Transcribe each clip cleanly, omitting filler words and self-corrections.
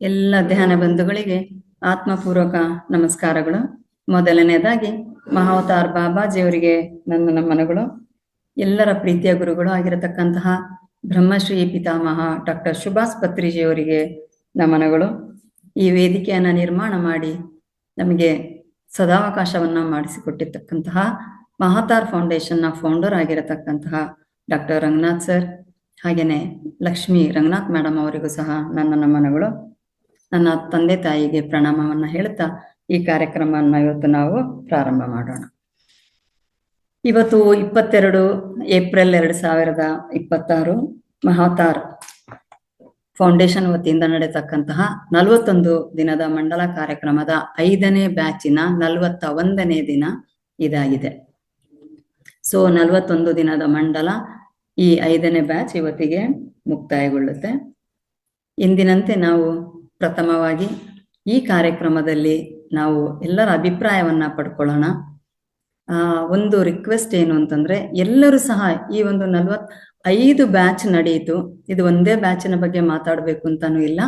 ಎಲ್ಲ ಧ್ಯಾನ ಬಂಧುಗಳಿಗೆ ಆತ್ಮಪೂರ್ವಕ ನಮಸ್ಕಾರಗಳು. ಮೊದಲನೇದಾಗಿ ಮಹಾವತಾರ್ ಬಾಬಾಜಿಯವರಿಗೆ ನನ್ನ ನಮನಗಳು. ಎಲ್ಲರ ಪ್ರೀತಿಯ ಗುರುಗಳು ಆಗಿರತಕ್ಕಂತಹ ಬ್ರಹ್ಮಶ್ರೀ ಪಿತಾಮಹ ಡಾಕ್ಟರ್ ಸುಭಾಷ್ ಪತ್ರಿಜಿಯವರಿಗೆ ನಮನಗಳು. ಈ ವೇದಿಕೆಯನ್ನು ನಿರ್ಮಾಣ ಮಾಡಿ ನಮಗೆ ಸದಾವಕಾಶವನ್ನ ಮಾಡಿಸಿಕೊಟ್ಟಿರ್ತಕ್ಕಂತಹ ಮಹಾತಾರ್ ಫೌಂಡೇಶನ್ನ ಫೌಂಡರ್ ಆಗಿರತಕ್ಕಂತಹ ಡಾಕ್ಟರ್ ರಂಗನಾಥ್ ಸರ್, ಹಾಗೇನೆ ಲಕ್ಷ್ಮೀ ರಂಗನಾಥ್ ಮೇಡಮ್ ಅವರಿಗೂ ಸಹ ನನ್ನ ನಮನಗಳು. ನನ್ನ ತಂದೆ ತಾಯಿಗೆ ಪ್ರಣಾಮವನ್ನ ಹೇಳ್ತಾ ಈ ಕಾರ್ಯಕ್ರಮವನ್ನು ಇವತ್ತು ನಾವು ಪ್ರಾರಂಭ ಮಾಡೋಣ. ಇವತ್ತು 22 ಏಪ್ರಿಲ್ 2026 ಮಹಾವತಾರ್ ಫೌಂಡೇಶನ್ ವತಿಯಿಂದ ನಡೆತಕ್ಕಂತಹ 41 ದಿನದ ಮಂಡಲ ಕಾರ್ಯಕ್ರಮದ 5ನೇ ಬ್ಯಾಚಿನ 41ನೇ ದಿನ ಇದಾಗಿದೆ. ಸೊ 41 ದಿನದ ಮಂಡಲ ಈ 5ನೇ ಬ್ಯಾಚ್ ಇವತ್ತಿಗೆ ಮುಕ್ತಾಯಗೊಳ್ಳುತ್ತೆ. ಎಂದಿನಂತೆ ನಾವು ಪ್ರಥಮವಾಗಿ ಈ ಕಾರ್ಯಕ್ರಮದಲ್ಲಿ ನಾವು ಎಲ್ಲರ ಅಭಿಪ್ರಾಯವನ್ನ ಪಡ್ಕೊಳ್ಳೋಣ. ಒಂದು ರಿಕ್ವೆಸ್ಟ್ ಏನು ಅಂತಂದ್ರೆ, ಎಲ್ಲರೂ ಸಹ ಈ ಒಂದು 45 ಬ್ಯಾಚ್ ನಡೆಯಿತು. ಇದು ಒಂದೇ ಬ್ಯಾಚಿನ ಬಗ್ಗೆ ಮಾತಾಡ್ಬೇಕು ಅಂತಾನು ಇಲ್ಲ.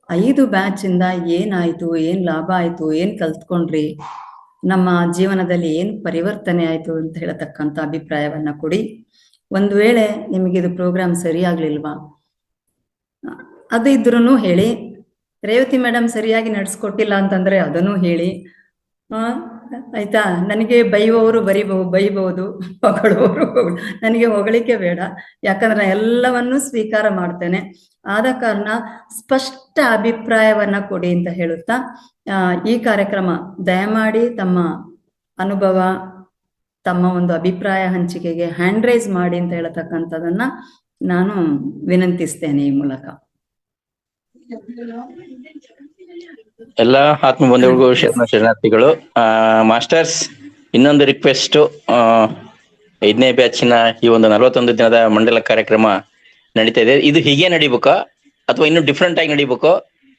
5 ಬ್ಯಾಚ್ ಇಂದ ಏನಾಯ್ತು, ಏನ್ ಲಾಭ ಆಯ್ತು, ಏನ್ ಕಲ್ತ್ಕೊಂಡ್ರಿ, ನಮ್ಮ ಜೀವನದಲ್ಲಿ ಏನ್ ಪರಿವರ್ತನೆ ಆಯ್ತು ಅಂತ ಹೇಳತಕ್ಕಂತ ಅಭಿಪ್ರಾಯವನ್ನ ಕೊಡಿ. ಒಂದು ವೇಳೆ ನಿಮಗಿದು ಪ್ರೋಗ್ರಾಮ್ ಸರಿಯಾಗ್ಲಿಲ್ವಾ ಅದು ಇದ್ರೂ ಹೇಳಿ. ರೇವತಿ ಮೇಡಮ್ ಸರಿಯಾಗಿ ನಡ್ಸ್ಕೊಟ್ಟಿಲ್ಲ ಅಂತಂದ್ರೆ ಅದನ್ನು ಹೇಳಿ. ಆಯ್ತಾ? ನನಗೆ ಬೈಯುವವರು ಬೈಬಹುದು, ಹೊಗಳುವವರು ನನಗೆ ಹೊಗಳಿಕೆ ಬೇಡ, ಯಾಕಂದ್ರೆ ಎಲ್ಲವನ್ನೂ ಸ್ವೀಕಾರ ಮಾಡ್ತೇನೆ. ಆದ ಕಾರಣ ಸ್ಪಷ್ಟ ಅಭಿಪ್ರಾಯವನ್ನ ಕೊಡಿ ಅಂತ ಹೇಳುತ್ತಾ ಈ ಕಾರ್ಯಕ್ರಮ ದಯಮಾಡಿ ತಮ್ಮ ಅನುಭವ, ತಮ್ಮ ಒಂದು ಅಭಿಪ್ರಾಯ ಹಂಚಿಕೆಗೆ ಹ್ಯಾಂಡ್ ರೈಸ್ ಮಾಡಿ ಅಂತ ಹೇಳತಕ್ಕಂಥದನ್ನ ನಾನು ವಿನಂತಿಸ್ತೇನೆ ಈ ಮೂಲಕ. ಎಲ್ಲ ಆತ್ಮ ಬಂಧುಗಳಿಗೂ ಶರಣಾರ್ಥಿಗಳು. ಮಾಸ್ಟರ್ಸ್, ಇನ್ನೊಂದು ರಿಕ್ವೆಸ್ಟ್, 5ನೇ ಬ್ಯಾಚಿನ ಈ ಒಂದು 41 ದಿನದ ಮಂಡಲ ಕಾರ್ಯಕ್ರಮ ನಡೀತಾ ಇದೆ. ಇದು ಹೀಗೆ ನಡಿಬೇಕಾ ಅಥವಾ ಇನ್ನು ಡಿಫ್ರೆಂಟ್ ಆಗಿ ನಡಿಬೇಕೋ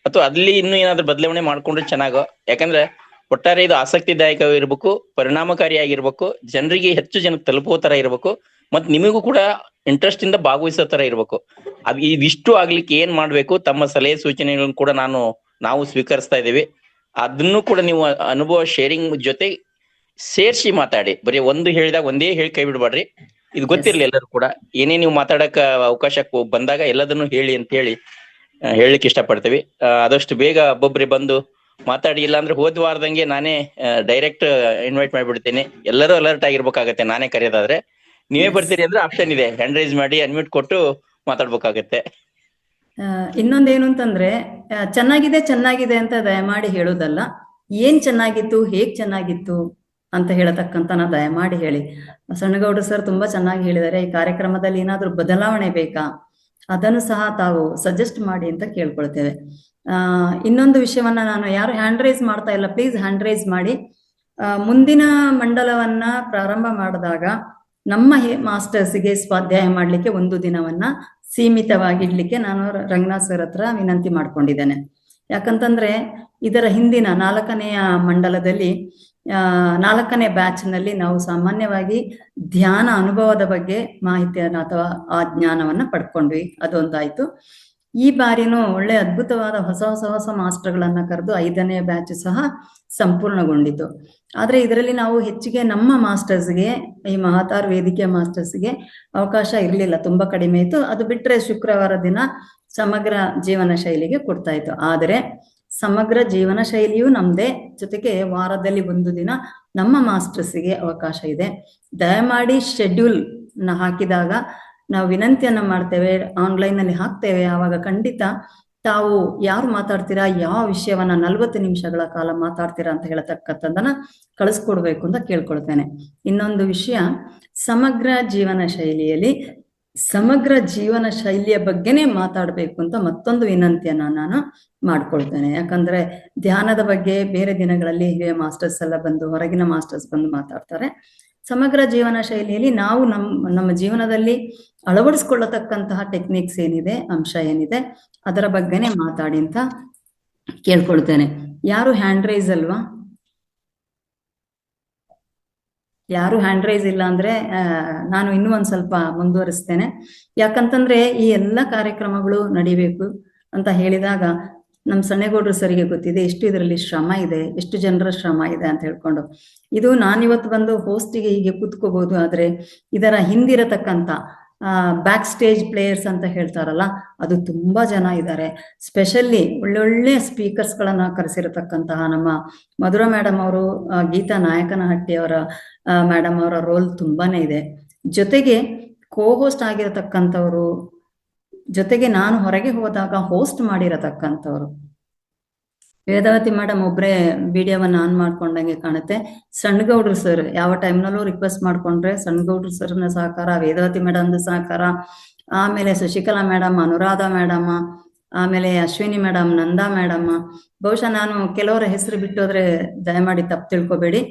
ಅಥವಾ ಅಲ್ಲಿ ಇನ್ನೂ ಏನಾದ್ರೂ ಬದಲಾವಣೆ ಮಾಡ್ಕೊಂಡ್ರೆ ಚೆನ್ನಾಗೋ? ಯಾಕಂದ್ರೆ ಒಟ್ಟಾರೆ ಇದು ಆಸಕ್ತಿದಾಯಕವಿರ್ಬೇಕು, ಪರಿಣಾಮಕಾರಿಯಾಗಿರ್ಬೇಕು, ಜನರಿಗೆ ಹೆಚ್ಚು ಜನಕ್ಕೆ ತಲುಪೋ ತರ ಇರ್ಬೇಕು, ಮತ್ ನಿಮಗೂ ಕೂಡ ಇಂಟ್ರೆಸ್ಟ್ ಇಂದ ಭಾಗವಹಿಸೋ ತರ ಇರ್ಬೇಕು. ಇದಿಷ್ಟು ಆಗ್ಲಿಕ್ಕೆ ಏನ್ ಮಾಡ್ಬೇಕು? ತಮ್ಮ ಸಲಹೆ ಸೂಚನೆಗಳನ್ನು ಕೂಡ ನಾವು ಸ್ವೀಕರಿಸ್ತಾ ಇದೀವಿ. ಅದನ್ನು ಕೂಡ ನೀವು ಅನುಭವ ಶೇರಿಂಗ್ ಜೊತೆ ಸೇರ್ಸಿ ಮಾತಾಡಿ. ಬರೀ ಒಂದು ಹೇಳಿದಾಗ ಒಂದೇ ಹೇಳಿ ಕೈ ಬಿಡ್ಬಾಡ್ರಿ. ಇದು ಗೊತ್ತಿರ್ಲಿ ಎಲ್ಲರೂ ಕೂಡ. ಏನೇ ನೀವು ಮಾತಾಡಕ ಅವಕಾಶ ಬಂದಾಗ ಎಲ್ಲದನ್ನು ಹೇಳಿ ಅಂತ ಹೇಳಲಿಕ್ಕೆ ಇಷ್ಟಪಡ್ತೀವಿ. ಆದಷ್ಟು ಬೇಗ ಒಬ್ಬೊಬ್ರೆ ಬಂದು ಮಾತಾಡಿ. ಇಲ್ಲ ಅಂದ್ರೆ ಹೋದ ವಾರದಂಗೆ ನಾನೇ ಡೈರೆಕ್ಟ್ ಇನ್ವೈಟ್ ಮಾಡ್ಬಿಡ್ತೀನಿ. ಎಲ್ಲರೂ ಅಲರ್ಟ್ ಆಗಿರ್ಬೇಕಾಗತ್ತೆ. ನಾನೇ ಕರೆಯೋದಾದ್ರೆ ನೀವೇ ಬರ್ತೀರಿ ಅಂದ್ರೆ ಆಪ್ಷನ್ ಇದೆ, ಹ್ಯಾಂಡ್ ರೈಸ್ ಮಾಡಿ ಅನ್ಮ್ಯೂಟ್ ಕೊಟ್ಟು ಮಾತಾಡ್ಬೇಕಾಗತ್ತೆ. ಇನ್ನೊಂದೇನು ಅಂತಂದ್ರೆ, ಚೆನ್ನಾಗಿದೆ ಅಂತ ದಯಮಾಡಿ ಹೇಳೋದಲ್ಲ, ಏನ್ ಚೆನ್ನಾಗಿತ್ತು, ಹೇಗ್ ಚೆನ್ನಾಗಿತ್ತು ಅಂತ ಹೇಳತಕ್ಕಂತ ದಯಮಾಡಿ ಹೇಳಿ. ಸಣ್ಣಗೌಡ್ರು ಸರ್ ತುಂಬಾ ಚೆನ್ನಾಗಿ ಹೇಳಿದ್ದಾರೆ. ಈ ಕಾರ್ಯಕ್ರಮದಲ್ಲಿ ಏನಾದ್ರೂ ಬದಲಾವಣೆ ಬೇಕಾ ಅದನ್ನು ಸಹ ತಾವು ಸಜೆಸ್ಟ್ ಮಾಡಿ ಅಂತ ಕೇಳ್ಕೊಳ್ತೇವೆ. ಇನ್ನೊಂದು ವಿಷಯವನ್ನ, ನಾನು ಯಾರು ಹ್ಯಾಂಡ್ ರೈಸ್ ಮಾಡ್ತಾ ಇಲ್ಲ, ಪ್ಲೀಸ್ ಹ್ಯಾಂಡ್ ರೈಸ್ ಮಾಡಿ. ಮುಂದಿನ ಮಂಡಲವನ್ನ ಪ್ರಾರಂಭ ಮಾಡಿದಾಗ ನಮ್ಮ ಮಾಸ್ಟರ್ಸ್ಗೆ ಸ್ವಾಧ್ಯಾಯ ಮಾಡ್ಲಿಕ್ಕೆ ಒಂದು ದಿನವನ್ನ ಸೀಮಿತವಾಗಿಡ್ಲಿಕ್ಕೆ ನಾನು ರಂಗನಾಥ್ ಸರ್ ಹತ್ರ ವಿನಂತಿ ಮಾಡ್ಕೊಂಡಿದ್ದೇನೆ. ಯಾಕಂತಂದ್ರೆ ಇದರ ಹಿಂದಿನ 4ನೇ ಮಂಡಲದಲ್ಲಿ 4ನೇ ಬ್ಯಾಚ್ ನಲ್ಲಿ ನಾವು ಸಾಮಾನ್ಯವಾಗಿ ಧ್ಯಾನ ಅನುಭವದ ಬಗ್ಗೆ ಮಾಹಿತಿಯನ್ನ ಅಥವಾ ಆ ಜ್ಞಾನವನ್ನ ಪಡ್ಕೊಂಡ್ವಿ. ಅದೊಂದಾಯ್ತು. ಈ ಬಾರಿನೂ ಒಳ್ಳೆ ಅದ್ಭುತವಾದ ಹೊಸ ಮಾಸ್ಟರ್ಗಳನ್ನ ಕರೆದು 5ನೇ ಬ್ಯಾಚ್ ಸಹ ಸಂಪೂರ್ಣಗೊಂಡಿತು. ಆದ್ರೆ ಇದರಲ್ಲಿ ನಾವು ಹೆಚ್ಚಿಗೆ ನಮ್ಮ ಮಾಸ್ಟರ್ಸ್ಗೆ, ಈ ಮಹಾತಾರ್ ವೇದಿಕೆ ಮಾಸ್ಟರ್ಸ್ಗೆ ಅವಕಾಶ ಇರಲಿಲ್ಲ, ತುಂಬಾ ಕಡಿಮೆ ಇತ್ತು. ಅದು ಬಿಟ್ರೆ ಶುಕ್ರವಾರ ದಿನ ಸಮಗ್ರ ಜೀವನ ಶೈಲಿಗೆ ಕೊಡ್ತಾ ಇತ್ತು. ಆದರೆ ಸಮಗ್ರ ಜೀವನ ಶೈಲಿಯೂ ನಮ್ದೇ, ಜೊತೆಗೆ ವಾರದಲ್ಲಿ ಒಂದು ದಿನ ನಮ್ಮ ಮಾಸ್ಟರ್ಸ್ಗೆ ಅವಕಾಶ ಇದೆ. ದಯಮಾಡಿ ಶೆಡ್ಯೂಲ್ ಹಾಕಿದಾಗ ನಾವು ವಿನಂತಿಯನ್ನ ಮಾಡ್ತೇವೆ, ಆನ್ಲೈನ್ ನಲ್ಲಿ ಹಾಕ್ತೇವೆ. ಆವಾಗ ಖಂಡಿತ ತಾವು ಯಾರು ಮಾತಾಡ್ತೀರಾ, ಯಾವ ವಿಷಯವನ್ನ 40 ನಿಮಿಷಗಳ ಕಾಲ ಮಾತಾಡ್ತೀರಾ ಅಂತ ಹೇಳತಕ್ಕಂಥದ್ದನ್ನ ಕಳಿಸ್ಕೊಡ್ಬೇಕು ಅಂತ ಕೇಳ್ಕೊಳ್ತೇನೆ. ಇನ್ನೊಂದು ವಿಷಯ, ಸಮಗ್ರ ಜೀವನ ಶೈಲಿಯಲ್ಲಿ ಸಮಗ್ರ ಜೀವನ ಶೈಲಿಯ ಬಗ್ಗೆನೇ ಮಾತಾಡ್ಬೇಕು ಅಂತ ಮತ್ತೊಂದು ವಿನಂತಿಯನ್ನ ನಾನು ಮಾಡ್ಕೊಳ್ತೇನೆ. ಯಾಕಂದ್ರೆ ಧ್ಯಾನದ ಬಗ್ಗೆ ಬೇರೆ ದಿನಗಳಲ್ಲಿ ಹಿರಿಯ ಮಾಸ್ಟರ್ಸ್ ಎಲ್ಲ ಬಂದು, ಹೊರಗಿನ ಮಾಸ್ಟರ್ಸ್ ಬಂದು ಮಾತಾಡ್ತಾರೆ. ಸಮಗ್ರ ಜೀವನ ಶೈಲಿಯಲ್ಲಿ ನಾವು ನಮ್ಮ ಜೀವನದಲ್ಲಿ ಅಳವಡಿಸ್ಕೊಳ್ಳತಕ್ಕಂತಹ ಟೆಕ್ನಿಕ್ಸ್ ಏನಿದೆ, ಅಂಶ ಏನಿದೆ, ಅದರ ಬಗ್ಗೆನೇ ಮಾತಾಡಿ ಅಂತ ಕೇಳ್ಕೊಳ್ತೇನೆ. ಯಾರು ಹ್ಯಾಂಡ್ ರೈಸ್ ಅಲ್ವಾ? ಯಾರು ಹ್ಯಾಂಡ್ ರೈಸ್ ಇಲ್ಲ ಅಂದ್ರೆ ನಾನು ಇನ್ನೂ ಒಂದ್ ಸ್ವಲ್ಪ ಮುಂದುವರಿಸ್ತೇನೆ. ಯಾಕಂತಂದ್ರೆ ಈ ಎಲ್ಲ ಕಾರ್ಯಕ್ರಮಗಳು ನಡಿಬೇಕು ಅಂತ ಹೇಳಿದಾಗ ನಮ್ಮ ಸಣ್ಣೇಗೌಡರು ಸರಿಗೆ ಗೊತ್ತಿದೆ ಎಷ್ಟು ಇದರಲ್ಲಿ ಶ್ರಮ ಇದೆ, ಎಷ್ಟು ಜನರ ಶ್ರಮ ಇದೆ ಅಂತ ಹೇಳ್ಕೊಂಡು. ಇದು ನಾನಿವತ್ತು ಬಂದು ಹೋಸ್ಟಿಗೆ ಹೀಗೆ ಕೂತ್ಕೋಬಹುದು, ಆದ್ರೆ ಇದರ ಹಿಂದಿರತಕ್ಕಂತ ಬ್ಯಾಕ್ ಸ್ಟೇಜ್ ಪ್ಲೇಯರ್ಸ್ ಅಂತ ಹೇಳ್ತಾರಲ್ಲ, ಅದು ತುಂಬಾ ಜನ ಇದ್ದಾರೆ. ಸ್ಪೆಷಲಿ ಒಳ್ಳೊಳ್ಳೆ ಸ್ಪೀಕರ್ಸ್ ಗಳನ್ನ ಕರೆಸಿರತಕ್ಕಂತಹ ನಮ್ಮ ಮಧುರಾ ಮೇಡಮ್ ಅವರು, ಗೀತಾ ನಾಯಕನಹಟ್ಟಿ ಅವರ ಮೇಡಮ್ ಅವರ ರೋಲ್ ತುಂಬಾನೇ ಇದೆ. ಜೊತೆಗೆ ಕೋ ಹೋಸ್ಟ್ ಆಗಿರತಕ್ಕಂಥವ್ರು, ಜೊತೆಗೆ ನಾನು ಹೊರಗೆ ಹೋದಾಗ ಹೋಸ್ಟ್ ಮಾಡಿರತಕ್ಕಂಥವ್ರು. ವೇದಾವತಿ ಮೇಡಮ್ ಒಬ್ರೇ ವಿಡಿಯೋವನ್ನ ಆನ್ ಮಾಡ್ಕೊಂಡಂಗೆ ಕಾಣುತ್ತೆ. ಸಣ್ಣಗೌಡ್ರು ಸರ್ ಯಾವ ಟೈಮ್ನಲ್ಲೂ ರಿಕ್ವೆಸ್ಟ್ ಮಾಡ್ಕೊಂಡ್ರೆ ಸಣ್ಣಗೌಡ್ರು ಸರ್ನ ಸಹಕಾರ, ವೇದಾವತಿ ಮೇಡಮ್ದು ಸಹಕಾರ, ಆಮೇಲೆ ಶಶಿಕಲಾ ಮೇಡಮ್, ಅನುರಾಧ ಮೇಡಮ್, ಆಮೇಲೆ ಅಶ್ವಿನಿ ಮೇಡಮ್, ನಂದಾ ಮೇಡಮ್, ಬಹುಶಃ ನಾನು ಕೆಲವರ ಹೆಸರು ಬಿಟ್ಟೋದ್ರೆ ದಯಮಾಡಿ ತಪ್ಪು ತಿಳ್ಕೊಬೇಡಿ.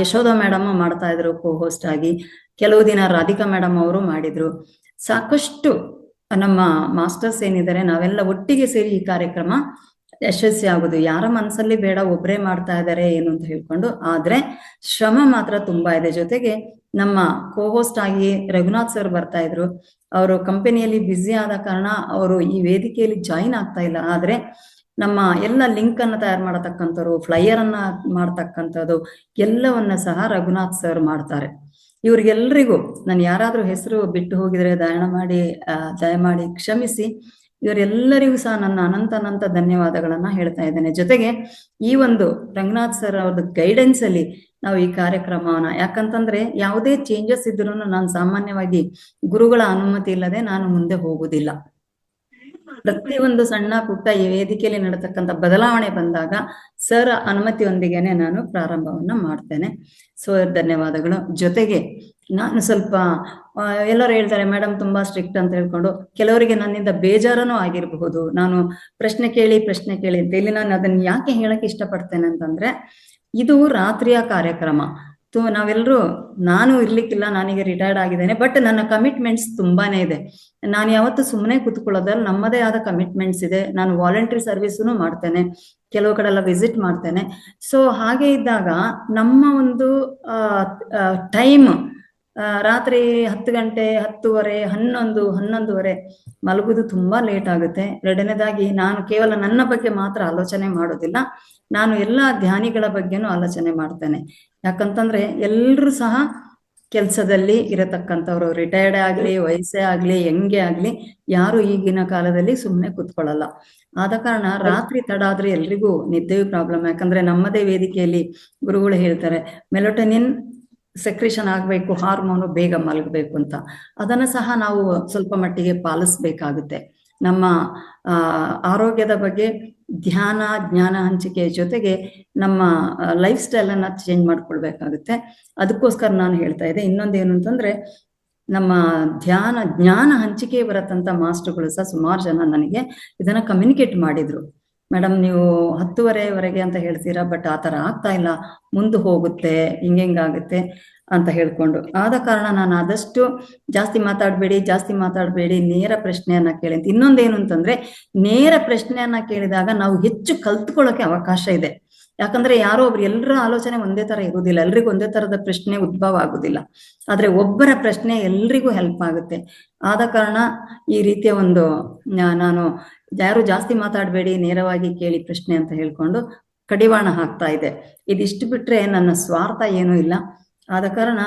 ಯಶೋಧ ಮೇಡಮ್ ಮಾಡ್ತಾ ಇದ್ರು ಕೋ ಹೋಸ್ಟ್ ಆಗಿ, ಕೆಲವು ದಿನ ರಾಧಿಕಾ ಮೇಡಮ್ ಅವರು ಮಾಡಿದ್ರು. ಸಾಕಷ್ಟು ನಮ್ಮ ಮಾಸ್ಟರ್ಸ್ ಏನಿದ್ದಾರೆ ನಾವೆಲ್ಲ ಒಟ್ಟಿಗೆ ಸೇರಿ ಈ ಕಾರ್ಯಕ್ರಮ ಯಶಸ್ವಿ ಆಗುದು. ಯಾರ ಮನಸ್ಸಲ್ಲಿ ಬೇಡ ಒಬ್ರೇ ಮಾಡ್ತಾ ಇದ್ದಾರೆ ಏನು ಅಂತ ಹೇಳ್ಕೊಂಡು, ಆದ್ರೆ ಶ್ರಮ ಮಾತ್ರ ತುಂಬಾ ಇದೆ. ಜೊತೆಗೆ ನಮ್ಮ ಕೋ ಹೋಸ್ಟ್ ಆಗಿ ರಘುನಾಥ್ ಸರ್ ಬರ್ತಾ ಇದ್ರು. ಅವರು ಕಂಪನಿಯಲ್ಲಿ ಬ್ಯುಸಿ ಆದ ಕಾರಣ ಅವರು ಈ ವೇದಿಕೆಯಲ್ಲಿ ಜಾಯಿನ್ ಆಗ್ತಾ ಇಲ್ಲ. ಆದ್ರೆ ನಮ್ಮ ಎಲ್ಲ ಲಿಂಕ್ ಅನ್ನ ತಯಾರು ಮಾಡತಕ್ಕಂಥವ್ರು, ಫ್ಲೈಯರ್ ಅನ್ನ ಮಾಡ್ತಕ್ಕಂಥದ್ದು ಎಲ್ಲವನ್ನ ಸಹ ರಘುನಾಥ್ ಸರ್ ಮಾಡ್ತಾರೆ. ಇವ್ರಿಗೆಲ್ರಿಗೂ ನಾನು ಯಾರಾದ್ರೂ ಹೆಸರು ಬಿಟ್ಟು ಹೋಗಿದ್ರೆ ದಯಮಾಡಿ ಕ್ಷಮಿಸಿ. ಇವರೆಲ್ಲರಿಗೂ ಸಹ ನನ್ನ ಅನಂತ ಧನ್ಯವಾದಗಳನ್ನ ಹೇಳ್ತಾ ಇದ್ದೇನೆ. ಜೊತೆಗೆ ಈ ಒಂದು ರಂಗನಾಥ್ ಸರ್ ಅವ್ರದ್ದು ಗೈಡೆನ್ಸ್ ಅಲ್ಲಿ ನಾವು ಈ ಕಾರ್ಯಕ್ರಮವನ್ನ, ಯಾಕಂತಂದ್ರೆ ಯಾವುದೇ ಚೇಂಜಸ್ ಇದ್ರೂ ನಾನು ಸಾಮಾನ್ಯವಾಗಿ ಗುರುಗಳ ಅನುಮತಿ ಇಲ್ಲದೆ ನಾನು ಮುಂದೆ ಹೋಗುದಿಲ್ಲ. ಪ್ರತಿಯೊಂದು ಸಣ್ಣ ಪುಟ್ಟ ಈ ವೇದಿಕೆಯಲ್ಲಿ ನಡೆತಕ್ಕಂಥ ಬದಲಾವಣೆ ಬಂದಾಗ ಸರ್ ಅನುಮತಿಯೊಂದಿಗೆನೆ ನಾನು ಪ್ರಾರಂಭವನ್ನ ಮಾಡ್ತೇನೆ. ಸೊ ಧನ್ಯವಾದಗಳು. ಜೊತೆಗೆ ನಾನು ಸ್ವಲ್ಪ ಎಲ್ಲರೂ ಹೇಳ್ತಾರೆ ಮೇಡಮ್ ತುಂಬಾ ಸ್ಟ್ರಿಕ್ಟ್ ಅಂತ ಹೇಳ್ಕೊಂಡು, ಕೆಲವರಿಗೆ ನನ್ನಿಂದ ಬೇಜಾರನೂ ಆಗಿರಬಹುದು. ನಾನು ಪ್ರಶ್ನೆ ಕೇಳಿ ಅಂತ ಇಲ್ಲಿ ನಾನು ಅದನ್ನ ಯಾಕೆ ಹೇಳಕ್ ಇಷ್ಟಪಡ್ತೇನೆ ಅಂತಂದ್ರೆ, ಇದು ರಾತ್ರಿಯ ಕಾರ್ಯಕ್ರಮ. ನಾವೆಲ್ಲರೂ, ನಾನು ಇರ್ಲಿಕ್ಕಿಲ್ಲ, ನಾನೀಗ ರಿಟೈರ್ಡ್ ಆಗಿದ್ದೇನೆ, ಬಟ್ ನನ್ನ ಕಮಿಟ್ಮೆಂಟ್ಸ್ ತುಂಬಾನೇ ಇದೆ. ನಾನು ಯಾವತ್ತು ಸುಮ್ಮನೆ ಕೂತ್ಕೊಳ್ಳೋದ್ರಲ್ಲಿ ನಮ್ಮದೇ ಆದ ಕಮಿಟ್ಮೆಂಟ್ಸ್ ಇದೆ. ನಾನು ವಾಲಂಟ್ರಿ ಸರ್ವಿಸ್ನು ಮಾಡ್ತೇನೆ, ಕೆಲವು ಕಡೆ ಎಲ್ಲ ವಿಸಿಟ್ ಮಾಡ್ತೇನೆ. ಸೊ ಹಾಗೆ ಇದ್ದಾಗ ನಮ್ಮ ಒಂದು ಟೈಮ್ ರಾತ್ರಿ 10 ಗಂಟೆ, 10:30, 11 ಮಲಗುದು ತುಂಬಾ ಲೇಟ್ ಆಗುತ್ತೆ. ಎರಡನೇದಾಗಿ ನಾನು ಕೇವಲ ನನ್ನ ಬಗ್ಗೆ ಮಾತ್ರ ಆಲೋಚನೆ ಮಾಡೋದಿಲ್ಲ, ನಾನು ಎಲ್ಲಾ ಧ್ಯಾನಿಗಳ ಬಗ್ಗೆನೂ ಆಲೋಚನೆ ಮಾಡ್ತೇನೆ. ಯಾಕಂತಂದ್ರೆ ಎಲ್ರು ಸಹ ಕೆಲ್ಸದಲ್ಲಿ ಇರತಕ್ಕಂಥವ್ರು, ರಿಟೈರ್ಡ್ ಆಗ್ಲಿ, ವಯಸ್ಸೇ ಆಗ್ಲಿ, ಹೆಂಗೆ ಆಗ್ಲಿ, ಯಾರು ಈಗಿನ ಕಾಲದಲ್ಲಿ ಸುಮ್ಮನೆ ಕುತ್ಕೊಳ್ಳಲ್ಲ. ಆದ ಕಾರಣ ರಾತ್ರಿ ತಡ ಆದ್ರೆ ಎಲ್ರಿಗೂ ನಿದ್ದೆಯೂ ಪ್ರಾಬ್ಲಮ್. ಯಾಕಂದ್ರೆ ನಮ್ಮದೇ ವೇದಿಕೆಯಲ್ಲಿ ಗುರುಗಳು ಹೇಳ್ತಾರೆ ಮೆಲೋಟೋನಿನ್ ಸೆಕ್ರೇಷನ್ ಆಗ್ಬೇಕು, ಹಾರ್ಮೋನು ಬೇಗ ಮಲಗಬೇಕು ಅಂತ. ಅದನ್ನ ಸಹ ನಾವು ಸ್ವಲ್ಪ ಮಟ್ಟಿಗೆ ಪಾಲಿಸ್ಬೇಕಾಗುತ್ತೆ. ನಮ್ಮ ಆರೋಗ್ಯದ ಬಗ್ಗೆ ಧ್ಯಾನ, ಜ್ಞಾನ ಹಂಚಿಕೆ ಜೊತೆಗೆ ನಮ್ಮ ಲೈಫ್ ಸ್ಟೈಲ್ ಅನ್ನ ಚೇಂಜ್ ಮಾಡ್ಕೊಳ್ಬೇಕಾಗುತ್ತೆ. ಅದಕ್ಕೋಸ್ಕರ ನಾನು ಹೇಳ್ತಾ ಇದ್ದೆ. ಇನ್ನೊಂದೇನು ಅಂತಂದ್ರೆ, ನಮ್ಮ ಜ್ಞಾನ ಹಂಚಿಕೆ ಬರತ್ತಂತ ಮಾಸ್ಟರ್ಗಳು ಸಹ ಸುಮಾರು ಜನ ನನಗೆ ಇದನ್ನ ಕಮ್ಯುನಿಕೇಟ್ ಮಾಡಿದ್ರು. ಮೇಡಮ್ ನೀವು 10:30ವರೆಗೆ ಅಂತ ಹೇಳ್ತೀರಾ, ಬಟ್ ಆ ತರ ಆಗ್ತಾ ಇಲ್ಲ, ಮುಂದೆ ಹೋಗುತ್ತೆ, ಹಿಂಗಾಗುತ್ತೆ ಅಂತ ಹೇಳ್ಕೊಂಡು. ಆದ ಕಾರಣ ನಾನು ಆದಷ್ಟು ಜಾಸ್ತಿ ಮಾತಾಡ್ಬೇಡಿ, ನೇರ ಪ್ರಶ್ನೆಯನ್ನ ಕೇಳಿ ಅಂತ. ಇನ್ನೊಂದೇನು ಅಂತಂದ್ರೆ, ನೇರ ಪ್ರಶ್ನೆಯನ್ನ ಕೇಳಿದಾಗ ನಾವು ಹೆಚ್ಚು ಕಲ್ತ್ಕೊಳ್ಳೋಕೆ ಅವಕಾಶ ಇದೆ. ಯಾಕಂದ್ರೆ ಯಾರೋ ಒಬ್ರು, ಎಲ್ಲರ ಆಲೋಚನೆ ಒಂದೇ ತರ ಇರುವುದಿಲ್ಲ, ಎಲ್ರಿಗೂ ಒಂದೇ ತರದ ಪ್ರಶ್ನೆ ಉದ್ಭವ ಆಗುದಿಲ್ಲ. ಆದ್ರೆ ಒಬ್ಬರ ಪ್ರಶ್ನೆ ಎಲ್ರಿಗೂ ಹೆಲ್ಪ್ ಆಗುತ್ತೆ. ಆದ ಕಾರಣ ಈ ರೀತಿಯ ಒಂದು ನಾನು ಯಾರು ಜಾಸ್ತಿ ಮಾತಾಡ್ಬೇಡಿ, ನೇರವಾಗಿ ಕೇಳಿ ಪ್ರಶ್ನೆ ಅಂತ ಹೇಳ್ಕೊಂಡು ಕಡಿವಾಣ ಹಾಕ್ತಾ ಇದೆ. ಇದಿಷ್ಟು ಬಿಟ್ರೆ ನನ್ನ ಸ್ವಾರ್ಥ ಏನೂ ಇಲ್ಲ. ಆದ ಕಾರಣ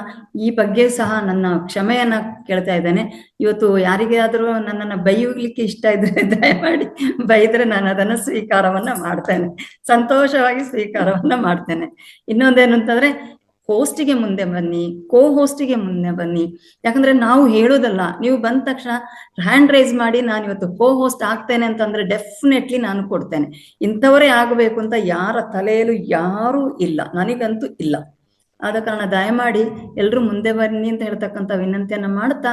ಈ ಬಗ್ಗೆ ಸಹ ನನ್ನ ಕ್ಷಮೆಯನ್ನ ಕೇಳ್ತಾ ಇದ್ದೇನೆ. ಇವತ್ತು ಯಾರಿಗಾದ್ರೂ ನನ್ನನ್ನ ಬೈಯಲಿಕ್ಕೆ ಇಷ್ಟ ಇದ್ರೆ ದಯಮಾಡಿ ಬೈದ್ರೆ ನಾನು ಅದನ್ನ ಸ್ವೀಕಾರವನ್ನ ಮಾಡ್ತೇನೆ, ಸಂತೋಷವಾಗಿ ಸ್ವೀಕಾರವನ್ನ ಮಾಡ್ತೇನೆ. ಇನ್ನೊಂದೇನು ಅಂತಂದ್ರೆ, ಹೋಸ್ಟಿಗೆ ಮುಂದೆ ಬನ್ನಿ, ಕೋ ಹೋಸ್ಟಿಗೆ ಮುಂದೆ ಬನ್ನಿ. ಯಾಕಂದ್ರೆ ನಾವು ಹೇಳೋದಲ್ಲ, ನೀವು ಬಂದ ತಕ್ಷಣ ಹ್ಯಾಂಡ್ ರೈಸ್ ಮಾಡಿ ನಾನು ಇವತ್ತು ಕೋ ಹೋಸ್ಟ್ ಆಗ್ತೇನೆ ಅಂತಂದ್ರೆ ಡೆಫಿನೆಟ್ಲಿ ನಾನು ಕೊಡ್ತೇನೆ. ಇಂಥವರೇ ಆಗಬೇಕು ಅಂತ ಯಾರ ತಲೆಯಲ್ಲೂ ಯಾರೂ ಇಲ್ಲ, ನನಗಂತೂ ಇಲ್ಲ. ಆದ ಕಾರಣ ದಯಮಾಡಿ ಎಲ್ರು ಮುಂದೆ ಬನ್ನಿ ಅಂತ ಹೇಳ್ತಕ್ಕಂಥ ವಿನಂತಿಯನ್ನ ಮಾಡ್ತಾ,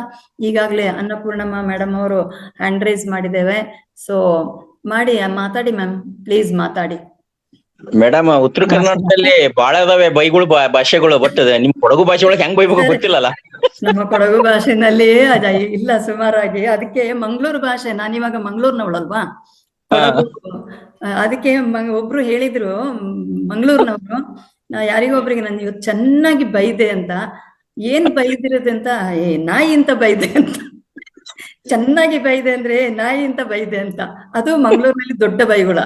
ಈಗಾಗಲೇ ಅನ್ನಪೂರ್ಣಮ್ಮ ಮೇಡಮ್ ಅವರು ಹ್ಯಾಂಡ್ ರೈಸ್ ಮಾಡಿದ್ದೇವೆ. ಸೊ ಮಾತಾಡಿ ಮ್ಯಾಮ್, ಪ್ಲೀಸ್ ಮಾತಾಡಿ. ಮೇಡಮ್, ಉತ್ತರ ಕರ್ನಾಟಕದಲ್ಲಿ ಬಹಳ ಅದಾವೆ ಬೈಗಳು, ಭಾಷೆಗಳು. ಬಟ್ ನಿಮ್ ಕೊಡಗು ಭಾಷೆ ಒಳಗೆ ಹೆಂಗ್ ಬೈಬೇಕು ಗೊತ್ತಿಲ್ಲಲ್ಲ. ನಮ್ಮ ಕೊಡಗು ಭಾಷೆನಲ್ಲಿ ಇಲ್ಲ ಸುಮಾರಾಗಿ. ಅದಕ್ಕೆ ಮಂಗಳೂರು ಭಾಷೆ, ನಾನಿವಾಗ ಮಂಗಳೂರಿನವಳಲ್ವಾ, ಅದಕ್ಕೆ ಒಬ್ರು ಹೇಳಿದ್ರು ಮಂಗಳೂರಿನವ್ರು, ಯಾರಿಗೊಬ್ರಿಗೆ ನಾನು ಇವತ್ತು ಚೆನ್ನಾಗಿ ಬೈದೆ ಅಂತ. ಏನ್ ಬೈದಿರೋದೆ ಅಂತ, ನಾಯಿ ಅಂತ ಬೈದೆ ಅಂತ. ಚೆನ್ನಾಗಿ ಬೈದೆ ಅಂದ್ರೆ ನಾಯಿ ಅಂತ ಬೈದೆ ಅಂತ, ಅದು ಮಂಗಳೂರಿನಲ್ಲಿ ದೊಡ್ಡ ಬೈಗುಳ.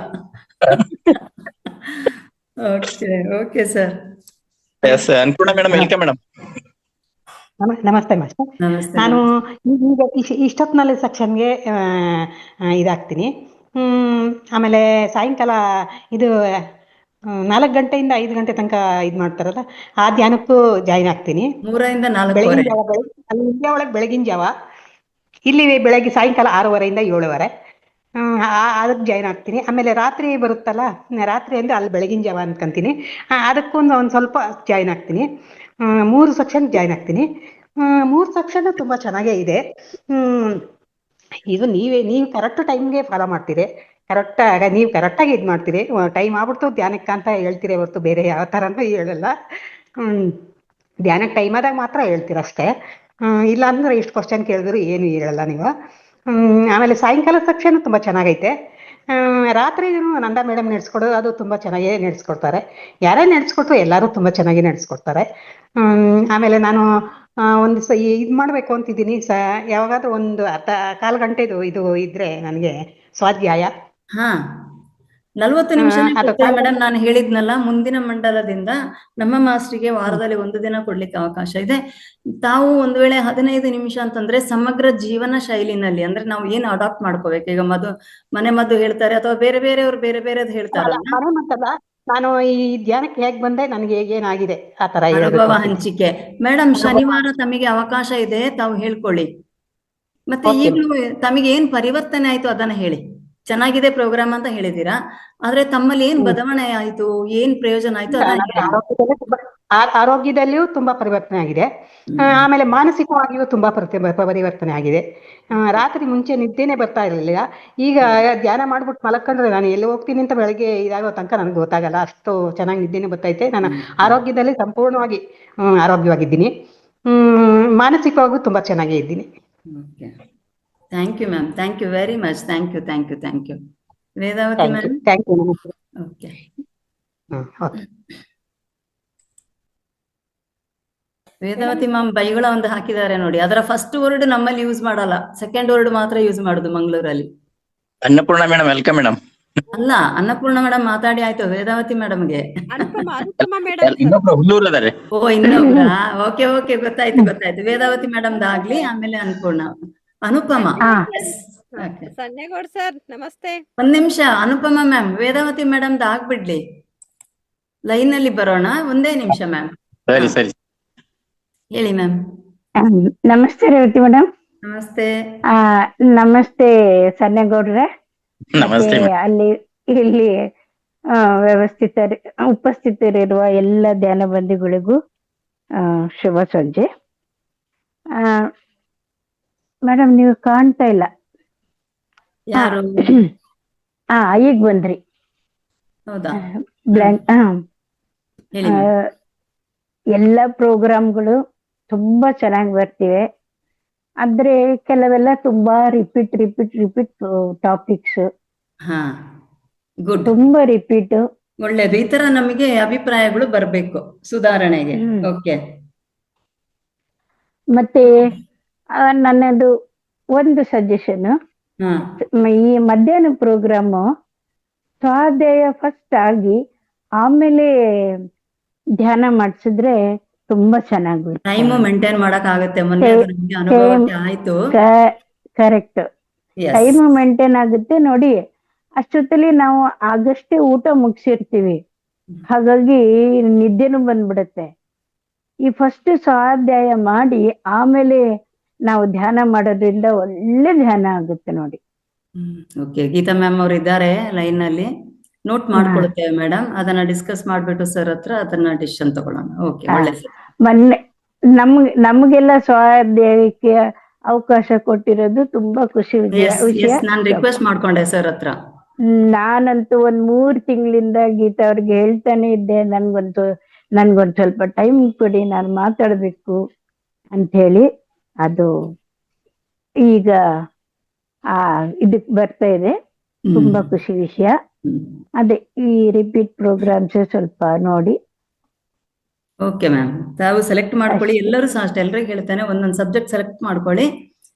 Okay okay sir. Yes Annapurna madam, welcome madam. ನಮಸ್ತೆ ಮಾಸ್ಟರ್. ನಮಸ್ತೆ. ನಾನು ಈಗ ಇಷ್ಟೊತ್ತಿನಲ್ಲಿ ಸೆಕ್ಷನ್ಗೆ ಇದಾಗ್ತೀನಿ. ಆಮೇಲೆ ಸಾಯಂಕಾಲ ಇದು 4 ಗಂಟೆಯಿಂದ 5 ಗಂಟೆ ತನಕ ಇದು ಮಾಡ್ತಾರಲ್ಲ, ಆ ಧ್ಯಾನಕ್ಕೂ ಜಾಯಿನ್ ಆಗ್ತೀನಿ. 3 ರಿಂದ 4 ಬೆಳಗಿನ ಜಾವ, ಅಲ್ಲಿ ಇಂಡಿಯಾ ಒಳಗೆ ಬೆಳಗಿನ ಜಾವ, ಇಲ್ಲಿ ಬೆಳಗ್ಗೆ ಸಾಯಂಕಾಲ 6:30 ಇಂದ 7:30 ಅದಕ್ಕೆ ಜಾಯಿನ್ ಆಗ್ತೀನಿ. ಆಮೇಲೆ ರಾತ್ರಿ ಬರುತ್ತಲ್ಲ, ರಾತ್ರಿ ಅಂದರೆ ಅಲ್ಲಿ ಬೆಳಗಿನ ಜಾವ ಅನ್ಕೊಂತೀನಿ, ಅದಕ್ಕೊಂದು ಒಂದು ಸ್ವಲ್ಪ ಜಾಯಿನ್ ಆಗ್ತೀನಿ. 3 ಸೆಕ್ಷನ್ ಜಾಯಿನ್ ಆಗ್ತೀನಿ. 3 ಸೆಕ್ಷನ್ ತುಂಬ ಚೆನ್ನಾಗೇ ಇದೆ. ಇದು ನೀವು ಕರೆಕ್ಟ್ ಟೈಮ್ಗೆ ಫಾಲೋ ಮಾಡ್ತೀರಿ, ನೀವು ಕರೆಕ್ಟಾಗಿ ಇದು ಮಾಡ್ತೀರಿ. ಟೈಮ್ ಆಗ್ಬಿಡ್ತು ಧ್ಯಾನಕ್ಕೆ ಅಂತ ಹೇಳ್ತೀರಿ ಹೊರತು ಬೇರೆ ಯಾವ ಥರನೂ ಹೇಳಲ್ಲ. ಧ್ಯಾನಕ್ಕೆ ಟೈಮ್ ಆದಾಗ ಮಾತ್ರ ಹೇಳ್ತೀರ ಅಷ್ಟೇ. ಇಲ್ಲ ಅಂದ್ರೆ ಎಷ್ಟು ಕ್ವಶನ್ ಕೇಳಿದ್ರು ಏನು ಹೇಳಲ್ಲ ನೀವು. ಆಮೇಲೆ ಸಾಯಂಕಾಲ ಸೆಕ್ಷನ್ ತುಂಬ ಚೆನ್ನಾಗೈತೆ. ರಾತ್ರಿ ನಂದ ಮೇಡಮ್ ನಡೆಸ್ಕೊಡೋದು ಅದು ತುಂಬ ಚೆನ್ನಾಗೇ ನಡೆಸ್ಕೊಡ್ತಾರೆ. ಯಾರೇ ನಡೆಸ್ಕೊಟ್ರು ಎಲ್ಲರೂ ತುಂಬ ಚೆನ್ನಾಗಿ ನಡೆಸ್ಕೊಡ್ತಾರೆ. ಆಮೇಲೆ ನಾನು ಒಂದು ದಿವಸ ಇದು ಮಾಡಬೇಕು ಅಂತಿದ್ದೀನಿ, ಯಾವಾಗಾದ್ರೂ ಒಂದು 1/4 ಗಂಟೆದು ಇದು ಇದ್ರೆ ನನಗೆ ಸ್ವಾಧ್ಯಾಯ. 40 ನಿಮಿಷ ಮೇಡಮ್. ನಾನು ಹೇಳಿದ್ನಲ್ಲ, ಮುಂದಿನ ಮಂಡಲದಿಂದ ನಮ್ಮ ಮಾಸ್ಟ್ರಿಗೆ ವಾರದಲ್ಲಿ 1 ದಿನ ಕೊಡ್ಲಿಕ್ಕೆ ಅವಕಾಶ ಇದೆ. ತಾವು ಒಂದು ವೇಳೆ 15 ನಿಮಿಷ ಅಂತಂದ್ರೆ ಸಮಗ್ರ ಜೀವನ ಶೈಲಿನಲ್ಲಿ, ಅಂದ್ರೆ ನಾವು ಏನು ಅಡಾಪ್ಟ್ ಮಾಡ್ಕೋಬೇಕು. ಈಗ ಮನೆ ಮದ್ದು ಹೇಳ್ತಾರೆ ಅಥವಾ ಬೇರೆ ಬೇರೆಯವ್ರು ಬೇರೆ ಬೇರೆದ್ ಹೇಳ್ತಾರಲ್ಲ, ನಾನು ಈ ಧ್ಯಾನಕ್ಕೆ ಹೇಗ್ ಬಂದೆ, ನನಗೆ ಏನಾಗಿದೆ ಆ ತರ ಅನುಭವ ಹಂಚಿಕೆ. ಮೇಡಮ್, ಶನಿವಾರ ತಮಗೆ ಅವಕಾಶ ಇದೆ, ತಾವು ಹೇಳ್ಕೊಳ್ಳಿ. ಮತ್ತೆ ಈಗಲೂ ತಮಗೆ ಏನ್ ಪರಿವರ್ತನೆ ಆಯ್ತು ಅದನ್ನ ಹೇಳಿ. ಚೆನ್ನಾಗಿದೆ ಪ್ರೋಗ್ರಾಮ್ ಅಂತ ಹೇಳಿದೀರಾ, ಆದ್ರೆ ತಮ್ಮಲ್ಲಿ ಏನ್ ಬದಲಾವಣೆ ಆಯ್ತು, ಏನ್ ಪ್ರಯೋಜನ ಆಯ್ತು ಆರೋಗ್ಯದಲ್ಲಿಯೂ ತುಂಬಾ ಪರಿವರ್ತನೆ ಆಗಿದೆ. ಆಮೇಲೆ ಮಾನಸಿಕವಾಗಿಯೂ ತುಂಬಾ ಪರಿವರ್ತನೆ ಆಗಿದೆ. ರಾತ್ರಿ ಮುಂಚೆ ನಿದ್ದೆನೆ ಬರ್ತಾ ಇರಲಿಲ್ಲ. ಈಗ ಧ್ಯಾನ ಮಾಡ್ಬಿಟ್ಟು ಮಲಕ್ಕಂಡ್ರೆ ನಾನು ಎಲ್ಲಿ ಹೋಗ್ತೀನಿ ಅಂತ ಬೆಳಗ್ಗೆ ಇದಾಗೋ ತನಕ ನನಗೆ ಗೊತ್ತಾಗಲ್ಲ, ಅಷ್ಟು ಚೆನ್ನಾಗಿ ನಿದ್ದೆನೆ ಬರ್ತೈತೆ. ನಾನು ಆರೋಗ್ಯದಲ್ಲಿ ಸಂಪೂರ್ಣವಾಗಿ ಆರೋಗ್ಯವಾಗಿದ್ದೀನಿ. ಮಾನಸಿಕವಾಗೂ ತುಂಬಾ ಚೆನ್ನಾಗೇ ಇದ್ದೀನಿ. Thank you ma'am, thank you very much. Thank you. Vedavati ma'am. Thank you. Okay. Vedavati ma'am ಬೈಗಳ ಒಂದು ಹಾಕಿದ್ದಾರೆ ನೋಡಿ, ಅದರ ಫಸ್ಟ್ ವರ್ಡ್ ನಮ್ಮಲ್ಲಿ ಯೂಸ್ ಮಾಡಲ್ಲ, ಸೆಕೆಂಡ್ ವರ್ಡ್ ಮಾತ್ರ ಯೂಸ್ ಮಾಡುದು ಮಂಗಳೂರಲ್ಲಿ. Annapurna madam, welcome madam. ಅಲ್ಲ, ಅನ್ನಪೂರ್ಣ ಮೇಡಮ್ ಮಾತಾಡಿ ಆಯ್ತು, ವೇದಾವತಿ ಮೇಡಮ್ಗೆ ಹುಲ್ಲೂರು ಅದಾರೆ. ಓ, ಇನ್ನೊಬ್ರಾ? ಓಕೆ ಓಕೆ, ಗೊತ್ತಾಯ್ತು. ವೇದಾವತಿ ಮೇಡಮ್ದು ಆಗ್ಲಿ, ಆಮೇಲೆ ಅನ್ನಪೂರ್ಣ. ಅನುಪಮ. ಸನ್ನೇಗೌಡ್ ಸರ್ ನಮಸ್ತೆ. 1 ನಿಮಿಷ ಅನುಪಮ ಮ್ಯಾಮ್, ವೇದಾವತಿ ಮೇಡಮ್ದು ಆಗ್ಬಿಡ್ಲಿ, ಲೈನ್ ಅಲ್ಲಿ ಬರೋಣ. 1 ನಿಮಿಷ ಮ್ಯಾಮ್. ಸರಿ ಹೇಳಿ ಮ್ಯಾಮ್. ನಮಸ್ತೆ ರೇವತಿ ಮೇಡಮ್. ನಮಸ್ತೆ. ನಮಸ್ತೆ ಸನ್ನೇಗೌಡ್ರೆ. ನಮಸ್ತೆ. ಅಲ್ಲಿ ಇಲ್ಲಿ ಉಪಸ್ಥಿತರಿರುವ ಎಲ್ಲ ಧ್ಯಾನ ಬಂಧುಗಳಿಗೂ ಶುಭ ಸಂಜೆ. ಮೇಡಮ್, ನೀವು ಕಾಣ್ತಾ ಇಲ್ಲ. ಯಾರು? ಈಗ ಬಂದ್ರಿ. ಹೌದಾ? ಬ್ಲ್ಯಾಂಕ್. ಎಲ್ಲ ಪ್ರೋಗ್ರಾಮ್ಗಳು ತುಂಬಾ ಚೆನ್ನಾಗಿ ಬರ್ತಿವೆ, ಆದ್ರೆ ಕೆಲವೆಲ್ಲ ತುಂಬಾ ರಿಪೀಟ್ ಟಾಪಿಕ್ಸ್. ಗುಡ್. ತುಂಬಾ ರಿಪೀಟ್. ಒಳ್ಳೇದು, ಈ ತರ ನಮಗೆ ಅಭಿಪ್ರಾಯಗಳು ಬರ್ಬೇಕು ಸುಧಾರಣೆಗೆ. ಓಕೆ. ಮತ್ತೆ ನನ್ನದು ಒಂದು ಸಜೆಷನ್, ಈ ಮಧ್ಯಾಹ್ನ ಪ್ರೋಗ್ರಾಮು ಸ್ವಾಧ್ಯಾಯ ಫಸ್ಟ್ ಆಗಿ ಆಮೇಲೆ ಧ್ಯಾನ ಮಾಡಿಸಿದ್ರೆ ತುಂಬಾ ಚೆನ್ನಾಗಿ ಟೈಮ್ ಮೇಂಟೈನ್ ಮಾಡಕ್ ಆಗುತ್ತೆ. ಮೊನ್ನೆ ಆಯ್ತು. ಕರೆಕ್ಟ್, ಟೈಮ್ ಮೇಂಟೈನ್ ಆಗುತ್ತೆ ನೋಡಿ. ಅಷ್ಟೊತ್ತಲ್ಲಿ ನಾವು ಆಗಷ್ಟೇ ಊಟ ಮುಗಿಸಿರ್ತೀವಿ, ಹಾಗಾಗಿ ನಿದ್ದೆನೂ ಬಂದ್ಬಿಡುತ್ತೆ. ಈ ಫಸ್ಟ್ ಸ್ವಾಧ್ಯಾಯ ಮಾಡಿ ಆಮೇಲೆ ನಾವು ಧ್ಯಾನ ಮಾಡೋದ್ರಿಂದ ಒಳ್ಳೆ ಧ್ಯಾನ ಆಗುತ್ತೆ ನೋಡಿ. ಓಕೆ, ಗೀತಾ ಮ್ಯಾಮ್ ಅವ್ರು ಇದ್ದಾರೆ ಲೈನ್ ನಲ್ಲಿ, ನೋಟ್ ಮಾಡ್ಕೊಳ್ತೇವೆ ಮೇಡಮ್. ಅದನ್ನ ಡಿಸ್ಕಸ್ ಮಾಡ್ಬಿಟ್ಟು ಸರ್ ಹತ್ರ ಅದನ್ನ ಡಿಸಿಷನ್ ತಗೊಳ್ಳೋಣ. ಓಕೆ, ಒಳ್ಳೆ. ಮೊನ್ನೆ ನಮ್ಗೆಲ್ಲ ಸ್ವಾಧ್ಯಾಯಕ್ಕೆ ಅವಕಾಶ ಕೊಟ್ಟಿರೋದು ತುಂಬಾ ಖುಷಿ ವಿಷಯ. ನಾನು ರಿಕ್ವೆಸ್ಟ್ ಮಾಡ್ಕೊಂಡೆ ಸರ್ ಹತ್ರ. ನಾನಂತೂ 3 ತಿಂಗಳಿಂದ ಗೀತಾ ಅವ್ರಿಗೆ ಹೇಳ್ತಾನೆ ಇದ್ದೆ, ನನ್ಗೊಂದು ಸ್ವಲ್ಪ ಟೈಮ್ ಕೊಡಿ, ನಾನು ಮಾತಾಡ್ಬೇಕು ಅಂತ ಹೇಳಿ. ಅದು ಈಗ ಇದಕ್ ಬರ್ತಾ ಇದೆ, ತುಂಬಾ ಖುಷಿ ವಿಷಯ. ಅದೇ ಈ ರಿಪೀಟ್ ಪ್ರೋಗ್ರಾಮ್ಸ್ ಸ್ವಲ್ಪ ನೋಡಿ. ಓಕೆ ಮ್ಯಾಮ್, ತಾವು ಸೆಲೆಕ್ಟ್ ಮಾಡ್ಕೊಳ್ಳಿ. ಎಲ್ಲರೂ ಸಹ ಅಷ್ಟೇ, ಎಲ್ರಿಗೂ ಹೇಳ್ತೇನೆ, ಒಂದೊಂದು ಸಬ್ಜೆಕ್ಟ್ ಸೆಲೆಕ್ಟ್ ಮಾಡ್ಕೊಳ್ಳಿ.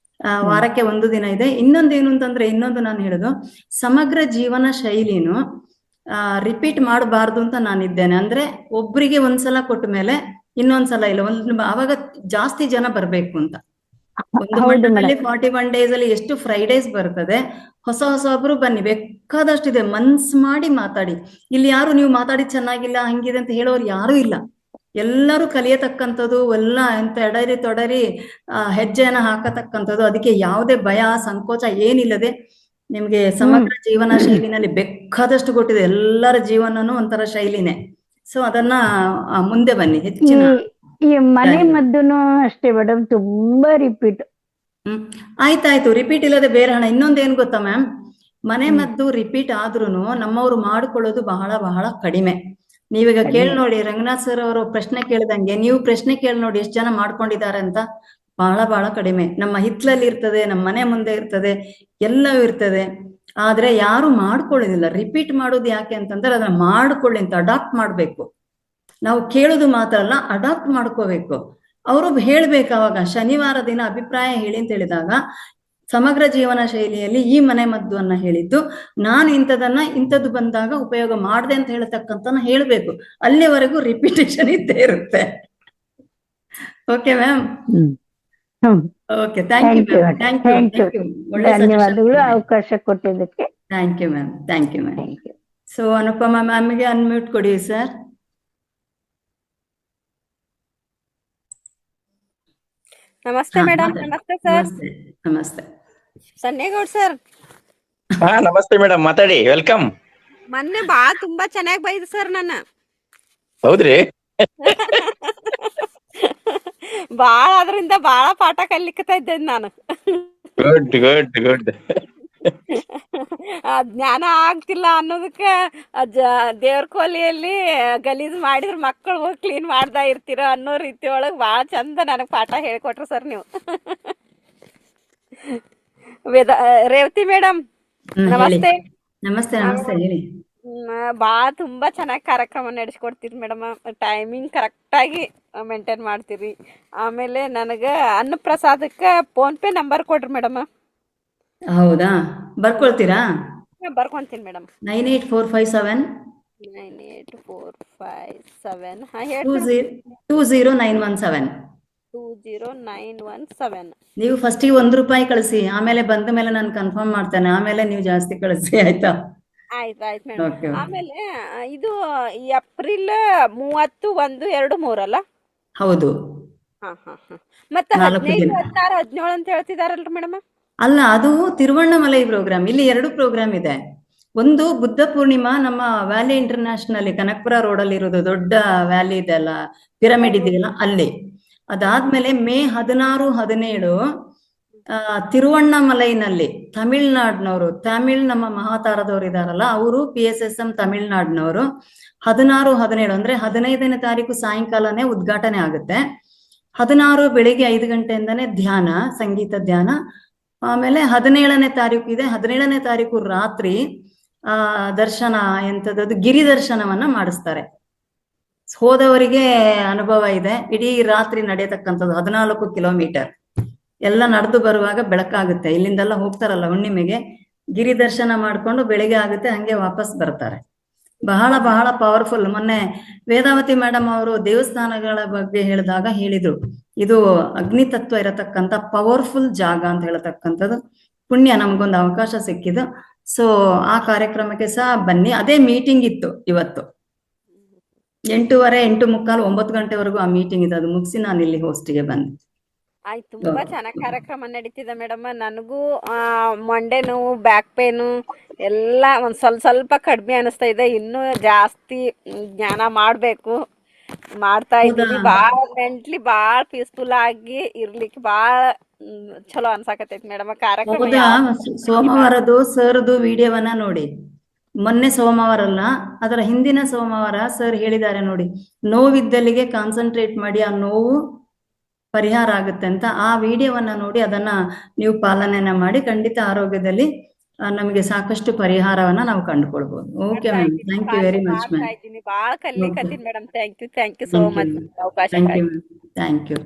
ವಾರಕ್ಕೆ ಒಂದು ದಿನ ಇದೆ. ಇನ್ನೊಂದೇನು ಅಂತಂದ್ರೆ, ಇನ್ನೊಂದು ನಾನು ಹೇಳುದು, ಸಮಗ್ರ ಜೀವನ ಶೈಲಿನು ರಿಪೀಟ್ ಮಾಡಬಾರ್ದು ಅಂತ ನಾನಿದ್ದೇನೆ. ಅಂದ್ರೆ ಒಬ್ರಿಗೆ ಒಂದ್ಸಲ ಕೊಟ್ಟ ಮೇಲೆ ಇನ್ನೊಂದ್ಸಲ ಇಲ್ಲ, ಆವಾಗ ಜಾಸ್ತಿ ಜನ ಬರ್ಬೇಕು ಅಂತ. ಒಂದು ಮಂಡಲದಲ್ಲಿ 41 days ಅಲ್ಲಿ ಎಷ್ಟು ಫ್ರೈಡೇಸ್ ಬರ್ತದೆ, ಹೊಸೊಬ್ರು ಬನ್ನಿ, ಬೇಕಾದಷ್ಟಿದೆ, ಮನ್ಸ್ ಮಾಡಿ ಮಾತಾಡಿ. ಇಲ್ಲಿ ಯಾರು ನೀವು ಮಾತಾಡಿ ಚೆನ್ನಾಗಿಲ್ಲ ಹಂಗಿದೆ ಅಂತ ಹೇಳೋರು ಯಾರು ಇಲ್ಲ. ಎಲ್ಲರೂ ಕಲಿಯತಕ್ಕಂಥದ್ದು, ಎಲ್ಲ ಎಂತ ಎಡರಿ ತೊಡರಿ ಹೆಜ್ಜೆಯನ್ನ ಹಾಕತಕ್ಕಂಥದ್ದು. ಅದಕ್ಕೆ ಯಾವುದೇ ಭಯ ಸಂಕೋಚ ಏನಿಲ್ಲದೆ ನಿಮ್ಗೆ ಸಮಗ್ರ ಜೀವನ ಶೈಲಿನಲ್ಲಿ ಬೇಕಾದಷ್ಟು ಕೊಟ್ಟಿದೆ. ಎಲ್ಲರ ಜೀವನನೂ ಒಂಥರ ಶೈಲಿನೇ. ಸೊ ಅದನ್ನ ಮುಂದೆ ಬನ್ನಿ, ಹೆಚ್ಚಿನ ಈ ಮನೆ ಮದ್ದುನು ಅಷ್ಟೇ ಮೇಡಮ್, ತುಂಬಾ ರಿಪೀಟ್. ಆಯ್ತಾಯ್ತು, ರಿಪೀಟ್ ಇಲ್ಲದೆ ಬೇರೆ ಹಣ. ಇನ್ನೊಂದೇನ್ ಗೊತ್ತಾ ಮ್ಯಾಮ್, ಮನೆ ಮದ್ದು ರಿಪೀಟ್ ಆದ್ರೂನು ನಮ್ಮವ್ರು ಮಾಡ್ಕೊಳ್ಳೋದು ಬಹಳ ಬಹಳ ಕಡಿಮೆ. ನೀವೀಗ ಕೇಳಿ ನೋಡಿ, ರಂಗನಾಥ್ ಸರ್ ಅವರು ಪ್ರಶ್ನೆ ಕೇಳಿದಂಗೆ ನೀವು ಪ್ರಶ್ನೆ ಕೇಳಿ ನೋಡಿ ಎಷ್ಟು ಜನ ಮಾಡ್ಕೊಂಡಿದ್ದಾರೆ ಅಂತ. ಬಹಳ ಬಹಳ ಕಡಿಮೆ. ನಮ್ಮ ಹಿತ್ಲಲ್ಲಿ ಇರ್ತದೆ, ನಮ್ಮ ಮನೆ ಮುಂದೆ ಇರ್ತದೆ, ಎಲ್ಲವೂ ಇರ್ತದೆ. ಆದ್ರೆ ಯಾರು ಮಾಡ್ಕೊಳ್ಳೋದಿಲ್ಲ. ರಿಪೀಟ್ ಮಾಡೋದು ಯಾಕೆ ಅಂತಂದ್ರೆ, ಅದನ್ನ ಮಾಡ್ಕೊಳ್ಳಿ ಅಂತ ಅಡಾಪ್ಟ್ ಮಾಡ್ಬೇಕು. ನಾವು ಕೇಳೋದು ಮಾತ್ರ ಅಲ್ಲ, ಅಡಾಪ್ಟ್ ಮಾಡ್ಕೋಬೇಕು. ಅವರು ಹೇಳ್ಬೇಕು ಅವಾಗ, ಶನಿವಾರ ದಿನ ಅಭಿಪ್ರಾಯ ಹೇಳಿ ಅಂತ ಹೇಳಿದಾಗ, ಸಮಗ್ರ ಜೀವನ ಶೈಲಿಯಲ್ಲಿ ಈ ಮನೆ ಮದ್ದು ಅನ್ನ ಹೇಳಿದ್ದು, ನಾನು ಇಂಥದ್ದು ಬಂದಾಗ ಉಪಯೋಗ ಮಾಡಿದೆ ಅಂತ ಹೇಳ್ತಕ್ಕಂತ ಹೇಳ್ಬೇಕು. ಅಲ್ಲಿವರೆಗೂ ರಿಪಿಟೇಷನ್ ಇದ್ದೇ ಇರುತ್ತೆ. Okay ma'am? Okay, thank you. ಧನ್ಯವಾದಗಳು ಅವಕಾಶ ಕೊಟ್ಟಿದ್ದಕ್ಕೆ. Thank you ma'am, thank you ma'am. So Anupama ಮ್ಯಾಮ್ಗೆ ಅನ್ಮ್ಯೂಟ್ ಕೊಡಿ ಸರ್. ನಮಸ್ತೆ ಮೇಡಮ್. ನಮಸ್ತೆ ಸರ್. ನಮಸ್ತೆ ಸನ್ನೇಗೌಡ್ ಸರ್. ನಮಸ್ತೆ ಮೇಡಮ್, ಮಾತಾಡಿ. ವೆಲ್ಕಮ್. ಮೊನ್ನೆ ತುಂಬಾ ಚೆನ್ನಾಗಿ ಬೈದು ಸರ್ ನನ್ನ. ಹೌದ್ರಿ? ಅದರಿಂದ ಬಾಳ ಪಾಠ ಕಲಿಕತ್ತಾ ಇದ್ದೇನೆ ನಾನು. Good good good. ಜ್ಞಾನ ಆಗ್ತಿಲ್ಲ ಅನ್ನೋದಕ್ಕ ದೇವ್ರ ಕೋಲಿಯಲ್ಲಿ ಗಲೀಜ್ ಮಾಡಿದ್ರ ಮಕ್ಕಳು ಹೋಗಿ ಕ್ಲೀನ್ ಮಾಡ್ದಾ ಇರ್ತೀರ ಅನ್ನೋ ರೀತಿ ಒಳಗ್ ಬಾಳ ಚಂದ ನನಗ್ ಪಾಠ ಹೇಳ್ಕೊಟ್ರು ಸರ್ ನೀವು. ರೇವತಿ ಮೇಡಮ್ ನಮಸ್ತೆ. ನಮಸ್ತೆ ನಮಸ್ತೆ, ಹೇಳಿ. ತುಂಬಾ ಚೆನ್ನಾಗಿ ಕಾರ್ಯಕ್ರಮ ನಡೆಸ್ಕೊಡ್ತೀರಿ ಮೇಡಮ್. ಟೈಮಿಂಗ್ ಕರೆಕ್ಟ್ ಆಗಿ ಮೇಂಟೈನ್ ಮಾಡ್ತೀರಿ. ಆಮೇಲೆ ನನಗ ಅನ್ನಪ್ರಸಾದಕ್ಕ ಫೋನ್ ಪೇ ನಂಬರ್ ಕೊಡ್ರಿ ಮೇಡಮ್. ಹೌದಾ, ಬರ್ಕೊಳ್ತೀರಾ? ಬರ್ಕೊಂತೀನಿ ಮೇಡಮ್. 98457 20917. 20917. ನೀವು ಫಸ್ಟಿಗೆ ₹1 ಕಳಿಸಿ, ಆಮೇಲೆ ಬಂದ ಮೇಲೆ ನಾನು ಕನ್ಫರ್ಮ್ ಮಾಡ್ತೇನೆ. ಆಮೇಲೆ ನೀವು ಜಾಸ್ತಿ ಕಳಿಸಿ, ಆಯ್ತಾ? ಆಯ್ತು ಮೇಡಮ್. ಆಮೇಲೆ ಇದು ಏಪ್ರಿಲ್ 30, 1, 2, 3 ಅಲ್ಲ? ಹೌದು. ಮತ್ತೆ 15, 16, 17 ಅಂತ ಹೇಳ್ತಿದಾರಲ್ರಿ ಮೇಡಮ್? ಅಲ್ಲ, ಅದು ತಿರುವಣ್ಣಮಲೈ ಪ್ರೋಗ್ರಾಮ್. ಇಲ್ಲಿ 2 ಪ್ರೋಗ್ರಾಮ್ ಇದೆ. ಒಂದು ಬುದ್ಧ ಪೂರ್ಣಿಮಾ ನಮ್ಮ ವ್ಯಾಲಿ ಇಂಟರ್ನ್ಯಾಷನಲ್ ಕನಕಪುರ ರೋಡ್ ಅಲ್ಲಿ ಇರೋದು, ದೊಡ್ಡ ವ್ಯಾಲಿ ಇದೆ ಅಲ್ಲ, ಪಿರಮಿಡ್ ಇದೆಯಲ್ಲ ಅಲ್ಲಿ. ಅದಾದ್ಮೇಲೆ ಮೇ 16, 17 ತಿರುವಣ್ಣಮಲೈನಲ್ಲಿ ತಮಿಳ್ನಾಡಿನವರು, ನಮ್ಮ ಮಹಾತಾರದವ್ರು ಇದಾರಲ್ಲ, ಅವರು PSSM ತಮಿಳ್ನಾಡಿನವರು. 16, 17 ಅಂದ್ರೆ 15ನೇ ತಾರೀಕು ಸಾಯಂಕಾಲನೇ ಉದ್ಘಾಟನೆ ಆಗುತ್ತೆ. 16 ಬೆಳಿಗ್ಗೆ 5 ಗಂಟೆಯಿಂದಾನೇ ಧ್ಯಾನ, ಸಂಗೀತ ಧ್ಯಾನ. ಆಮೇಲೆ 17ನೇ ತಾರೀಕು ಇದೆ. 17ನೇ ತಾರೀಕು ರಾತ್ರಿ ದರ್ಶನ, ಎಂತದ್ದು ಗಿರಿ ದರ್ಶನವನ್ನ ಮಾಡಿಸ್ತಾರೆ. ಹೋದವರಿಗೆ ಅನುಭವ ಇದೆ. ಇಡೀ ರಾತ್ರಿ ನಡೆಯತಕ್ಕಂಥದ್ದು 14 ಕಿಲೋಮೀಟರ್ ಎಲ್ಲ ನಡೆದು ಬರುವಾಗ ಬೆಳಕಾಗುತ್ತೆ. ಇಲ್ಲಿಂದೆಲ್ಲ ಹೋಗ್ತಾರಲ್ಲ ಹುಣ್ಣಿಮೆಗೆ, ಗಿರಿ ದರ್ಶನ ಮಾಡ್ಕೊಂಡು ಬೆಳಿಗ್ಗೆ ಆಗುತ್ತೆ, ಹಂಗೆ ವಾಪಸ್ ಬರ್ತಾರೆ. ಬಹಳ ಬಹಳ ಪವರ್ಫುಲ್. ಮೊನ್ನೆ ವೇದಾವತಿ ಮೇಡಮ್ ಅವರು ದೇವಸ್ಥಾನಗಳ ಬಗ್ಗೆ ಹೇಳಿದಾಗ ಹೇಳಿದ್ರು, ಇದು ಅಗ್ನಿ ತತ್ವ ಇರತಕ್ಕಂತ ಪವರ್ಫುಲ್ ಜಾಗ ಅಂತ ಹೇಳತಕ್ಕಂಥದ್ದು. ಪುಣ್ಯ ನಮಗೊಂದು ಅವಕಾಶ ಸಿಕ್ಕಿದ್ದು. ಸೊ ಆ ಕಾರ್ಯಕ್ರಮಕ್ಕೆ ಸಹ ಬನ್ನಿ. ಅದೇ ಮೀಟಿಂಗ್ ಇತ್ತು ಇವತ್ತು. 8:30, 8:45, 9 ಗಂಟೆವರೆಗೂ ಆ ಮೀಟಿಂಗ್ ಇದೆ. ಅದು ಮುಗಿಸಿ ನಾನು ಇಲ್ಲಿ ಹೋಸ್ಟಿಗೆ ಬಂದೆ. ಆಯ್ತು, ತುಂಬಾ ಚೆನ್ನಾಗಿ ಕಾರ್ಯಕ್ರಮ ನಡೀತಿದೆ ಮೇಡಮ್. ನನಗೂ ಮಂಡೆ ನೋವು, ಬ್ಯಾಕ್ ಪೇನು ಎಲ್ಲ ಒಂದ್ ಸ್ವಲ್ಪ ಕಡಿಮೆ ಅನಿಸ್ತಾ ಇದೆ. ಇನ್ನೂ ಜಾಸ್ತಿ ಜ್ಞಾನ ಮಾಡ್ಬೇಕು, ಮಾಡ್ತಾ ಇದ್ದೀನಿ. ಬಾಳ ಮೆಂಟ್ಲಿ ಬಾಳ ಪೀಸ್ಫುಲ್ ಆಗಿ ಇರ್ಲಿಕ್ಕೆ ಬಾಳ ಚಲೋ ಅನ್ಸಾಕತೈತಿ ಮೇಡಮ್. ಕಾರ್ಯಕ್ರಮ ಸೋಮವಾರದ್ದು ಸರ್ದು ವಿಡಿಯೋವನ್ನ ನೋಡಿ. ಮೊನ್ನೆ ಸೋಮವಾರ ಅಲ್ಲ, ಅದರ ಹಿಂದಿನ ಸೋಮವಾರ ಸರ್ ಹೇಳಿದ್ದಾರೆ ನೋಡಿ, ನೋವಿದ್ದಲ್ಲಿಗೆ ಕಾನ್ಸಂಟ್ರೇಟ್ ಮಾಡಿ, ಆ ನೋವು ಪರಿಹಾರ ಆಗುತ್ತೆ ಅಂತ. ಆ ವಿಡಿಯೋವನ್ನ ನೋಡಿ ಅದನ್ನ ನೀವು ಪಾಲನೆಯನ್ನ ಮಾಡಿ, ಖಂಡಿತ ಆರೋಗ್ಯದಲ್ಲಿ ನಮಗೆ ಸಾಕಷ್ಟು ಪರಿಹಾರವನ್ನ ನಾವು ಕಂಡುಕೊಳ್ಬಹುದು. Okay ma'am, thank you very much ma'am. ಬಾಳ ಕಲಿಕತ್ತೀನಿ madam. Thank you so much ಅವಕಾಶ. Thank you.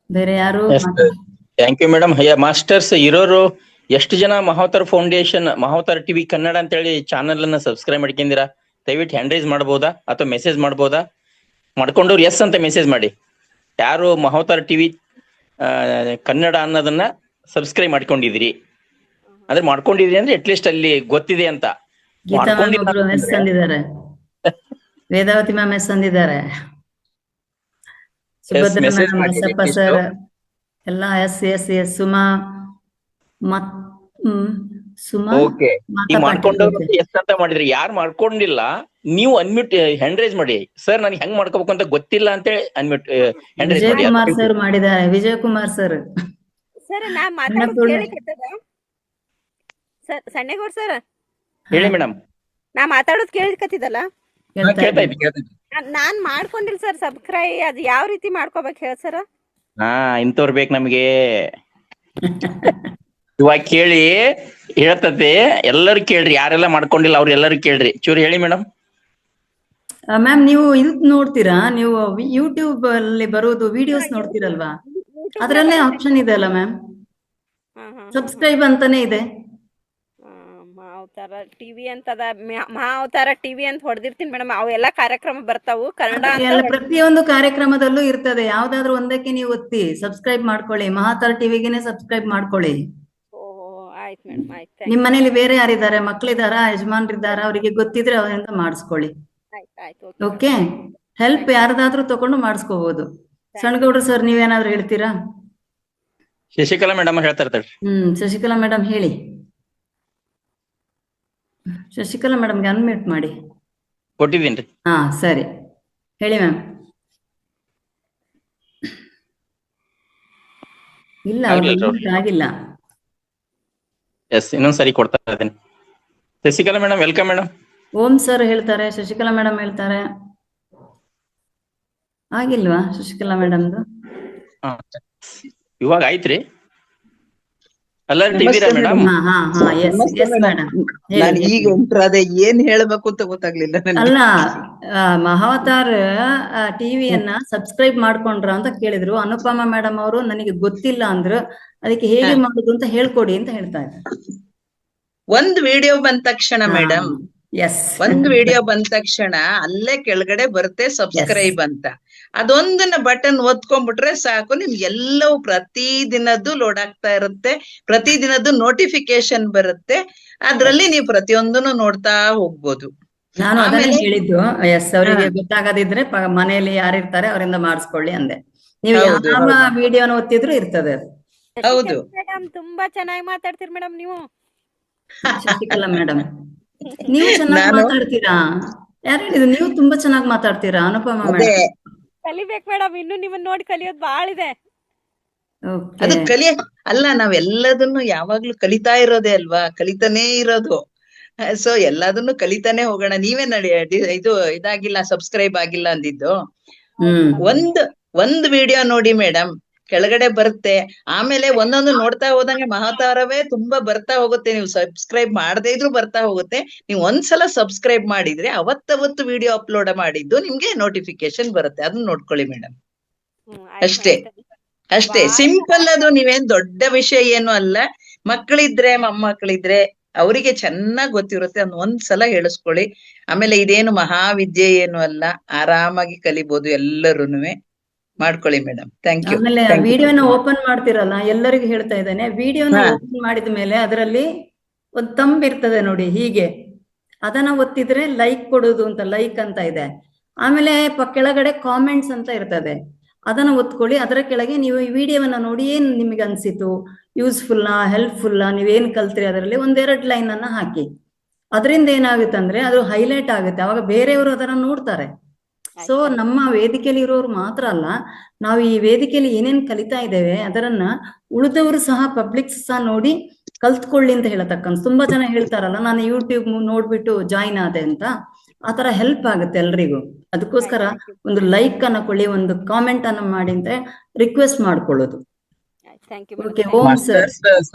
ಬೇರೆ ಯಾರು? Thank you madam. ಮಾಸ್ಟರ್ಸ್ ಇರೋರು ಎಷ್ಟು ಜನ ಮಹಾವತಾರ್ ಫೌಂಡೇಶನ್ ಮಹಾವತಾರ್ ಟಿವಿ ಕನ್ನಡ ಅಂತ ಹೇಳಿ ಚಾನಲ್ ಅನ್ನ ಸಬ್ಸ್ಕ್ರೈಬ್ ಮಾಡ್ಕೊಂಡಿರಾ? ದಯವಿಟ್ಟು ಹ್ಯಾಂಡ್ ರೈಸ್ ಮಾಡ್ಬೋದಾ ಅಥವಾ ಮೆಸೇಜ್ ಮಾಡ್ಬೋದಾ? ಮಾಡ್ಕೊಂಡವ್ರು ಎಸ್ ಅಂತ ಮೆಸೇಜ್ ಮಾಡಿ. ಯಾರು ಮಹಾವತಾರ್ ಟಿವಿ ಕನ್ನಡ ಅನ್ನೋದನ್ನ ಸಬ್ಸ್ಕ್ರೈಬ್ ಮಾಡ್ಕೊಂಡಿದ್ರಿ ಅಂದ್ರೆ ಮಾಡ್ಕೊಂಡಿದ್ರಿ ಅಂದ್ರೆ ಅಟ್ಲೀಸ್ಟ್ ಅಲ್ಲಿ ಗೊತ್ತಿದೆ ಅಂತ. ಗೀತಾ ಮ್ಯಾಮ್ ಒಬ್ರು ಮೆಸ್ ಅಂದಿದ್ದಾರೆ, ವೇದಾವತಿ ಮ್ಯಾಮ್ ಎಸ್ ಅಂದಿದ್ದಾರೆ, ಸುಭದ್ರ message ಮ್ಯಾಮ್, ಮಾಡಿ ಬಸಪ್ಪ please. ಸರ್ ಎಲ್ಲ yes yes yes Suma Suma okay, ಈ ಮಾಡ್ಕೊಂಡವ್ರು ಎಸ್ ಅಂತ ಮಾಡಿದ್ರಿ. ಯಾರು ಮಾಡ್ಕೊಂಡಿಲ್ಲ ನೀವು ಅನ್ಮ್ಯೂಟ್ ಹ್ಯಾಂಡ್ ರೈಸ್ ಮಾಡಿ. ಸರ್ ನನಗೆ ಹೆಂಗ್ ಮಾಡ್ಕೋಬೇಕು ಅಂತ ಗೊತ್ತಿಲ್ಲ ಅಂತ ಹೇಳಿ ಅನ್ಮ್ಯೂಟ್ ಹ್ಯಾಂಡ್ ರೈಸ್ ವಿಜಯ್ ಮಾಡಿ. ಕುಮಾರ್ ಸರ್ ಮಾಡಿದ್ದಾರೆ, ವಿಜಯ್ ಕುಮಾರ್ ಸರ್. ಸರ್ ನಾ ಮಾತಾಡೋದು ಕೇಳಿಕತ್ತದ? ಸರ್ ಸಣ್ಣಗೌಡ್ ಸರ್ ಹೇಳಿ ಮೇಡಮ್. ನಾ ಮಾತಾಡೋದು ಕೇಳಿಕತ್ತಿದಲ್ಲ? ಕೇಳ್ತಾ ಇದ್ದೆ. ನಾನ್ ಮಾಡ್ಕೊಂಡಿಲ್ಲ ಸರ್ ಸಬ್ಸ್ಕ್ರೈಬ್. ಅದು ಯಾವ ರೀತಿ ಮಾಡ್ಕೋಬೇಕು ಹೇಳ ಸರ್? ಇಂಥವ್ರು ಬೇಕು ನಮ್ಗೆ. ಇವಾಗ ಕೇಳಿ ಹೇಳ್ತತೆ, ಎಲ್ಲರೂ ಕೇಳ್ರಿ. ಯಾರೆಲ್ಲ ಮಾಡ್ಕೊಂಡಿಲ್ಲ ಅವ್ರು ಎಲ್ಲರೂ ಕೇಳ್ರಿ. ಚೂರು ಹೇಳಿ ಮೇಡಮ್. ಮ್ಯಾಮ್ ನೀವು ಇದು ನೋಡ್ತೀರಾ? ನೀವು ಯೂಟ್ಯೂಬ್ ಅಲ್ಲಿ ಬರೋದು ವಿಡಿಯೋಸ್ ನೋಡ್ತೀರಲ್ವಾ? ಅದ್ರಲ್ಲೇ ಆಪ್ಷನ್ ಇದೆ ಅಲ್ಲ ಮ್ಯಾಮ್, ಸಬ್ಸ್ಕ್ರೈಬ್ ಅಂತಾನೆ ಇದೆ. ಮಹಾವತಾರ ಟಿವಿ ಅಂತದ, ಮಹಾವತಾರ ಟಿವಿ ಅಂತ ಹೊಡೆದಿರ್ತೀನಿ ಮೇಡಮ್. ಅವೆಲ್ಲ ಕಾರ್ಯಕ್ರಮ ಬರ್ತಾವು ಕನ್ನಡ ಎಲ್ಲ ಪ್ರತಿಯೊಂದು ಕಾರ್ಯಕ್ರಮದಲ್ಲೂ ಇರ್ತದೆ. ಯಾವ್ದಾದ್ರು ಒಂದಕ್ಕೆ ನೀವು ಒತ್ತಿ ಸಬ್ಸ್ಕ್ರೈಬ್ ಮಾಡ್ಕೊಳ್ಳಿ, ಮಹಾತಾರ್ ಟಿವಿಗೆನೆ ಸಬ್ಸ್ಕ್ರೈಬ್ ಮಾಡ್ಕೊಳ್ಳಿ. ಆಯ್ತು ಮೇಡಮ್, ಆಯ್ತು. ನಿಮ್ ಮನೇಲಿ ಬೇರೆ ಯಾರಿದ್ದಾರೆ, ಮಕ್ಳಿದಾರ, ಯಜಮಾನ್ರಿದ್ದಾರ, ಅವರಿಗೆ ಗೊತ್ತಿದ್ರೆ ಅವರಿಂದ ಮಾಡಿಸ್ಕೊಳ್ಳಿ. ಆಯ್ತು. ಓಕೆ, ಹೆಲ್ಪ್ ಯಾರ್ದಾದ್ರೂ ತಗೊಂಡು ಮಾಡಿಸ್ಕೋಬಹುದು. ಸಣ್ಣಗೌಡ್ರು ಸರ್ ನೀವೇನಾದ್ರು ಹೇಳ್ತೀರಾ? ಶಶಿಕಲಾ ಮೇಡಮ್ ಹೇಳ್ತಾ ಇರ್ತಾರೆ. ಶಶಿಕಲಾ ಮೇಡಮ್ ಹೇಳಿ. ಶಶಿಕಲಾ ಮೇಡಮ್ಗೆ ಅನ್ಮ್ಯೂಟ್ ಮಾಡಿ. ಕೊಟ್ಟಿದ್ದೀನ್ರಿ. ಸರಿ ಹೇಳಿ ಮ್ಯಾಮ್. ಇಲ್ಲ ಆಗಿಲ್ಲ. ಎಸ್, ಇನ್ನೊಂದ್ಸರಿ ಕೊಡ್ತಾ ಇದ್ದೀನಿ. Shashikala madam welcome madam. Om sir ಹೇಳ್ತಾರೆ, ಶಶಿಕಲಾ ಮೇಡಮ್ ಹೇಳ್ತಾರೆ. ಆಗಿಲ್ವಾ ಶಶಿಕಲಾ ಮೇಡಮ್ದು? ಇವಾಗ ಆಯ್ತ್ರಿ. ಅಲ್ಲರ್ ಟಿವಿ ಮೇಡಮ್. ನಾನು ಈಗ ಎಂಟ್ರ್ ಅದೇ ಏನ್ ಹೇಳ್ಬೇಕು ಅಂತ ಗೊತ್ತಾಗ್ಲಿಲ್ಲ ನನಗೆ. ಅಲ್ಲ, ಮಹಾವತಾರ್ ಟಿವಿಯನ್ನ ಸಬ್ಸ್ಕ್ರೈಬ್ ಮಾಡ್ಕೊಂಡ್ರ ಅಂತ ಕೇಳಿದ್ರು. ಅನುಪಮಾ ಮೇಡಮ್ ಅವರು ನನಗೆ ಗೊತ್ತಿಲ್ಲ ಅಂದ್ರು, ಅದಕ್ಕೆ ಹೇಗೆ ಮಾಡುದು ಅಂತ ಹೇಳ್ಕೊಡಿ ಅಂತ ಹೇಳ್ತಾ ಇದ್ದಾರೆ. ಒಂದ್ ವಿಡಿಯೋ ಬಂದ ತಕ್ಷಣ ಮೇಡಮ್, ಒಂದ್ ವಿಡಿಯೋ ಬಂದ ತಕ್ಷಣ ಅಲ್ಲೇ ಕೆಳಗಡೆ ಬರುತ್ತೆ ಸಬ್ಸ್ಕ್ರೈಬ್ ಅಂತ. ಅದೊಂದನ್ನ ಬಟನ್ ಒತ್ಕೊಂಡ್ಬಿಟ್ರೆ ಸಾಕು, ನಿಮ್ಗೆ ಎಲ್ಲವೂ ಪ್ರತಿ ದಿನದ್ದು ಲೋಡ್ ಆಗ್ತಾ ಇರುತ್ತೆ, ಪ್ರತಿ ದಿನದ್ದು ನೋಟಿಫಿಕೇಶನ್ ಬರುತ್ತೆ. ಅದ್ರಲ್ಲಿ ನೀವು ಪ್ರತಿಯೊಂದನ್ನು ನೋಡ್ತಾ ಹೋಗ್ಬೋದು. ನಾನು ಅದನ್ನೇ ಹೇಳಿದ್ದು. ಎಸ್, ಅವರಿಗೆ ಗೊತ್ತಾಗದಿದ್ರೆ ಮನೆಯಲ್ಲಿ ಯಾರಿರ್ತಾರೆ ಅವರಿಂದ ಮಾಡಿಸ್ಕೊಳ್ಳಿ ಅಂದೆ. ನೀವು ಯಾವ ವಿಡಿಯೋನ ಒತ್ತಿದ್ರು ಇರ್ತದೆ ಅದು. ಹೌದು ಮೇಡಮ್, ತುಂಬಾ ಚೆನ್ನಾಗಿ ಮಾತಾಡ್ತೀರಿ ಮೇಡಮ್ ನೀವು. ಶಶಿಕಲಾ ಮೇಡಮ್ ನೀವು ಚೆನ್ನಾಗಿ ಮಾತಾಡ್ತೀರಾ. ಯಾರು ಹೇಳಿದ್ರು? ನೀವು ತುಂಬಾ ಚೆನ್ನಾಗಿ ಮಾತಾಡ್ತೀರಾ ಅನುಪಮಾ ಮೇಡಮ್. ಕಲಿಬೇಕು ಮೇಡಮ್, ಇನ್ನು ನಿಮ್ಮನ್ನ ನೋಡಿ ಕಲಿಯೋದು ಬಾಳ ಇದೆ. ಅದು ಅಲ್ಲ, ನಾವೆಲ್ಲದನ್ನು ಯಾವಾಗ್ಲೂ ಕಲಿತಾ ಇರೋದೇ ಅಲ್ವಾ, ಕಲಿತಾನೇ ಇರೋದು. ಸೊ ಎಲ್ಲದನ್ನು ಕಲಿತಾನೆ ಹೋಗೋಣ. ನೀವೇ ಇದು ಇದಾಗಿಲ್ಲ, ಸಬ್ಸ್ಕ್ರೈಬ್ ಆಗಿಲ್ಲ ಅಂದಿದ್ದು. ಒಂದ್ ವಿಡಿಯೋ ನೋಡಿ ಮೇಡಮ್, ಕೆಳಗಡೆ ಬರುತ್ತೆ. ಆಮೇಲೆ ಒಂದೊಂದು ನೋಡ್ತಾ ಹೋದಂಗೆ ಮಹಾತಾರವೇ ತುಂಬಾ ಬರ್ತಾ ಹೋಗುತ್ತೆ. ನೀವು ಸಬ್ಸ್ಕ್ರೈಬ್ ಮಾಡದೇ ಇದ್ರು ಬರ್ತಾ ಹೋಗುತ್ತೆ. ನೀವು ಒಂದ್ಸಲ ಸಬ್ಸ್ಕ್ರೈಬ್ ಮಾಡಿದ್ರೆ ಅವತ್ತವತ್ತು ವಿಡಿಯೋ ಅಪ್ಲೋಡ್ ಮಾಡಿದ್ದು ನಿಮ್ಗೆ ನೋಟಿಫಿಕೇಶನ್ ಬರುತ್ತೆ. ಅದನ್ನ ನೋಡ್ಕೊಳ್ಳಿ ಮೇಡಮ್. ಅಷ್ಟೇ ಸಿಂಪಲ್. ಅದು ನೀವೇನ್ ದೊಡ್ಡ ವಿಷಯ ಏನು ಅಲ್ಲ. ಮಕ್ಕಳಿದ್ರೆ ಮೊಮ್ಮಕ್ಕಳಿದ್ರೆ ಅವರಿಗೆ ಚೆನ್ನಾಗ್ ಗೊತ್ತಿರುತ್ತೆ. ಅದನ್ನ ಒಂದ್ಸಲ ಹೇಳಿಸ್ಕೊಳ್ಳಿ. ಆಮೇಲೆ ಇದೇನು ಮಹಾವಿದ್ಯೆ ಏನು ಅಲ್ಲ, ಆರಾಮಾಗಿ ಕಲಿಬಹುದು ಎಲ್ಲರೂನುವೆ. ಮಾಡ್ಕೊಳ್ಳಿ ಮೇಡಮ್. Thank you. ಆಮೇಲೆ ವಿಡಿಯೋನ ಓಪನ್ ಮಾಡ್ತಿರಲ್ಲ, ಎಲ್ಲರಿಗೂ ಹೇಳ್ತಾ ಇದ್ದೇನೆ, ವಿಡಿಯೋನ ಓಪನ್ ಮಾಡಿದ ಮೇಲೆ ಅದರಲ್ಲಿ ಒಂದು ತಂಬ್ ಇರ್ತದೆ ನೋಡಿ, ಹೀಗೆ ಅದನ್ನ ಒತ್ತಿದ್ರೆ ಲೈಕ್ ಕೊಡುದು ಅಂತ, ಲೈಕ್ ಅಂತ ಇದೆ. ಆಮೇಲೆ ಕೆಳಗಡೆ ಕಾಮೆಂಟ್ಸ್ ಅಂತ ಇರ್ತದೆ, ಅದನ್ನ ಒತ್ಕೊಳ್ಳಿ. ಅದರ ಕೆಳಗೆ ನೀವು ಈ ವಿಡಿಯೋವನ್ನ ನೋಡಿ ಏನ್ ನಿಮಗೆ ಅನ್ಸಿತು, ಯೂಸ್ಫುಲ್ಲಾ, ಹೆಲ್ಪ್ಫುಲ್ಲಾ, ನೀವೇನ್ ಕಲ್ತ್ರಿ ಅದರಲ್ಲಿ ಒಂದೆರಡು ಲೈನ್ ಅನ್ನ ಹಾಕಿ. ಅದರಿಂದ ಏನಾಗುತ್ತೆ ಅಂದ್ರೆ ಅದು ಹೈಲೈಟ್ ಆಗುತ್ತೆ. ಅವಾಗ ಬೇರೆಯವರು ಅದನ್ನ ನೋಡ್ತಾರೆ. ಸೊ ನಮ್ಮ ವೇದಿಕೆಯಲ್ಲಿ ಇರೋರು ಮಾತ್ರ ಅಲ್ಲ, ನಾವು ಈ ವೇದಿಕೆಯಲ್ಲಿ ಏನೇನ್ ಕಲಿತಾ ಇದ್ದೇವೆ ಅದರನ್ನ ಉಳಿದವರು ಸಹ, ಪಬ್ಲಿಕ್ಸ್ ಸಹ ನೋಡಿ ಕಲ್ತ್ಕೊಳ್ಳಿ ಅಂತ ಹೇಳತಕ್ಕಂಥ. ತುಂಬಾ ಜನ ಹೇಳ್ತಾರಲ್ಲ, ನಾನು ಯೂಟ್ಯೂಬ್ ನೋಡ್ಬಿಟ್ಟು ಜಾಯಿನ್ ಆದೆ ಅಂತ. ಆತರ ಹೆಲ್ಪ್ ಆಗುತ್ತೆ ಎಲ್ರಿಗೂ. ಅದಕ್ಕೋಸ್ಕರ ಒಂದು ಲೈಕ್ ಅನ್ನ ಕೊಡಿ, ಒಂದು ಕಾಮೆಂಟ್ ಅನ್ನ ಮಾಡಿ ಅಂತ ರಿಕ್ವೆಸ್ಟ್ ಮಾಡ್ಕೊಳ್ಳೋದು.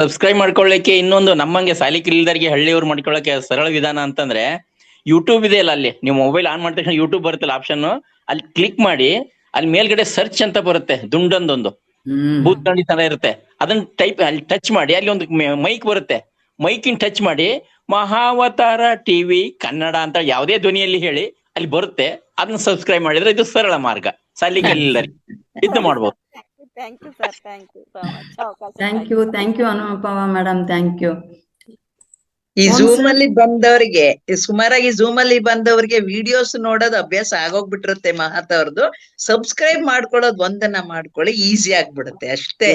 ಸಬ್ಸ್ಕ್ರೈಬ್ ಮಾಡ್ಕೊಳ್ಳಿಕ್ಕೆ ಇನ್ನೊಂದು, ನಮ್ಮಂಗೆ ಸಾಲಿಕ್ ಇಲ್ದರಿಗೆ ಹಳ್ಳಿಯವ್ರು ಮಾಡ್ಕೊಳ್ಳಕ್ಕೆ ಸರಳ ವಿಧಾನ ಅಂತಂದ್ರೆ, ಯೂಟ್ಯೂಬ್ ಇದೆ ಅಲ್ಲ, ಅಲ್ಲಿ ನೀವು ಮೊಬೈಲ್ ಆನ್ ಮಾಡಿದ ತಕ್ಷಣ ಯೂಟ್ಯೂಬ್ ಬರುತ್ತಲ್ಲ ಆಪ್ಷನ್, ಅಲ್ಲಿ ಕ್ಲಿಕ್ ಮಾಡಿ ಅಲ್ಲಿ ಮೇಲ್ಗಡೆ ಸರ್ಚ್ ಅಂತ ಬರುತ್ತೆ, ದುಂಡೊಂದೊಂದು ಬೂತ್ ತರ ಇರುತ್ತೆ. ಅದನ್ನ ಅಲ್ಲಿ ಟಚ್ ಮಾಡಿ, ಅಲ್ಲಿ ಒಂದು ಮೈಕ್ ಬರುತ್ತೆ, ಮೈಕಿನ ಟಚ್ ಮಾಡಿ ಮಹಾವತಾರ ಟಿವಿ ಕನ್ನಡ ಅಂತ ಯಾವುದೇ ಧ್ವನಿಯಲ್ಲಿ ಹೇಳಿ, ಅಲ್ಲಿ ಬರುತ್ತೆ. ಅದನ್ನ ಸಬ್ಸ್ಕ್ರೈಬ್ ಮಾಡಿದ್ರೆ ಇದು ಸರಳ ಮಾರ್ಗ, ಸಾಲಿಗೆಲ್ಲರಿಗೆ ಇದು ಮಾಡ್ಬೋದು. Thank you sir, thank you so much ಅವಕಾಶ. Thank you Anupama madam, thank you. ಈ ಝೂಮ್ ಅಲ್ಲಿ ಬಂದವರಿಗೆ, ಸುಮಾರಾಗಿ ಝೂಮ್ ಅಲ್ಲಿ ಬಂದವರಿಗೆ ವಿಡಿಯೋಸ್ ನೋಡೋದು ಅಭ್ಯಾಸ ಆಗೋಗ್ಬಿಟ್ಟಿರುತ್ತೆ. ಮಹತ್ ಅವ್ರದ್ದು ಸಬ್ಸ್ಕ್ರೈಬ್ ಮಾಡ್ಕೊಳ್ಳೋದು ಒಂದನ್ನ ಮಾಡ್ಕೊಳ್ಳಿ, ಈಸಿ ಆಗ್ಬಿಡುತ್ತೆ ಅಷ್ಟೇ.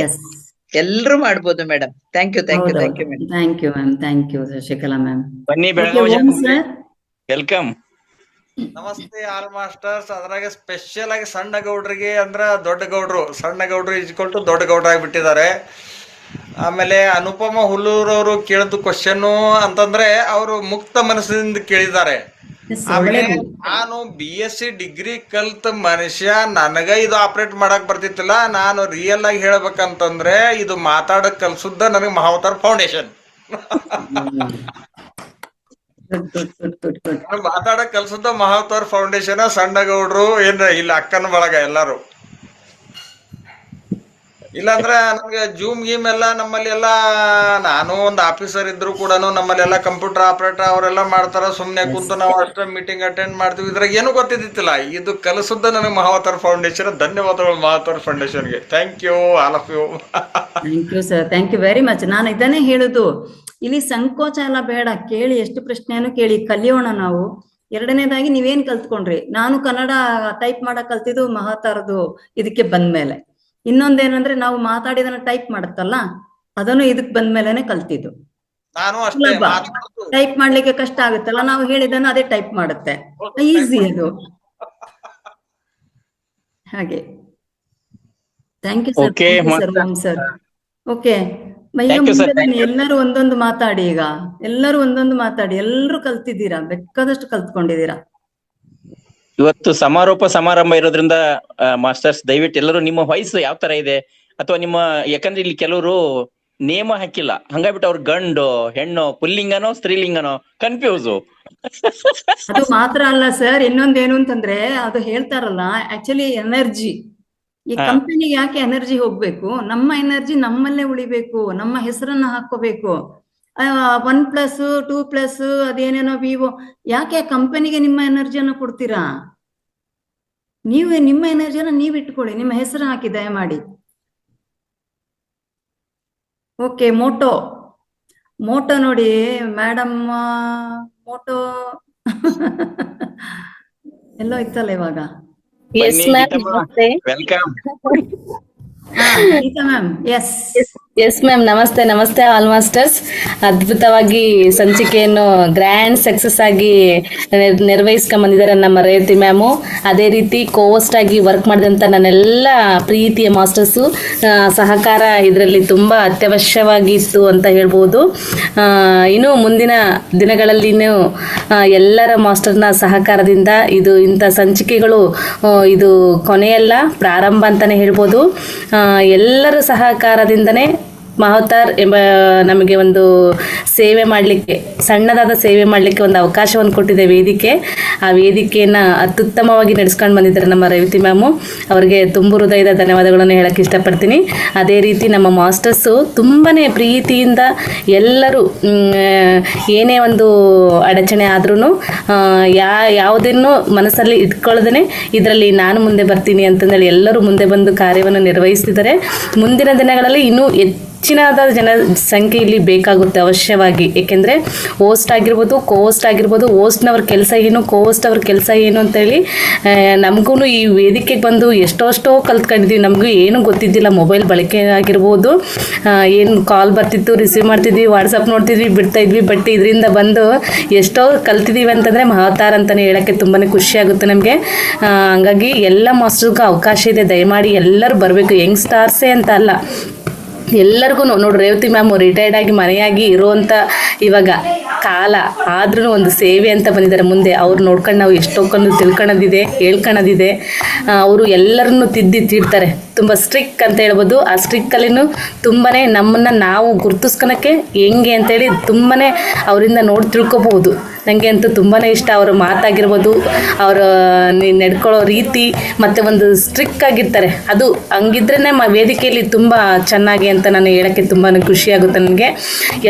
ಎಲ್ರು ಮಾಡ್ಬೋದು madam. Thank you madam. Thank you ma'am, thank you Shashikala ma'am. ಬನ್ನಿ ವೆಲ್ಕಮ್. ನಮಸ್ತೆ ಆಲ್ ಮಾಸ್ಟರ್ಸ್. ಅದ್ರಾಗ ಸ್ಪೆಷಲ್ ಆಗಿ ಸಣ್ಣ ಗೌಡ್ರಿಗೆ ಅಂದ್ರ ದೊಡ್ಡ ಗೌಡ್ರು, ಸಣ್ಣ ಗೌಡ್ರು ಇಜ್ಕೊಳ್ತು ದೊಡ್ಡ ಗೌಡ್ರ ಆಗಿಬಿಟ್ಟಿದ್ದಾರೆ. ಆಮೇಲೆ ಅನುಪಮ ಹುಲ್ಲೂರವರು ಕೇಳಿದ ಕ್ವಶನ್ ಅಂತಂದ್ರೆ ಅವರು ಮುಕ್ತ ಮನಸ್ಸಿನಿಂದ ಕೇಳಿದ್ದಾರೆ. ಆಮೇಲೆ ನಾನು BSc ಡಿಗ್ರಿ ಕಲ್ತ ಮನುಷ್ಯ, ನನಗ ಇದು ಆಪರೇಟ್ ಮಾಡಕ್ ಬರ್ತಿತ್ತಿಲ್ಲ. ನಾನು ರಿಯಲ್ ಆಗಿ ಹೇಳ್ಬೇಕಂತಂದ್ರೆ ಇದು ಮಾತಾಡಕ್ ಕಲ್ಸುದ್ದ ನನಗೆ ಮಹಾವತಾರ್ ಫೌಂಡೇಶನ್. ಮಾತಾಡಕ್ ಕಲ್ಸುತ್ತ ಮಹಾವತಾರ್ ಫೌಂಡೇಶನ್. ಸಣ್ಣ ಗೌಡ್ರು ಏನ್ ಇಲ್ಲ ಅಕ್ಕನ ಬಳಗ ಎಲ್ಲಾರು. ಇಲ್ಲಾಂದ್ರೆ ನಮ್ಗೆ ಜೂಮ್ ಗೀಮ್ ಎಲ್ಲ ನಮ್ಮಲ್ಲಿ ಎಲ್ಲ, ನಾನು ಒಂದು ಆಫೀಸರ್ ಇದ್ರು ಕೂಡ ನಮ್ಮಲ್ಲಿ ಎಲ್ಲ ಕಂಪ್ಯೂಟರ್ ಆಪರೇಟರ್ ಅವರೆಲ್ಲ ಮಾಡ್ತಾರ. ಸುಮ್ನೆ ಕುಂತು ನಾವು ಅಷ್ಟೇ ಮೀಟಿಂಗ್ ಅಟೆಂಡ್ ಮಾಡ್ತೀವಿ. ಇದ್ರಾಗ ಏನು ಗೊತ್ತಿದ್ದಿತ್ತಿಲ್ಲ. ಇದು ಕಲಿಸುತ್ತ ನನಗೆ ಮಹಾವತಾರ್ ಫೌಂಡೇಶನ್. ಧನ್ಯವಾದಗಳು ಮಹಾವತಾರ್ ಫೌಂಡೇಶನ್ಗೆ. Thank you all of you. Thank you sir, thank you very much. ನಾನು ಇದನ್ನೇ ಹೇಳುದು, ಇಲ್ಲಿ ಸಂಕೋಚ ಎಲ್ಲ ಬೇಡ, ಕೇಳಿ, ಎಷ್ಟು ಪ್ರಶ್ನೆಯನ್ನು ಕೇಳಿ, ಕಲಿಯೋಣ ನಾವು. ಎರಡನೇದಾಗಿ ನೀವೇನ್ ಕಲ್ತ್ಕೊಂಡ್ರಿ? ನಾನು ಕನ್ನಡ ಟೈಪ್ ಮಾಡಕ್ ಕಲ್ತಿದ್ದು ಮಹಾತಾರದು ಇದಕ್ಕೆ ಬಂದ್ಮೇಲೆ. ಇನ್ನೊಂದೇನಂದ್ರೆ ನಾವು ಮಾತಾಡಿದನ್ನ ಟೈಪ್ ಮಾಡುತ್ತಲ್ಲ, ಅದನ್ನು ಇದಕ್ ಬಂದ್ಮೇಲೆನೆ ಕಲ್ತಿದ್ದು. ಟೈಪ್ ಮಾಡ್ಲಿಕ್ಕೆ ಕಷ್ಟ ಆಗುತ್ತಲ್ಲ, ನಾವು ಹೇಳಿದನ್ನು ಅದೇ ಟೈಪ್ ಮಾಡುತ್ತೆ, ಈಸಿ ಅದು. ಹಾಗೆ thank you sir. Sir okay, ಎಲ್ಲರೂ ಒಂದೊಂದು ಮಾತಾಡಿ. ಈಗ ಎಲ್ಲರೂ ಒಂದೊಂದು ಮಾತಾಡಿ. ಎಲ್ಲರೂ ಕಲ್ತಿದ್ದೀರಾ, ಬೇಕಾದಷ್ಟು ಕಲ್ತ್ಕೊಂಡಿದ್ದೀರಾ. ಇವತ್ತು ಸಮಾರೋಪ ಸಮಾರಂಭ ಇರೋದ್ರಿಂದ ಮಾಸ್ಟರ್ಸ್ ದಯವಿಟ್ಟು ಎಲ್ಲರೂ ನಿಮ್ಮ ವಯಸ್ಸು ಯಾವ ತರ ಇದೆ, ಅಥವಾ ನಿಮ್ಮ, ಯಾಕಂದ್ರೆ ಇಲ್ಲಿ ಕೆಲವರು ನೇಮ ಹಾಕಿಲ್ಲ, ಹಂಗಾಗ್ಬಿಟ್ಟು ಅವ್ರ ಗಂಡು ಹೆಣ್ಣು ಪುಲ್ಲಿಂಗನೋ ಸ್ತ್ರೀಲಿಂಗನೋ ಕನ್ಫ್ಯೂಸು. ಅದು ಮಾತ್ರ ಅಲ್ಲ ಸರ್, ಇನ್ನೊಂದೇನು ಅಂತಂದ್ರೆ ಅದು ಹೇಳ್ತಾರಲ್ಲ, ಆಕ್ಚುಲಿ ಎನರ್ಜಿ. ಈ ಕಂಪನಿಗೆ ಯಾಕೆ ಎನರ್ಜಿ ಹೋಗ್ಬೇಕು? ನಮ್ಮ ಎನರ್ಜಿ ನಮ್ಮಲ್ಲೇ ಉಳಿಬೇಕು, ನಮ್ಮ ಹೆಸರನ್ನ ಹಾಕೋಬೇಕು. 1+, 2+, ಅದೇನೇನೋ ವಿವೋ, ಯಾಕೆ ಕಂಪನಿಗೆ ನಿಮ್ಮ ಎನರ್ಜಿಯನ್ನು ಕೊಡ್ತೀರಾ? ನೀವೇ ನಿಮ್ಮ ಎನರ್ಜಿಯನ್ನು ನೀವ್ ಇಟ್ಕೊಳ್ಳಿ, ನಿಮ್ಮ ಹೆಸರು ಹಾಕಿ ದಯಮಾಡಿ. ಓಕೆ, ಮೋಟೋ ನೋಡಿ ಮೇಡಮ್, ಮೋಟೋ ಎಲ್ಲೋ ಇತ್ತಲ್ಲ ಇವಾಗ. Welcome. Geeta ma'am, yes ma'am, ನಮಸ್ತೆ ಆಲ್ ಮಾಸ್ಟರ್ಸ್. ಅದ್ಭುತವಾಗಿ ಸಂಚಿಕೆಯನ್ನು ಗ್ರ್ಯಾಂಡ್ ಸಕ್ಸಸ್ ಆಗಿ ನಿರ್ವಹಿಸ್ಕೊಂಡ್ ಬಂದಿದ್ದಾರೆ ನಮ್ಮ ರೇವತಿ ಮ್ಯಾಮು. ಅದೇ ರೀತಿ ಕೋಸ್ಟ್ ಆಗಿ ವರ್ಕ್ ಮಾಡಿದಂಥ ನನ್ನೆಲ್ಲ ಪ್ರೀತಿಯ ಮಾಸ್ಟರ್ಸು ಸಹಕಾರ ಇದರಲ್ಲಿ ತುಂಬ ಅತ್ಯವಶ್ಯವಾಗಿತ್ತು ಅಂತ ಹೇಳ್ಬೋದು. ಇನ್ನು ಮುಂದಿನ ದಿನಗಳಲ್ಲಿನೂ ಎಲ್ಲರ ಮಾಸ್ಟರ್ನ ಸಹಕಾರದಿಂದ ಇಂಥ ಸಂಚಿಕೆಗಳು ಇದು ಕೊನೆಯಲ್ಲ, ಪ್ರಾರಂಭ ಅಂತಲೇ ಹೇಳ್ಬೋದು. ಎಲ್ಲರ ಸಹಕಾರದಿಂದನೇ ಮಹಾವತಾರ್ ಎಂಬ ನಮಗೆ ಒಂದು ಸೇವೆ ಮಾಡಲಿಕ್ಕೆ, ಸಣ್ಣದಾದ ಸೇವೆ ಮಾಡಲಿಕ್ಕೆ ಒಂದು ಅವಕಾಶವನ್ನು ಕೊಟ್ಟಿದೆ ವೇದಿಕೆ. ಆ ವೇದಿಕೆಯನ್ನು ಅತ್ಯುತ್ತಮವಾಗಿ ನಡೆಸ್ಕೊಂಡು ಬಂದಿದ್ದಾರೆ ನಮ್ಮ ರೇವತಿ ಮ್ಯಾಮು. ಅವರಿಗೆ ತುಂಬ ಹೃದಯದ ಧನ್ಯವಾದಗಳನ್ನು ಹೇಳಕ್ಕೆ ಇಷ್ಟಪಡ್ತೀನಿ. ಅದೇ ರೀತಿ ನಮ್ಮ ಮಾಸ್ಟರ್ಸು ತುಂಬಾ ಪ್ರೀತಿಯಿಂದ ಎಲ್ಲರೂ ಏನೇ ಒಂದು ಅಡಚಣೆ ಆದ್ರೂ ಯಾವುದನ್ನು ಮನಸ್ಸಲ್ಲಿ ಇಟ್ಕೊಳ್ಳೋದೇ ಇದರಲ್ಲಿ ನಾನು ಮುಂದೆ ಬರ್ತೀನಿ ಅಂತಂದೇಳಿ ಎಲ್ಲರೂ ಮುಂದೆ ಬಂದು ಕಾರ್ಯವನ್ನು ನಿರ್ವಹಿಸ್ತಿದ್ದಾರೆ. ಮುಂದಿನ ದಿನಗಳಲ್ಲಿ ಇನ್ನೂ ಹೆಚ್ಚಿನಾದ ಜನ ಸಂಖ್ಯೆ ಇಲ್ಲಿ ಬೇಕಾಗುತ್ತೆ ಅವಶ್ಯವಾಗಿ. ಏಕೆಂದರೆ ಹೋಸ್ಟ್ ಆಗಿರ್ಬೋದು, ಕೋಸ್ಟ್ ಆಗಿರ್ಬೋದು, ಹೋಸ್ಟ್ನವ್ರ ಕೆಲಸ ಏನು, ಕೋಸ್ಟ್ ಅವ್ರ ಕೆಲಸ ಏನು ಅಂತೇಳಿ ನಮಗೂ ಈ ವೇದಿಕೆಗೆ ಬಂದು ಎಷ್ಟೋ ಕಲ್ತ್ಕೊಂಡಿದ್ದೀವಿ. ನಮಗೂ ಏನೂ ಗೊತ್ತಿದ್ದಿಲ್ಲ, ಮೊಬೈಲ್ ಬಳಕೆ ಆಗಿರ್ಬೋದು, ಏನು ಕಾಲ್ ಬರ್ತಿತ್ತು ರಿಸೀವ್ ಮಾಡ್ತಿದ್ವಿ, ವಾಟ್ಸಪ್ ನೋಡ್ತಿದ್ವಿ, ಬಿಡ್ತಾ ಇದ್ವಿ. ಬಟ್ ಇದರಿಂದ ಬಂದು ಎಷ್ಟೋ ಕಲ್ತಿದ್ದೀವಿ ಅಂತಂದರೆ ಮಹಾವತಾರ್ ಅಂತಲೇ ಹೇಳೋಕ್ಕೆ ತುಂಬಾ ಖುಷಿ ಆಗುತ್ತೆ ನಮಗೆ. ಹಂಗಾಗಿ ಎಲ್ಲ ಮಾಸ್ಟರ್ಗೂ ಅವಕಾಶ ಇದೆ, ದಯಮಾಡಿ ಎಲ್ಲರೂ ಬರಬೇಕು. ಯಂಗ್ಸ್ಟಾರ್ಸೇ ಅಂತ ಅಲ್ಲ, ಎಲ್ಲರಿಗೂ ನೋಡಿ. ರೇವತಿ ಮ್ಯಾಮು ರಿಟೈರ್ಡ್ ಆಗಿ ಮನೆಯಾಗಿ ಇರುವಂಥ ಇವಾಗ ಕಾಲ ಆದ್ರೂ ಒಂದು ಸೇವೆ ಅಂತ ಬಂದಿದ್ದಾರೆ ಮುಂದೆ. ಅವ್ರು ನೋಡ್ಕೊಂಡು ನಾವು ಎಷ್ಟೊಂದು ತಿಳ್ಕೊಳ್ಳೋದಿದೆ, ಹೇಳ್ಕೊಳ್ಳೋದಿದೆ. ಅವರು ಎಲ್ಲರನ್ನು ತಿಡ್ತಾರೆ. ತುಂಬ ಸ್ಟ್ರಿಕ್ ಅಂತ ಹೇಳ್ಬೋದು. ಆ ಸ್ಟ್ರಿಕ್ಕಲ್ಲಿನೂ ತುಂಬನೇ ನಮ್ಮನ್ನು ನಾವು ಗುರ್ತಿಸ್ಕೊಳಕ್ಕೆ ಹೆಂಗೆ ಅಂತೇಳಿ ತುಂಬನೇ ಅವರಿಂದ ನೋಡಿ ತಿಳ್ಕೊಬಹುದು. ನನಗೆ ಅಂತೂ ತುಂಬಾ ಇಷ್ಟ ಅವರ ಮಾತಾಗಿರ್ಬೋದು, ಅವರ ನಡ್ಕೊಳ್ಳೋ ರೀತಿ, ಮತ್ತು ಒಂದು ಸ್ಟ್ರಿಕ್ ಆಗಿರ್ತಾರೆ. ಅದು ಹಂಗಿದ್ರೇ ವೇದಿಕೆಯಲ್ಲಿ ತುಂಬ ಚೆನ್ನಾಗಿ ಅಂತ ನಾನು ಹೇಳೋಕ್ಕೆ ತುಂಬಾ ಖುಷಿಯಾಗುತ್ತೆ ನನಗೆ.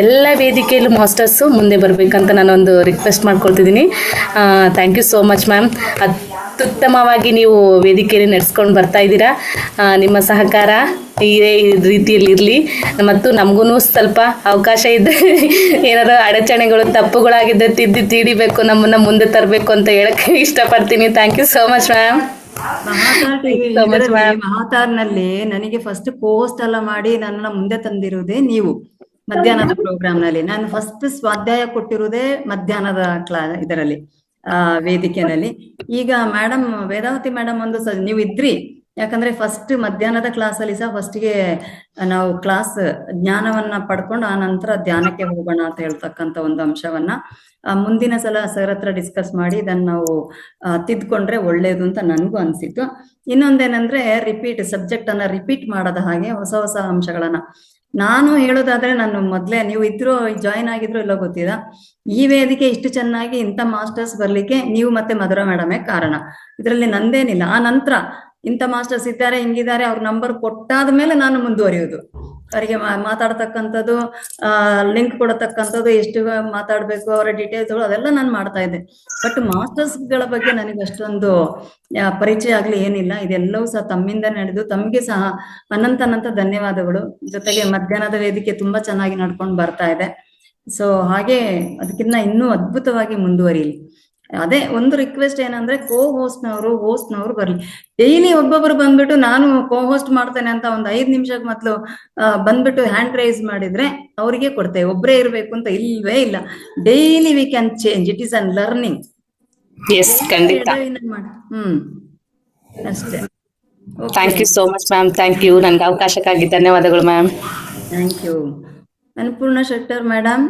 ಎಲ್ಲ ವೇದಿಕೆಯಲ್ಲೂ ಮಾಸ್ಟರ್ಸು ಮುಂದೆ ಬರಬೇಕಂತ ನಾನೊಂದು ರಿಕ್ವೆಸ್ಟ್ ಮಾಡ್ಕೊಳ್ತಿದ್ದೀನಿ. Thank you so much ma'am. ಅತ್ಯುತ್ತಮವಾಗಿ ನೀವು ವೇದಿಕೆಯಲ್ಲಿ ನಡೆಸ್ಕೊಂಡು ಬರ್ತಾ ಇದ್ದೀರಾ. ನಿಮ್ಮ ಸಹಕಾರ ಈ ರೀತಿಯಲ್ಲಿ ಇರಲಿ, ಮತ್ತು ನಮಗೂ ಸ್ವಲ್ಪ ಅವಕಾಶ ಇದ್ದರೆ ಏನಾದ್ರು ಅಡಚಣೆಗಳು ತಪ್ಪುಗಳಾಗಿದ್ದರೆ ತೀಡಿಬೇಕು, ನಮ್ಮನ್ನು ಮುಂದೆ ತರಬೇಕು ಅಂತ ಹೇಳಕ್ಕೆ ಇಷ್ಟಪಡ್ತೀನಿ. Thank you so much ma'am. ಮಹಾತಾರ್ನಲ್ಲಿ ನನಗೆ ಫಸ್ಟ್ ಹೋಸ್ಟ್ ಎಲ್ಲ ಮಾಡಿ ನನ್ನ ಮುಂದೆ ತಂದಿರುವುದೇ ನೀವು. ಮಧ್ಯಾಹ್ನದ ಪ್ರೋಗ್ರಾಮ್ ನಲ್ಲಿ ನಾನು ಫಸ್ಟ್ ಸ್ವಾಧ್ಯಾಯ ಕೊಟ್ಟಿರುವುದೇ ಮಧ್ಯಾಹ್ನದ ಇದರಲ್ಲಿ ವೇದಿಕೆನಲ್ಲಿ. ಈಗ ಮೇಡಮ್ ವೇದಾವತಿ ಮೇಡಮ್ ಒಂದು ನೀವು ಇದ್ರಿ, ಯಾಕಂದ್ರೆ ಫಸ್ಟ್ ಮಧ್ಯಾಹ್ನದ ಕ್ಲಾಸ್ ಅಲ್ಲಿ ಸಹ ಫಸ್ಟ್ಗೆ ನಾವು ಕ್ಲಾಸ್ ಜ್ಞಾನವನ್ನ ಪಡ್ಕೊಂಡು ಆ ನಂತರ ಧ್ಯಾನಕ್ಕೆ ಹೋಗೋಣ ಅಂತ ಹೇಳ್ತಕ್ಕಂತ ಒಂದು ಅಂಶವನ್ನ ಮುಂದಿನ ಸಲ ಸರ್ ಹತ್ರ ಡಿಸ್ಕಸ್ ಮಾಡಿ ಇದನ್ನ ನಾವು ತಿದ್ಕೊಂಡ್ರೆ ಒಳ್ಳೇದು ಅಂತ ನನಗೂ ಅನ್ಸಿತ್ತು. ಇನ್ನೊಂದೇನಂದ್ರೆ ಸಬ್ಜೆಕ್ಟ್ ಅನ್ನ ರಿಪೀಟ್ ಮಾಡದ ಹಾಗೆ ಹೊಸ ಹೊಸ ಅಂಶಗಳನ್ನ ನಾನು ಹೇಳೋದಾದ್ರೆ, ನಾನು ಮೊದ್ಲೇ ನೀವು ಇದ್ರು ಜಾಯಿನ್ ಆಗಿದ್ರು ಇಲ್ಲೋ ಗೊತ್ತಿಲ್ಲ, ಈ ವೇದಿಕೆ ಇಷ್ಟು ಚೆನ್ನಾಗಿ ಇಂಥ ಮಾಸ್ಟರ್ಸ್ ಬರ್ಲಿಕ್ಕೆ ನೀವು ಮತ್ತೆ ಮಧುರಾ ಮೇಡಮೇ ಕಾರಣ. ಇದರಲ್ಲಿ ನಂದೇನಿಲ್ಲ. ಆ ನಂತರ ಇಂಥ ಮಾಸ್ಟರ್ಸ್ ಇದ್ದಾರೆ, ಹಿಂಗಿದ್ದಾರೆ, ಅವ್ರ ನಂಬರ್ ಕೊಟ್ಟಾದ ಮೇಲೆ ನಾನು ಮುಂದುವರಿಯುವುದು. ಅವರಿಗೆ ಮಾತಾಡ್ತಕ್ಕಂಥದ್ದು, ಲಿಂಕ್ ಕೊಡತಕ್ಕಂಥದ್ದು, ಎಷ್ಟು ಮಾತಾಡ್ಬೇಕು, ಅವರ ಡೀಟೇಲ್ಸ್ ಅದೆಲ್ಲ ನಾನು ಮಾಡ್ತಾ ಇದ್ದೆ. ಬಟ್ ಮಾಸ್ಟರ್ಸ್ ಗಳ ಬಗ್ಗೆ ನನಗೆ ಅಷ್ಟೊಂದು ಪರಿಚಯ ಆಗ್ಲಿ ಏನಿಲ್ಲ. ಇದೆಲ್ಲವೂ ಸಹ ತಮ್ಮಿಂದ ನಡೆದು ತಮ್ಗೆ ಸಹ ಅನಂತ ಧನ್ಯವಾದಗಳು. ಜೊತೆಗೆ ಮಧ್ಯಾಹ್ನದ ವೇದಿಕೆ ತುಂಬಾ ಚೆನ್ನಾಗಿ ನಡ್ಕೊಂಡು ಬರ್ತಾ ಇದೆ. ಸೊ ಹಾಗೆ ಅದಕ್ಕಿಂತ ಇನ್ನೂ ಅದ್ಭುತವಾಗಿ ಮುಂದುವರಿಲಿ. ಅದೇ ಒಂದು ರಿಕ್ವೆಸ್ಟ್ ಏನಂದ್ರೆ ಹೋಸ್ಟ್ನವರು ಬರ್ಲಿ. ಡೈಲಿ ಒಬ್ಬೊಬ್ರು ಬಂದ್ಬಿಟ್ಟು ನಾನು ಹೋಸ್ಟ್ ಮಾಡ್ತೇನೆ ಅಂತ ಒಂದು 5 ನಿಮಿಷಕ್ಕೆ ಮೊದಲು ಬಂದ್ಬಿಟ್ಟು ಹ್ಯಾಂಡ್ ರೈಸ್ ಮಾಡಿದ್ರೆ ಅವರಿಗೆ ಕೊಡ್ತೇವೆ. ಒಬ್ಬರೇ ಇರ್ಬೇಕು ಅಂತ ಇಲ್ವೇ ಇಲ್ಲ. Daily we can change. It is unlearning. Yes, ಖಂಡಿತ. ಅಷ್ಟೇ. Thank you so much ma'am. Thank you. ನನಗೆ ಅವಕಾಶಕ್ಕಾಗಿ ಧನ್ಯವಾದಗಳು ma'am. Thank you. Annapurna Shettar madam.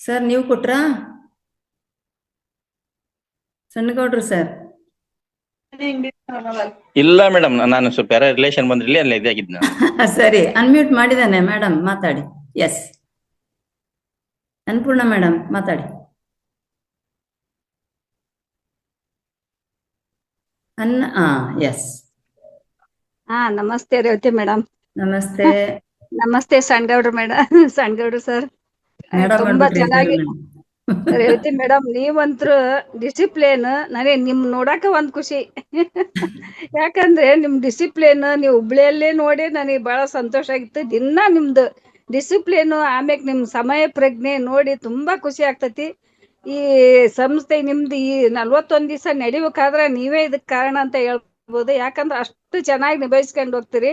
Sir ನೀವು ಕೊಟ್ರಾ? ಸಣ್ಣಗೌಡ್ರು ಸರ್. ಇಲ್ಲ ಮೇಡಮ್, ನಾನು ಸ್ವಲ್ಪ ಯಾರ ರಿಲೇಷನ್ ಬಂದ್ರಲ್ಲಿ ಅಲ್ಲೇ ಇದಾಗಿದ್ನ. ಸರಿ, ಅನ್ಮ್ಯೂಟ್ ಮಾಡಿದಾನೆ ಮೇಡಮ್, ಮಾತಾಡಿ. ಎಸ್, ಅನ್ನಪೂರ್ಣ ಮೇಡಮ್ ಮಾತಾಡಿ. ಎಸ್. ನಮಸ್ತೆ ರೇವತಿ ಮೇಡಮ್. ನಮಸ್ತೆ. ನಮಸ್ತೆ ಸಣ್ಣಗೌಡ್ರು ಮೇಡಮ್. ಸಣ್ಣಗೌಡ್ರು ಸರ್, ತುಂಬಾ ಚೆನ್ನಾಗಿ. ರೇವತಿ ಮೇಡಮ್, ನೀವಂತ್ರು ಡಿಸಿಪ್ಲಿನ್. ನನಗೆ ನಿಮ್ ನೋಡಾಕ ಒಂದ್ ಖುಷಿ. ಯಾಕಂದ್ರೆ ನಿಮ್ ಡಿಸಿಪ್ಲಿನ್ ನೀವು ಹುಬ್ಳಿಯಲ್ಲೇ ನೋಡಿ ನನಗೆ ಬಹಳ ಸಂತೋಷ ಆಗಿತ್ತು. ದಿನ ನಿಮ್ದು ಡಿಸಿಪ್ಲಿನ್, ಆಮ್ಯಾಗ ನಿಮ್ ಸಮಯ ಪ್ರಜ್ಞೆ ನೋಡಿ ತುಂಬಾ ಖುಷಿ ಆಗ್ತತಿ. ಈ ಸಂಸ್ಥೆ ನಿಮ್ದು ಈ 41 ದಿವಸ ನಡಿಬೇಕಾದ್ರೆ ನೀವೇ ಇದಕ್ ಕಾರಣ ಅಂತ ಹೇಳ್ಬೋದು. ಯಾಕಂದ್ರೆ ಅಷ್ಟು ಚೆನ್ನಾಗಿ ನಿಭಾಯಿಸ್ಕೊಂಡು ಹೋಗ್ತೀರಿ.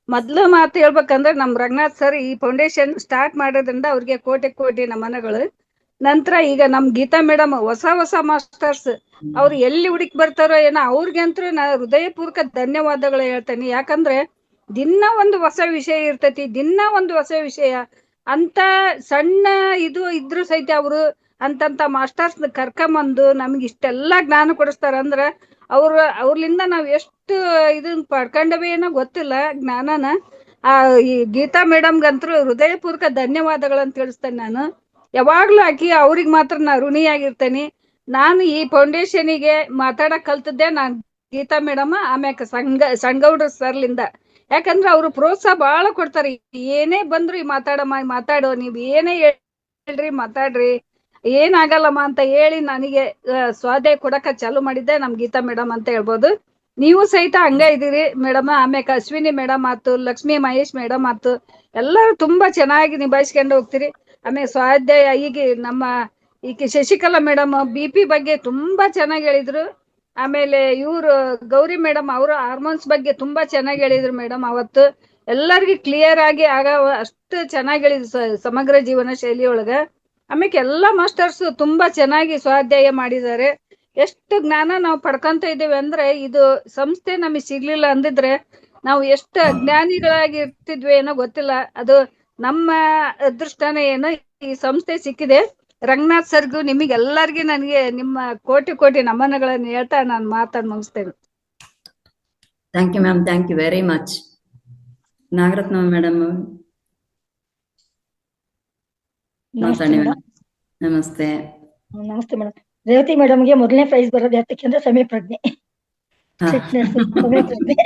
ಮೊದ್ಲು ಮಾತು ಹೇಳ್ಬೇಕಂದ್ರೆ ನಮ್ ರಂಗನಾಥ್ ಸರ್ ಈ ಫೌಂಡೇಶನ್ ಸ್ಟಾರ್ಟ್ ಮಾಡೋದ್ರಿಂದ ಅವ್ರಿಗೆ ಕೋಟಿ ನಮನಗಳು. ನಂತರ ಈಗ ನಮ್ ಗೀತಾ ಮೇಡಮ್ ಹೊಸ ಮಾಸ್ಟರ್ಸ್ ಅವ್ರು ಎಲ್ಲಿ ಹುಡುಕಿ ಬರ್ತಾರೋ ಏನೋ, ಅವ್ರಿಗಂತೂ ನಾ ಹೃದಯಪೂರ್ವಕ ಧನ್ಯವಾದಗಳು ಹೇಳ್ತೇನೆ. ಯಾಕಂದ್ರೆ ದಿನ ಒಂದು ಹೊಸ ವಿಷಯ ಇರ್ತೈತಿ, ದಿನ ಒಂದು ಹೊಸ ವಿಷಯ ಅಂತ ಸಣ್ಣ ಇದು ಇದ್ರು ಸಹಿತ ಅವರು ಅಂತಂತ ಮಾಸ್ಟರ್ಸ್ ಕರ್ಕೊಂಬಂದು ನಮ್ಗೆ ಇಷ್ಟೆಲ್ಲಾ ಜ್ಞಾನ ಕೊಡಿಸ್ತಾರಂದ್ರ ಅವ್ರಲಿಂದ ನಾವ್ ಎಷ್ಟು ಇದನ್ನ ಪಡ್ಕೊಂಡವೇ ಏನೋ ಗೊತ್ತಿಲ್ಲ ಜ್ಞಾನನ. ಈ ಗೀತಾ ಮೇಡಮ್ಗಂತೂ ಹೃದಯಪೂರ್ವಕ ಧನ್ಯವಾದಗಳಂತ ತಿಳಿಸ್ತೇನೆ. ನಾನು ಯಾವಾಗ್ಲೂ ಅವ್ರಿಗೆ ಮಾತ್ರ ನಾ ಋಣಿಯಾಗಿರ್ತೇನೆ. ನಾನು ಈ ಫೌಂಡೇಶನಿಗೆ ಮಾತಾಡಕ್ ಕಲ್ತದ್ದೆ ನಾನ್ ಗೀತಾ ಮೇಡಮ್, ಆಮ್ಯಾಕ ಸಂಗೌಡ್ರ ಸರ್ಲಿಂದ. ಯಾಕಂದ್ರೆ ಅವ್ರು ಪ್ರೋತ್ಸಾಹ ಬಹಳ ಕೊಡ್ತಾರೆ. ಏನೇ ಬಂದ್ರು ಈ ಮಾತಾಡೋ, ನೀವ್ ಏನೇ ಹೇಳ್ರಿ ಮಾತಾಡ್ರಿ, ಏನಾಗಲ್ಲಮ್ಮ ಅಂತ ಹೇಳಿ ನನಗೆ ಸ್ವಾಧ್ಯಾಯ ಕೊಡಕ ಚಾಲು ಮಾಡಿದ್ದೆ ನಮ್ ಗೀತಾ ಮೇಡಮ್ ಅಂತ ಹೇಳ್ಬೋದು. ನೀವು ಸಹಿತ ಹಂಗ ಇದೀರಿ ಮೇಡಮ್. ಆಮ್ಯಾಕ ಅಶ್ವಿನಿ ಮೇಡಮ್ ಆತು, ಲಕ್ಷ್ಮೀ ಮಹೇಶ್ ಮೇಡಮ್ ಆತು, ಎಲ್ಲರೂ ತುಂಬಾ ಚೆನ್ನಾಗಿ ನಿಭಾಯಿಸ್ಕೊಂಡು ಹೋಗ್ತೀರಿ. ಆಮೇಲೆ ಸ್ವಾಧ್ಯಾಯ ಈಗ ಶಶಿಕಲಾ ಮೇಡಮ್ BP ಬಗ್ಗೆ ತುಂಬಾ ಚೆನ್ನಾಗಿ ಹೇಳಿದ್ರು. ಆಮೇಲೆ ಇವ್ರು ಗೌರಿ ಮೇಡಮ್ ಅವರು ಹಾರ್ಮೋನ್ಸ್ ಬಗ್ಗೆ ತುಂಬಾ ಚೆನ್ನಾಗಿ ಹೇಳಿದ್ರು ಮೇಡಮ್. ಅವತ್ತು ಎಲ್ಲರಿಗೂ ಕ್ಲಿಯರ್ ಆಗಿ ಅಷ್ಟು ಚೆನ್ನಾಗಿ ಹೇಳಿದ್ರು ಸಮಗ್ರ ಜೀವನ ಶೈಲಿ ಒಳಗ. ಆಮೇಲೆ ಎಲ್ಲಾ ಮಾಸ್ಟರ್ಸ್ ತುಂಬಾ ಚೆನ್ನಾಗಿ ಸ್ವಾಧ್ಯಾಯ ಮಾಡಿದ್ದಾರೆ. ಎಷ್ಟು ಜ್ಞಾನ ನಾವು ಪಡ್ಕೊಂತ ಇದ್ದೇವೆ ಅಂದ್ರೆ, ಇದು ಸಂಸ್ಥೆ ನಮಗೆ ಸಿಗ್ಲಿಲ್ಲ ಅಂದಿದ್ರೆ ನಾವು ಎಷ್ಟು ಅಜ್ಞಾನಿಗಳಾಗಿ ಇರ್ತಿದ್ವಿ ಏನೋ ಗೊತ್ತಿಲ್ಲ. ಅದು ನಮ್ಮ ಅದೃಷ್ಟನೇ ಏನೋ ಈ ಸಂಸ್ಥೆ ಸಿಕ್ಕಿದೆ. ರಂಗನಾಥ್ ಸರ್ಗೂ ನಿಮಗೆಲ್ಲರಿಗೂ ನನಗೆ ನಿಮ್ಮ ಕೋಟಿ ಕೋಟಿ ನಮನಗಳನ್ನು ಹೇಳ್ತಾ ನಾನು ಮಾತಾಡಿ ಮುಗಿಸ್ತೇನೆ. Thank you ma'am, thank you very much. Nagaratna madam ಮಾತಾಡಿ ಮೇಡಮ್. ನಮಸ್ತೆ. ನಮಸ್ತೆ ಮೇಡಮ್. ರೇವತಿ ಮೇಡಮ್ಗೆ ಮೊದಲನೇ ಪ್ರೈಸ್ ಬರೋದು ಯಾತಕ್ಕೆಂದ್ರೆ ಸಮಯ ಪ್ರಜ್ಞೆ, ಸಮಯ ಪ್ರಜ್ಞೆ.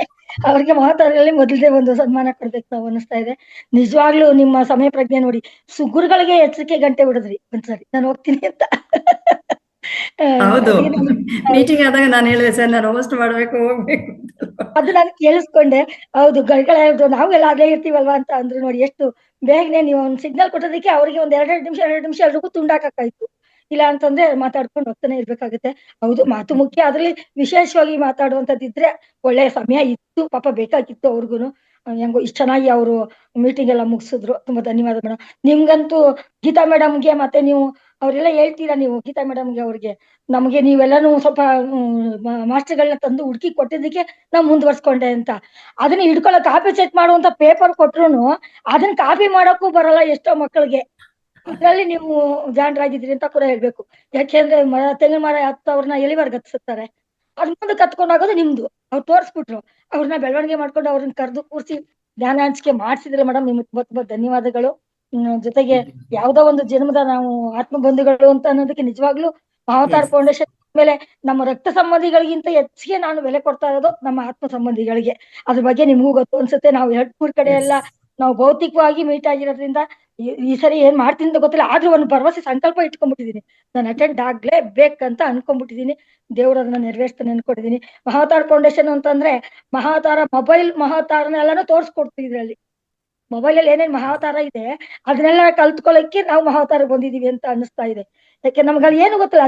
ಅವ್ರಿಗೆ ಮಾತಾಡಲಿ ಮೊದಲೇ ಒಂದು ಸನ್ಮಾನ ಕೊಡ್ಬೇಕು ನಾವು ಅನಿಸ್ತಾ ಇದೆ. ನಿಜವಾಗ್ಲೂ ನಿಮ್ಮ ಸಮಯ ಪ್ರಜ್ಞೆ ನೋಡಿ, ಗುರುಗಳಿಗೆ ಎಚ್ಚರಿಕೆ ಗಂಟೆ ಬಿಡದ್ರಿ ಒಂದ್ಸರಿ ನಾನು ಹೋಗ್ತೀನಿ ಅಂತ. ಹೌದು, ಮೀಟಿಂಗ್ ಆದಾಗ ನಾನು ಹೇಳಿದೆ ಸರ್ ನಾನು ಹೋಸ್ಟ್ ಮಾಡ್ಬೇಕು, ಹೋಗ್ಬೇಕು. ಅದು ನಾನು ಕೇಳಿಸ್ಕೊಂಡೆ. ಹೌದು, ಗರಿಗಳ ನಾವೆಲ್ಲ ಅದೇ ಇರ್ತೀವಲ್ವಾ ಅಂತ ಅಂದ್ರು. ನೋಡಿ ಎಷ್ಟು ಬೇಗನೆ ನೀವು ಒಂದು ಸಿಗ್ನಲ್ ಕೊಟ್ಟೋದಕ್ಕೆ ಅವ್ರಿಗೆ ಒಂದ್ ಎರಡು ನಿಮಿಷ ಎಲ್ರಿಗೂ ತುಂಡಾಕಾಯ್ತು. ಇಲ್ಲ ಅಂತಂದ್ರೆ ಮಾತಾಡ್ಕೊಂಡು ಹೋಗ್ತಾನೆ ಇರ್ಬೇಕಾಗುತ್ತೆ. ಹೌದು, ಮಾತು ಮುಖ್ಯ. ಅದ್ರಲ್ಲಿ ವಿಶೇಷವಾಗಿ ಮಾತಾಡುವಂತದ್ದಿದ್ರೆ ಒಳ್ಳೆ ಸಮಯ ಇತ್ತು, ಪಾಪ ಬೇಕಾಗಿತ್ತು ಅವ್ರಿಗೂನು. ಹೆಂಗೋ ಇಷ್ಟು ಚೆನ್ನಾಗಿ ಅವರು ಮೀಟಿಂಗ್ ಎಲ್ಲ ಮುಗಿಸಿದ್ರು. ತುಂಬಾ ಧನ್ಯವಾದ ಮೇಡಮ್. ನಿಮ್ಗಂತೂ ಗೀತಾ ಮೇಡಮ್ಗೆ ಮತ್ತೆ ನೀವು ಅವರೆಲ್ಲ ಹೇಳ್ತೀರಾ, ನೀವು ಗೀತಾ ಮೇಡಮ್ಗೆ ಅವ್ರಿಗೆ ನಮ್ಗೆ ನೀವೆಲ್ಲಾನು ಸ್ವಲ್ಪ ಮಾಸ್ಟರ್ಗಳನ್ನ ತಂದು ಹುಡುಕಿ ಕೊಟ್ಟಿದ್ದಕ್ಕೆ ನಾವ್ ಮುಂದುವರ್ಸ್ಕೊಂಡೆ ಅಂತ. ಅದನ್ನ ಹಿಡ್ಕೊಳ್ಳೋ ಕಾಪಿ ಚೆಕ್ ಮಾಡುವಂತ ಪೇಪರ್ ಕೊಟ್ರುನು ಅದನ್ನ ಕಾಪಿ ಮಾಡಕ್ಕೂ ಬರಲ್ಲ ಎಷ್ಟೋ ಮಕ್ಕಳಿಗೆ. ಇದ್ರಲ್ಲಿ ನೀವು ಜಾಣರಾಗಿದ್ದೀರಿ ಅಂತ ಕೂಡ ಹೇಳ್ಬೇಕು. ಯಾಕೆಂದ್ರೆ ತೆಂಗಿನ ಮರ ಹತ್ತವ್ರನ್ನ ಎಲಿವರ್ಗ್ ಹತ್ಸುತ್ತಾರೆ, ಅದ್ ಮುಂದೆ ಕತ್ಕೊಂಡಾಗೋದು ನಿಮ್ದು. ಅವ್ರು ತೋರ್ಸ್ಬಿಟ್ರು, ಅವ್ರನ್ನ ಬೆಳವಣಿಗೆ ಮಾಡ್ಕೊಂಡು ಅವ್ರನ್ನ ಕರೆದು ಕೂರ್ಸಿ ಜ್ಞಾನ ಹಂಚಿಕೆ ಮಾಡ್ಸಿದ್ರೆ ಮೇಡಮ್, ನಿಮ್ಗೆ ತುಂಬಾ ತುಂಬಾ ಧನ್ಯವಾದಗಳು. ಜೊತೆಗೆ ಯಾವ್ದೋ ಒಂದು ಜನ್ಮದ ನಾವು ಆತ್ಮ ಬಂಧುಗಳು ಅಂತ ಅನ್ನೋದಕ್ಕೆ ನಿಜವಾಗ್ಲೂ ಮಹಾವತಾರ್ ಫೌಂಡೇಶನ್ ಮೇಲೆ ನಮ್ಮ ರಕ್ತ ಸಂಬಂಧಿಗಳಿಗಿಂತ ಹೆಚ್ಚಿಗೆ ನಾನು ಬೆಲೆ ಕೊಡ್ತಾ ಇರೋದು ನಮ್ಮ ಆತ್ಮ ಸಂಬಂಧಿಗಳಿಗೆ. ಅದ್ರ ಬಗ್ಗೆ ನಿಮ್ಗೂ ಗೊತ್ತು ಅನ್ಸುತ್ತೆ. ನಾವು 2-3 ಕಡೆ ಎಲ್ಲ ನಾವು ಭೌತಿಕವಾಗಿ ಮೀಟ್ ಆಗಿರೋದ್ರಿಂದ ಈ ಸರಿ ಏನ್ ಮಾಡ್ತೀನಿ ಅಂತ ಗೊತ್ತಿಲ್ಲ, ಆದ್ರೂ ಒಂದು ಭರವಸೆ ಸಂಕಲ್ಪ ಇಟ್ಕೊಂಡ್ಬಿಟ್ಟಿದೀನಿ. ನಾನು ಅಟೆಂಡ್ ಆಗ್ಲೇಬೇಕಂತ ಅನ್ಕೊಂಡ್ಬಿಟ್ಟಿದೀನಿ. ದೇವ್ರ ಅದನ್ನ ನೆರವೇರಿಸ್ತಾನೆ ಅನ್ಕೊಂಡಿದೀನಿ. ಮಹಾವತಾರ್ ಫೌಂಡೇಶನ್ ಅಂತಂದ್ರೆ ಮಹಾವತಾರ ಮೊಬೈಲ್ ಮಹಾವತಾರನೆಲ್ಲಾನು ತೋರ್ಸ್ಕೊಡ್ತೀವಿ. ಇದ್ರಲ್ಲಿ ಮೊಬೈಲ್ ಅಲ್ಲಿ ಏನೇನ್ ಮಹಾವತಾರ ಇದೆ ಅದನ್ನೆಲ್ಲ ಕಲ್ತ್ಕೊಳ್ಳಕ್ಕೆ ನಾವು ಮಹಾವತಾರ ಬಂದಿದೀವಿ ಅಂತ ಅನಿಸ್ತಾ ಇದೆ. ಯಾಕೆ ನಮ್ಗೆ ಅದು ಏನು ಗೊತ್ತಿಲ್ಲ,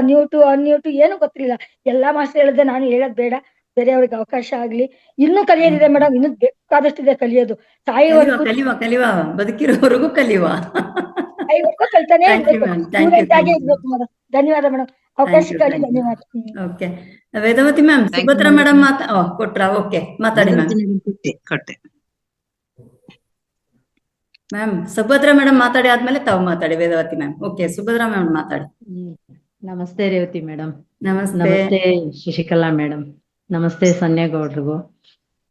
ಅನ್ಯೂಟು ಏನು ಗೊತ್ತಿಲ್ಲ. ಎಲ್ಲಾ ಮಾಸ್ಟರ್ ಹೇಳಿದೆ, ನಾನು ಹೇಳೋದ್ ಬೇಡ, ಬೇರೆಯವ್ರಿಗೆ ಅವಕಾಶ ಆಗ್ಲಿ. ಇನ್ನೂ ಕಲಿಯೋದಿದೆ ಮೇಡಮ್, ಇನ್ನೂ ಬೇಕಾದಷ್ಟಿದೆ ಕಲಿಯೋದು. ಸಾಯಿವರೆಗೂ ಕಲಿಯುವ ಬದುಕಿರೋವರೆಗೂ ಕಲಿಯುವ, ಸಾಯಿವರೆಗೂ ಕಲ್ತಾನೆ ಇರ್ಬೇಕು ಮೇಡಮ್. ಧನ್ಯವಾದ ಮೇಡಮ್, ಅವಕಾಶಕ್ಕಾಗಿ ಧನ್ಯವಾದ. Okay, Vedavati ma'am, Subhadra madam ಕೊಟ್ರಾ? ಓಕೆ, ಮಾತಾಡಿ ಮ್ಯಾಮ್. ಕೊಟ್ಟೆ ಮ್ಯಾಮ್, ಸುಭದ್ರಾ ಮೇಡಮ್ ಮಾತಾಡಿ ಆದ್ಮೇಲೆ ತಾವು ಮಾತಾಡಿ Vedavati ma'am. Okay, Subhadra ma'am ಮಾತಾಡಿ. ನಮಸ್ತೆ ರೇವತಿ ಮೇಡಮ್. ನಮಸ್ತೆ. ನಮಸ್ತೆ ಶಶಿಕಲಾ ಮೇಡಮ್. ನಮಸ್ತೆ ಸನ್ಯಾಗೌಡ್ರಿಗೂ.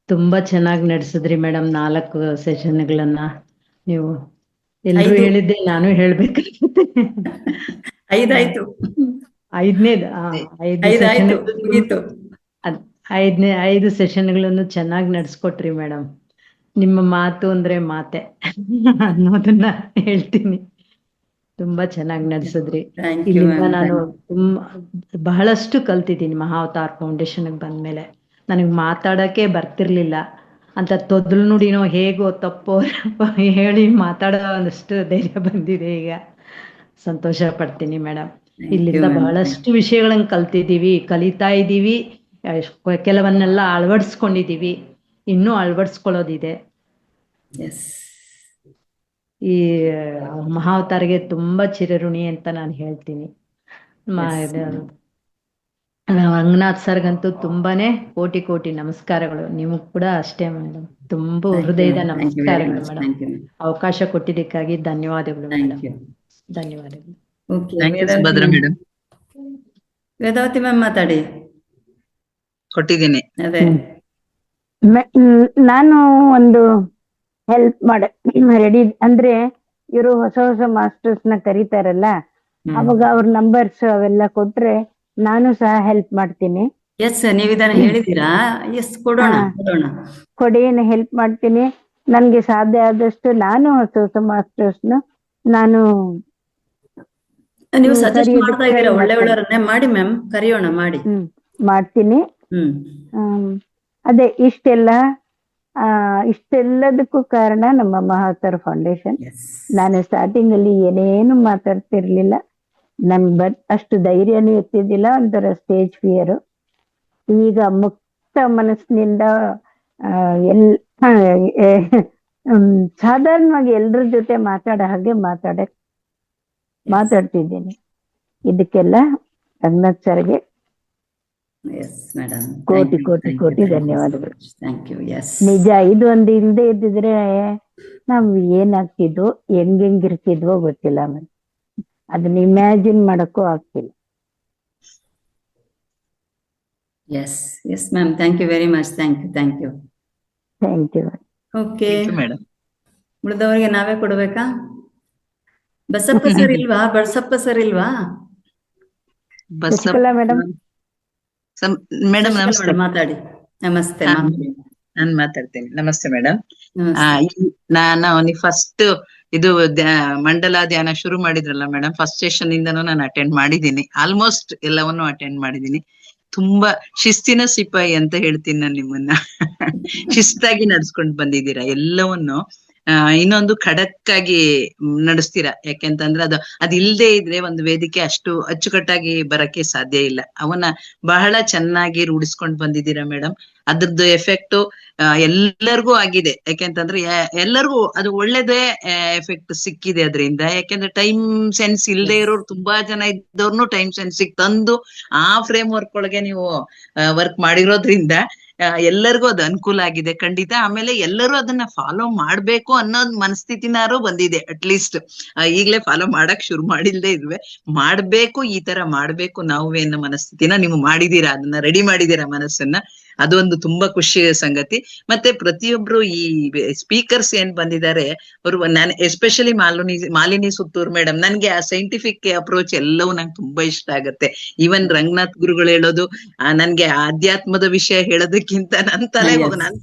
ತುಂಬಾ ಚೆನ್ನಾಗಿ ನಡೆಸಿದ್ರಿ ಮೇಡಮ್ 4 ಸೆಷನ್ಗಳನ್ನ. ನೀವು ಎಲ್ರು ಹೇಳಿದ್ದೆ ನಾನು ಹೇಳ್ಬೇಕಾಗುತ್ತೆ. 5 ಆಯ್ತು. 5ನೇದು 5 ಸೆಷನ್ಗಳನ್ನು ಚೆನ್ನಾಗಿ ನಡೆಸ್ಕೊಟ್ರಿ ಮೇಡಮ್. ನಿಮ್ಮ ಮಾತು ಅಂದ್ರೆ ಮಾತೆ ಅನ್ನೋದನ್ನ ಹೇಳ್ತೀನಿ. ತುಂಬಾ ಚೆನ್ನಾಗಿ ನಡೆಸಿದ್ರಿ. ಇಲ್ಲಿಂದ ನಾನು ಬಹಳಷ್ಟು ಕಲ್ತಿದ್ದೀನಿ ಮಹಾವತಾರ್ ಫೌಂಡೇಶನ್ ಬಂದ್ಮೇಲೆ. ನನಗ್ ಮಾತಾಡಕ್ಕೆ ಬರ್ತಿರ್ಲಿಲ್ಲ ಅಂತ ತೊದಲು ನುಡಿನೋ ಹೇಗೋ ತಪ್ಪೋ ಹೇಳಿ ಮಾತಾಡೋ ಒಂದಷ್ಟು ಧೈರ್ಯ ಬಂದಿದೆ ಈಗ. ಸಂತೋಷ ಪಡ್ತೀನಿ ಮೇಡಮ್. ಇಲ್ಲಿಂದ ಬಹಳಷ್ಟು ವಿಷಯಗಳನ್ನ ಕಲಿತಾ ಇದ್ದೀವಿ. ಕೆಲವನ್ನೆಲ್ಲ ಅಳವಡಿಸ್ಕೊಂಡಿದೀವಿ, ಇನ್ನೂ ಅಳವಡಿಸ್ಕೊಳ್ಳೋದಿದೆ. ಈ ಮಹಾವತಾರಿಗೆ ತುಂಬಾ ಚಿರಋಣಿ ಅಂತ ನಾನು ಹೇಳ್ತೀನಿ. ರಂಗನಾಥ್ ಸರ್ಗಂತೂ ತುಂಬಾನೇ ಕೋಟಿ ಕೋಟಿ ನಮಸ್ಕಾರಗಳು. ನಿಮಗ್ ಕೂಡ ಅಷ್ಟೇ ಮೇಡಮ್, ತುಂಬಾ ಹೃದಯದ ನಮಸ್ಕಾರಗಳು ಮೇಡಮ್. ಅವಕಾಶ ಕೊಟ್ಟಿದ್ದಕ್ಕಾಗಿ ಧನ್ಯವಾದಗಳು ಮೇಡಮ್. ಧನ್ಯವಾದಗಳು. ವೇದಾವತಿ ಮ್ಯಾಮ್ ಮಾತಾಡಿ. ಕೊಟ್ಟಿದ್ದೀನಿ. ಅದೇ ನಾನು ಒಂದು ಹೆಲ್ಪ್ ರೆಡಿ ಅಂದ್ರೆ ಇವರು ಹೊಸ ಮಾಸ್ಟರ್ಸ್ ನ ಕರೀತಾರಲ್ಲ, ಅವಾಗ ಅವ್ರ ನಂಬರ್ಸ್ ಅವೆಲ್ಲ ಕೊಟ್ರೆ ನಾನು ಸಹ ಹೆಲ್ಪ್ ಮಾಡ್ತೀನಿ. ಎಸ್, ನೀವು ಇದನ್ನ ಹೇಳಿದೀರಾ? ಎಸ್, ಕೊಡಿ, ಹೆಲ್ಪ್ ಮಾಡ್ತೀನಿ. ನನ್ಗೆ ಸಾಧ್ಯ ಆದಷ್ಟು ನಾನು ಹೊಸ ಮಾಸ್ಟರ್ಸ್ ನಾನು ನೀವು ಸಜೆಸ್ಟ್ ಮಾಡ್ತಾ ಇದ್ದೀರಾ, ಒಳ್ಳೆಯವರನ್ನೇ ಮಾಡಿ ಮ್ಯಾಮ್, ಕರೆಯೋಣ, ಮಾಡಿ ಮಾಡ್ತೀನಿ. ಅದೇ ಇಷ್ಟೆಲ್ಲದಕ್ಕೂ ಕಾರಣ ನಮ್ಮ ಮಹಾವತಾರ್ ಫೌಂಡೇಶನ್. ನಾನು ಸ್ಟಾರ್ಟಿಂಗ್ ಅಲ್ಲಿ ಏನೇನು ಮಾತಾಡ್ತಿರ್ಲಿಲ್ಲ, ನನ್ ಅಷ್ಟು ಧೈರ್ಯನೂ ಇರ್ತಿದ್ದಿಲ್ಲ, ಒಂಥರ ಸ್ಟೇಜ್ ಫಿಯರ್. ಈಗ ಮುಕ್ತ ಮನಸ್ಸಿನಿಂದ ಸಾಧಾರಣವಾಗಿ ಎಲ್ರ ಜೊತೆ ಮಾತಾಡೋ ಹಾಗೆ ಮಾತಾಡ್ತಿದ್ದೀನಿ. ಇದಕ್ಕೆಲ್ಲ ರಂಗನಾಥ್ ಸರ್ಗೆ ಕೋಟಿ ಕೋಟಿ ಕೋಟಿ ಧನ್ಯವಾದಗಳು. ನಿಜ, ಇದು ಒಂದು ಇಲ್ದೇ ಇದ್ದಿದ್ರೆ ನಾವ್ ಏನಾಗ್ತಿದ್ವು, ಹೆಂಗಿರ್ತಿದ್ವೋ ಗೊತ್ತಿಲ್ಲ. ಅದನ್ನ ಇಮ್ಯಾಜಿನ್ ಮಾಡಕ್ಕೂ ಆಗ್ತಿಲ್ಲ. Yes yes ma'am, thank you very much. Thank you thank you. Okay, madam. ಉಳಿದವರಿಗೆ ನಾವೇ ಕೊಡ್ಬೇಕಾ? ಬಸಪ್ಪ ಸರ್ ಇಲ್ವಾ? ಬಸಪ್ಪ ಸರ್ ಇಲ್ವಾ? ಶಶಿಕಲಾ ಮೇಡಮ್ ಮೇಡಮ್ ಶಶಿಕಲಾ ನಮಸ್ತೆ. ಮೇಡಮ್ ಮಾತಾಡಿ. ನಮಸ್ತೆ. ನಾನ್ ಮಾತಾಡ್ತೇನೆ. ನಮಸ್ತೆ ಮೇಡಮ್. ನಾನು ಫಸ್ಟ್ ಇದು ಮಂಡಲ ಧ್ಯಾನ ಶುರು ಮಾಡಿದ್ರಲ್ಲ ಮೇಡಮ್, ಫಸ್ಟ್ ಸೆಷನ್ ಇಂದನೂ ನಾನು ಅಟೆಂಡ್ ಮಾಡಿದ್ದೀನಿ. ಆಲ್ಮೋಸ್ಟ್ ಎಲ್ಲವನ್ನು ಅಟೆಂಡ್ ಮಾಡಿದ್ದೀನಿ. ತುಂಬಾ ಶಿಸ್ತಿನ ಸಿಪಾಯಿ ಅಂತ ಹೇಳ್ತೀನಿ ನಾನು ನಿಮ್ಮನ್ನ. ಶಿಸ್ತಾಗಿ ನಡ್ಸ್ಕೊಂಡ್ ಬಂದಿದ್ದೀರಾ ಎಲ್ಲವನ್ನು. ಇನ್ನೊಂದು ಖಡಕ್ ಆಗಿ ನಡೆಸ್ತೀರಾ. ಯಾಕೆಂತಂದ್ರೆ ಅದು ಇಲ್ದೇ ಇದ್ರೆ ಒಂದು ವೇದಿಕೆ ಅಷ್ಟು ಅಚ್ಚುಕಟ್ಟಾಗಿ ಬರಕ್ಕೆ ಸಾಧ್ಯ ಇಲ್ಲ. ಅವನ್ನ ಬಹಳ ಚೆನ್ನಾಗಿ ರೂಢಿಸ್ಕೊಂಡ್ ಬಂದಿದ್ದೀರಾ ಮೇಡಮ್. ಅದ್ರದ್ದು ಎಫೆಕ್ಟ್ ಎಲ್ಲರಿಗೂ ಆಗಿದೆ. ಯಾಕೆಂತಂದ್ರೆ ಎಲ್ಲರಿಗೂ ಅದು ಒಳ್ಳೇದೇ ಎಫೆಕ್ಟ್ ಸಿಕ್ಕಿದೆ ಅದರಿಂದ. ಯಾಕೆಂದ್ರೆ ಟೈಮ್ ಸೆನ್ಸ್ ಇಲ್ದೇ ಇರೋರು ತುಂಬಾ ಜನ ಇದ್ದವ್ರನ್ನು ಟೈಮ್ ಸೆನ್ಸ್ ತಂದು ಆ ಫ್ರೇಮ್ ವರ್ಕ್ ಒಳಗೆ ನೀವು ವರ್ಕ್ ಮಾಡಿರೋದ್ರಿಂದ ಎಲ್ಲರಿಗೂ ಅದು ಅನುಕೂಲ ಆಗಿದೆ ಖಂಡಿತ. ಆಮೇಲೆ ಎಲ್ಲರೂ ಅದನ್ನ ಫಾಲೋ ಮಾಡ್ಬೇಕು ಅನ್ನೋದ್ ಮನಸ್ಥಿತಿನಾರು ಬಂದಿದೆ. ಅಟ್ಲೀಸ್ಟ್ ಈಗ್ಲೇ ಫಾಲೋ ಮಾಡಕ್ ಶುರು ಮಾಡಿಲ್ದೇ ಇದ್ವಿ, ಮಾಡ್ಬೇಕು, ಈ ತರ ಮಾಡ್ಬೇಕು ನಾವೇ ಅನ್ನೋ ಮನಸ್ಥಿತಿನ ನೀವು ಮಾಡಿದೀರಾ. ಅದನ್ನ ರೆಡಿ ಮಾಡಿದೀರಾ ಮನಸ್ಸನ್ನ. ಅದೊಂದು ತುಂಬಾ ಖುಷಿಯ ಸಂಗತಿ. ಮತ್ತೆ ಪ್ರತಿಯೊಬ್ರು ಈ ಸ್ಪೀಕರ್ಸ್ ಏನ್ ಬಂದಿದ್ದಾರೆ ಅವರು, ನಾನು ಎಸ್ಪೆಷಲಿ ಮಾಲಿನಿ ಸುತ್ತೂರ್ ಮೇಡಮ್, ನನ್ಗೆ ಆ ಸೈಂಟಿಫಿಕ್ ಅಪ್ರೋಚ್ ಎಲ್ಲವೂ ನಂಗೆ ತುಂಬಾ ಇಷ್ಟ ಆಗತ್ತೆ. ಈವನ್ ರಂಗನಾಥ್ ಗುರುಗಳು ಹೇಳೋದು, ನನ್ಗೆ ಆಧ್ಯಾತ್ಮದ ವಿಷಯ ಹೇಳೋದಕ್ಕಿಂತ ನನ್ ತಲೆಗೆ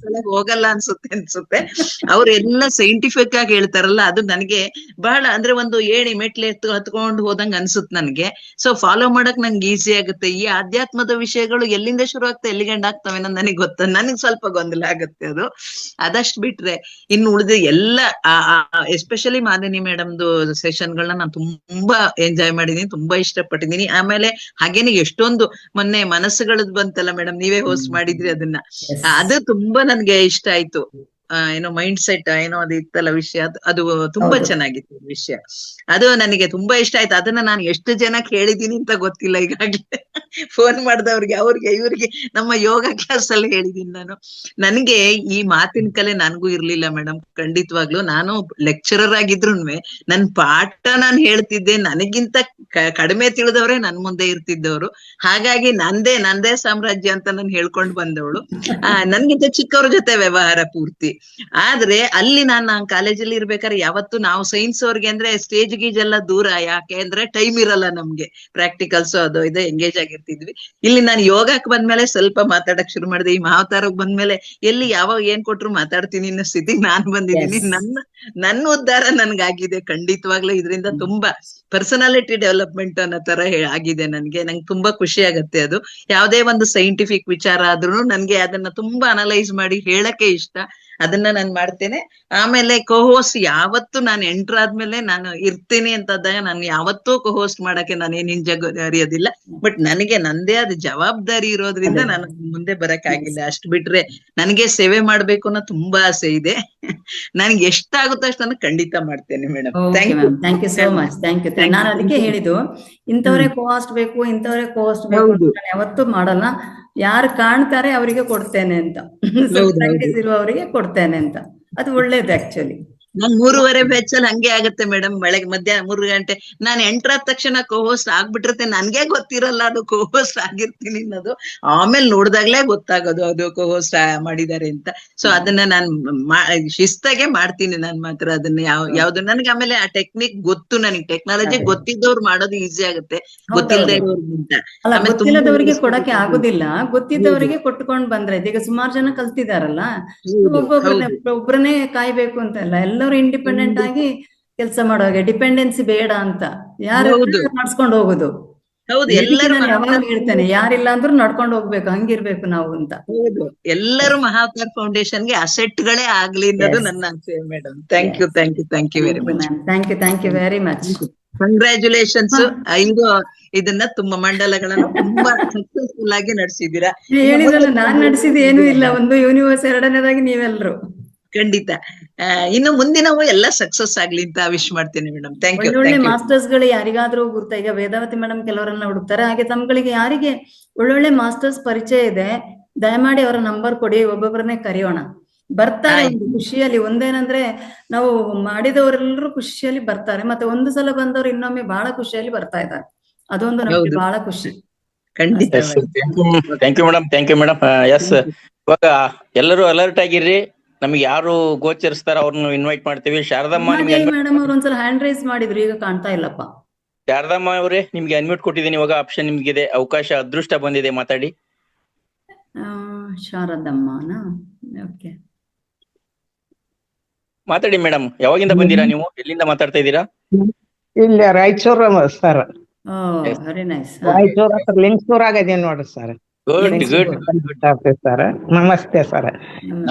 ಹೋಗಲ್ಲ ಅನ್ಸುತ್ತೆ. ಅವ್ರೆಲ್ಲ ಸೈಂಟಿಫಿಕ್ ಆಗಿ ಹೇಳ್ತಾರಲ್ಲ, ಅದು ನನಗೆ ಬಹಳ ಅಂದ್ರೆ ಒಂದು ಏಣಿ ಮೆಟ್ಲೆ ಹತ್ಕೊಂಡು ಹೋದಂಗ ಅನ್ಸುತ್ತೆ ನನ್ಗೆ. ಸೊ ಫಾಲೋ ಮಾಡಕ್ ನಂಗೆ ಈಸಿ ಆಗುತ್ತೆ. ಈ ಆಧ್ಯಾತ್ಮದ ವಿಷಯಗಳು ಎಲ್ಲಿಂದ ಶುರು ಆಗ್ತಾ ಎಲ್ಲಿಗಂಡ ಆಗ್ತವೆ ನನಗೆ ಗೊತ್ತ. ನನಗ್ ಸ್ವಲ್ಪ ಗೊಂದಲ ಆಗುತ್ತೆ ಅದು. ಅದಷ್ಟು ಬಿಟ್ರೆ ಇನ್ನು ಉಳಿದ ಎಲ್ಲ ಎಸ್ಪೆಷಲಿ ಮಾಲಿನಿ ಮೇಡಮ್ದು ಸೆಷನ್ಗಳನ್ನ ನಾನು ತುಂಬಾ ಎಂಜಾಯ್ ಮಾಡಿದೀನಿ, ತುಂಬಾ ಇಷ್ಟಪಟ್ಟಿದ್ದೀನಿ. ಆಮೇಲೆ ಹಾಗೇನೆ ಎಷ್ಟೊಂದು ಮೊನ್ನೆ ಮನಸ್ಸುಗಳದ್ ಬಂತಲ್ಲ ಮೇಡಮ್, ನೀವೇ ಹೋಸ್ಟ್ ಮಾಡಿದ್ರಿ ಅದನ್ನ. ಅದು ತುಂಬಾ ನನ್ಗೆ ಇಷ್ಟ ಆಯ್ತು. ಏನೋ ಮೈಂಡ್ ಸೆಟ್ ಏನೋ ಅದು ಇತ್ತಲ್ಲ ವಿಷಯ, ಅದು ತುಂಬಾ ಚೆನ್ನಾಗಿತ್ತು ವಿಷಯ. ಅದು ನನಗೆ ತುಂಬಾ ಇಷ್ಟ ಆಯ್ತು. ಅದನ್ನ ನಾನು ಎಷ್ಟು ಜನಕ್ಕೆ ಹೇಳಿದೀನಿ ಅಂತ ಗೊತ್ತಿಲ್ಲ ಈಗಾಗ್ಲೇ. ಫೋನ್ ಮಾಡ್ದವ್ರಿಗೆ, ಅವ್ರಿಗೆ, ಇವ್ರಿಗೆ, ನಮ್ಮ ಯೋಗ ಕ್ಲಾಸ್ ಅಲ್ಲಿ ಹೇಳಿದೀನಿ ನಾನು. ನನ್ಗೆ ಈ ಮಾತಿನ ಕಲೆ ನನ್ಗೂ ಇರ್ಲಿಲ್ಲ ಮೇಡಮ್, ಖಂಡಿತವಾಗ್ಲು. ನಾನು ಲೆಕ್ಚರರ್ ಆಗಿದ್ರುನ್ವೆ ನನ್ ಪಾಠ ನಾನು ಹೇಳ್ತಿದ್ದೆ. ನನಗಿಂತ ಕಡಿಮೆ ತಿಳಿದವ್ರೆ ನನ್ ಮುಂದೆ ಇರ್ತಿದ್ದವ್ರು. ಹಾಗಾಗಿ ನಂದೇ ಸಾಮ್ರಾಜ್ಯ ಅಂತ ನಾನು ಹೇಳ್ಕೊಂಡ್ ಬಂದವಳು. ನನ್ಗಿಂತ ಚಿಕ್ಕವ್ರ ಜೊತೆ ವ್ಯವಹಾರ ಪೂರ್ತಿ. ಆದ್ರೆ ಅಲ್ಲಿ ನಾನು ಕಾಲೇಜಲ್ಲಿ ಇರ್ಬೇಕಾದ್ರೆ ಯಾವತ್ತು ನಾವು ಸೈನ್ಸ್ ಅವ್ರಿಗೆ ಅಂದ್ರೆ ಸ್ಟೇಜ್ ಗೀಜ್ ಎಲ್ಲ ದೂರ. ಯಾಕೆ ಅಂದ್ರೆ ಟೈಮ್ ಇರಲ್ಲ ನಮ್ಗೆ, ಪ್ರಾಕ್ಟಿಕಲ್ಸ್ ಅದು ಇದು ಎಂಗೇಜ್ ಆಗಿರ್ತಿದ್ವಿ. ಇಲ್ಲಿ ನಾನು ಯೋಗಕ್ಕೆ ಬಂದ್ಮೇಲೆ ಸ್ವಲ್ಪ ಮಾತಾಡಕ್ ಶುರು ಮಾಡಿದೆ. ಈ ಮಹಾವತಾರಕ್ಕೆ ಬಂದ್ಮೇಲೆ ಎಲ್ಲಿ ಯಾವಾಗ ಏನ್ ಕೊಟ್ರು ಮಾತಾಡ್ತೀನಿ ಅನ್ನೋ ಸ್ಥಿತಿಗೆ ನಾನ್ ಬಂದಿದ್ದೀನಿ. ನನ್ನ ಉದ್ಧಾರ ನನ್ಗಾಗಿದೆ ಖಂಡಿತವಾಗ್ಲೂ. ಇದರಿಂದ ತುಂಬಾ ಪರ್ಸನಾಲಿಟಿ ಡೆವಲಪ್ಮೆಂಟ್ ಅನ್ನೋ ತರ ಆಗಿದೆ ನನ್ಗೆ ತುಂಬಾ ಖುಷಿ ಆಗತ್ತೆ. ಅದು ಯಾವ್ದೇ ಒಂದು ಸೈಂಟಿಫಿಕ್ ವಿಚಾರ ಆದ್ರೂ ನನ್ಗೆ ಅದನ್ನ ತುಂಬಾ ಅನಲೈಸ್ ಮಾಡಿ ಹೇಳಕ್ಕೆ ಇಷ್ಟ. ಅದನ್ನ ನಾನು ಮಾಡ್ತೇನೆ. ಆಮೇಲೆ ಕೋಹೋಸ್ಟ್ ಯಾವತ್ತು ನಾನು ಎಂಟರ್ ಆದ್ಮೇಲೆ ನಾನು ಇರ್ತೀನಿ ಅಂತಂದಾಗ ನಾನು ಯಾವತ್ತೂ ಕೋಹೋಸ್ಟ್ ಮಾಡಕ್ಕೆ ನಾನೇನ್ ಹಿಂಜರಿಯೋದಿಲ್ಲ. ಬಟ್ ನನಗೆ ನಂದೇ ಆದ ಜವಾಬ್ದಾರಿ ಇರೋದ್ರಿಂದ ನಾನು ಮುಂದೆ ಬರಕ್ ಆಗಿಲ್ಲ. ಅಷ್ಟು ಬಿಟ್ರೆ ನನಗೆ ಸೇವೆ ಮಾಡ್ಬೇಕು ಅನ್ನೋ ತುಂಬಾ ಆಸೆ ಇದೆ. ನನ್ಗೆ ಎಷ್ಟಾಗುತ್ತೋ ಅಷ್ಟನ್ನು ಖಂಡಿತ ಮಾಡ್ತೇನೆ madam. Thank you so much. Thank you. ನಾನು ಅದಕ್ಕೆ ಹೇಳಿದ್ದು, ಇಂಥವ್ರೆ ಕೋಸ್ಟ್ ಬೇಕು, ಇಂಥವ್ರೆ ಕೋಸ್ಟ್ ಬೇಕು ನಾನು ಯಾವತ್ತೂ ಮಾಡಲ್ಲ. ಯಾರು ಕಾಣ್ತಾರೆ ಅವರಿಗೆ ಕೊಡ್ತೇನೆ ಅಂತ, ಪ್ರಾಕ್ಟೀಸ್ ಇರುವವರಿಗೆ ಕೊಡ್ತೇನೆ ಅಂತ. ಅದು ಒಳ್ಳೇದು ಆಕ್ಚುಲಿ. ನಾನ್ 3:30 ಬ್ಯಾಚಲ್ಲಿ ಹಂಗೆ ಆಗತ್ತೆ ಮೇಡಮ್. ಬೆಳಗ್ಗೆ ಮಧ್ಯಾಹ್ನ 3 ಗಂಟೆ ನಾನು ಎಂಟರ್ ಆದ ತಕ್ಷಣ ಕೋಹೋಸ್ಟ್ ಆಗ್ಬಿಟ್ಟಿರುತ್ತೆ. ನನ್ಗೆ ಗೊತ್ತಿರಲ್ಲ ಅದು ಕೋಹೋಸ್ಟ್ ಆಗಿರ್ತೀನಿ ಅನ್ನೋದು. ಆಮೇಲೆ ನೋಡ್ದಾಗ್ಲೇ ಗೊತ್ತಾಗೋದು ಅದು ಕೋಹೋಸ್ಟ್ ಮಾಡಿದ್ದಾರೆ ಅಂತ. ಸೊ ಅದನ್ನ ನಾನು ಶಿಸ್ತಾಗೆ ಮಾಡ್ತೀನಿ ನಾನು ಮಾತ್ರ. ಅದನ್ನ ಯಾವ್ದು ನನ್ಗೆ ಆಮೇಲೆ ಆ ಟೆಕ್ನಿಕ್ ಗೊತ್ತು. ನನಗೆ ಟೆಕ್ನಾಲಜಿ ಗೊತ್ತಿದ್ದವ್ರು ಮಾಡೋದು ಈಸಿ ಆಗುತ್ತೆ, ಗೊತ್ತಿಲ್ಲದೆ ಇರೋರ್ಗಿಂತ. ಗೊತ್ತಿಲ್ಲದವರಿಗೆ ಕೊಡಕ್ಕೆ ಆಗುದಿಲ್ಲ, ಗೊತ್ತಿದ್ದವರಿಗೆ ಕೊಟ್ಕೊಂಡ್ ಬಂದ್ರೆ. ಈಗ ಸುಮಾರು ಜನ ಕಲ್ತಿದಾರಲ್ಲ, ಒಬ್ಬರನ್ನೇ ಕಾಯ್ಬೇಕು ಅಂತ ಇಲ್ಲ, ಎಲ್ಲರೂ ಇಂಡಿಪೆಂಡೆಂಟ್ ಆಗಿ ಕೆಲಸ ಮಾಡುವಾಗ ಡಿಪೆಂಡೆನ್ಸಿ ಬೇಡ ಅಂತ ಯಾರು ನಡ್ಸ್ಕೊಂಡು ಹೋಗುದು. ಹೌದು, ಎಲ್ಲರೂ ಯಾವಾಗ ಹೇಳ್ತೇನೆ, ಯಾರಿಲ್ಲ ಅಂದ್ರೂ ನಡ್ಕೊಂಡು ಹೋಗ್ಬೇಕು, ಹಂಗಿರ್ಬೇಕು ನಾವು ಅಂತ. ಹೌದು, ಎಲ್ಲರೂ ಮಹಾವತಾರ್ ಫೌಂಡೇಶನ್ಗೆ ಅಸೆಟ್ಗಳೇ ಆಗ್ಲಿ ಅನ್ನೋದು ನನ್ನ ಆಸೆ madam. Thank you very much. Thank you very much. Congratulations. ಇದನ್ನ ತುಂಬಾ ಮಂಡಲಗಳನ್ನ ತುಂಬಾ ಸಕ್ಸಸ್ಫುಲ್ ಆಗಿ ನಡೆಸಿದ್ದೀರಾ. ಹೇಳಿದ್ರಲ್ಲ, ನಾನ್ ನಡೆಸಿದ ಏನೂ ಇಲ್ಲ, ಒಂದು ಯೂನಿವರ್ಸ್, ಎರಡನೇದಾಗಿ ನೀವೆಲ್ರು. ಖಂಡಿತ ಇನ್ನು ಮುಂದಿನವು ಎಲ್ಲ ಸಕ್ಸಸ್ ಆಗ್ಲಿ ಅಂತ ವಿಶ್ ಮಾಡ್ತೀನಿ ಮೇಡಮ್. Thank you. ಒಳ್ಳೊಳ್ಳೆ ಮಾಸ್ಟರ್ಸ್ ಗಳು ಯಾರಿಗಾದ್ರೂ ಗುರ್ತಾ, ಈಗ ವೇದಾವತಿ ಮೇಡಮ್ ಕೆಲವರನ್ನ ಹುಡುಕ್ತಾರೆ, ಹಾಗೆ ತಮ್ಗಳಿಗೆ ಯಾರಿಗೆ ಒಳ್ಳೊಳ್ಳೆ ಮಾಸ್ಟರ್ಸ್ ಪರಿಚಯ ಇದೆ, ದಯಮಾಡಿ ಅವರ ನಂಬರ್ ಕೊಡಿ, ಒಬ್ಬೊಬ್ಬರನ್ನೇ ಕರೆಯೋಣ. ಬರ್ತಾರೆ ಆಯ್ತು. ಒಂದು ಖುಷಿಯಲ್ಲಿ. ಒಂದೇನಂದ್ರೆ ನಾವು ಮಾಡಿದವರೆಲ್ಲರೂ ಖುಷಿಯಲ್ಲಿ ಬರ್ತಾರೆ, ಮತ್ತೆ ಒಂದು ಸಲ ಬಂದವರು ಇನ್ನೊಮ್ಮೆ ಬಹಳ ಖುಷಿಯಲ್ಲಿ ಬರ್ತಾ ಇದ್ದಾರೆ. ಅದೊಂದು ನಮ್ಗೆ ಹೌದು. ಬಹಳ ಖುಷಿ. ಖಂಡಿತ thank you madam, thank you madam. Yes, ಇವಾಗ ಎಲ್ಲರೂ ಅಲರ್ಟ್ ಆಗಿರ್ರಿ. ನಮ್ಗೆ ಯಾರು ಗೋಚರಿಸ್ತಾರ ಅವ್ರನ್ನ ಇನ್ವೈಟ್ ಮಾಡ್ತೀವಿ. ಶಾರದಮ್ಮ ನಿಮ್ಗೆ ಮೇಡಮ್ ಅವ್ರು ಒಂದ್ಸಲ ಹ್ಯಾಂಡ್ ರೈಸ್ ಮಾಡಿದ್ರು, ಈಗ ಕಾಣ್ತಾ ಇಲ್ಲಪ್ಪ. ಶಾರದಮ್ಮ ಅವರೇ, ನಿಮ್ಗೆ ಅನ್ಮ್ಯೂಟ್ ಕೊಟ್ಟಿದ್ದೀನಿ. ಇವಾಗ ಆಪ್ಷನ್ ನಿಮ್ಗಿದೆ, ಅವಕಾಶ, ಅದೃಷ್ಟ ಬಂದಿದೆ, ಮಾತಾಡಿ. ಶಾರದಮ್ಮನಾ? ಓಕೆ, ಮಾತಾಡಿ ಮೇಡಮ್. ಯಾವಾಗಿಂದ ಬಂದಿರಾ ನೀವು? ಎಲ್ಲಿಂದ ಮಾತಾಡ್ತಾ ಇದ್ದೀರಾ? ಇಲ್ಲ Raichur sir. Very nice. Raichur ಹತ್ರ ಲಿಂಗಸೂರಾಗ ಇದೀನಿ ನೋಡ್ರಿ ಸರ್. ಗುಡ್ ಸರ್ ನಮಸ್ತೆ ಸರ್.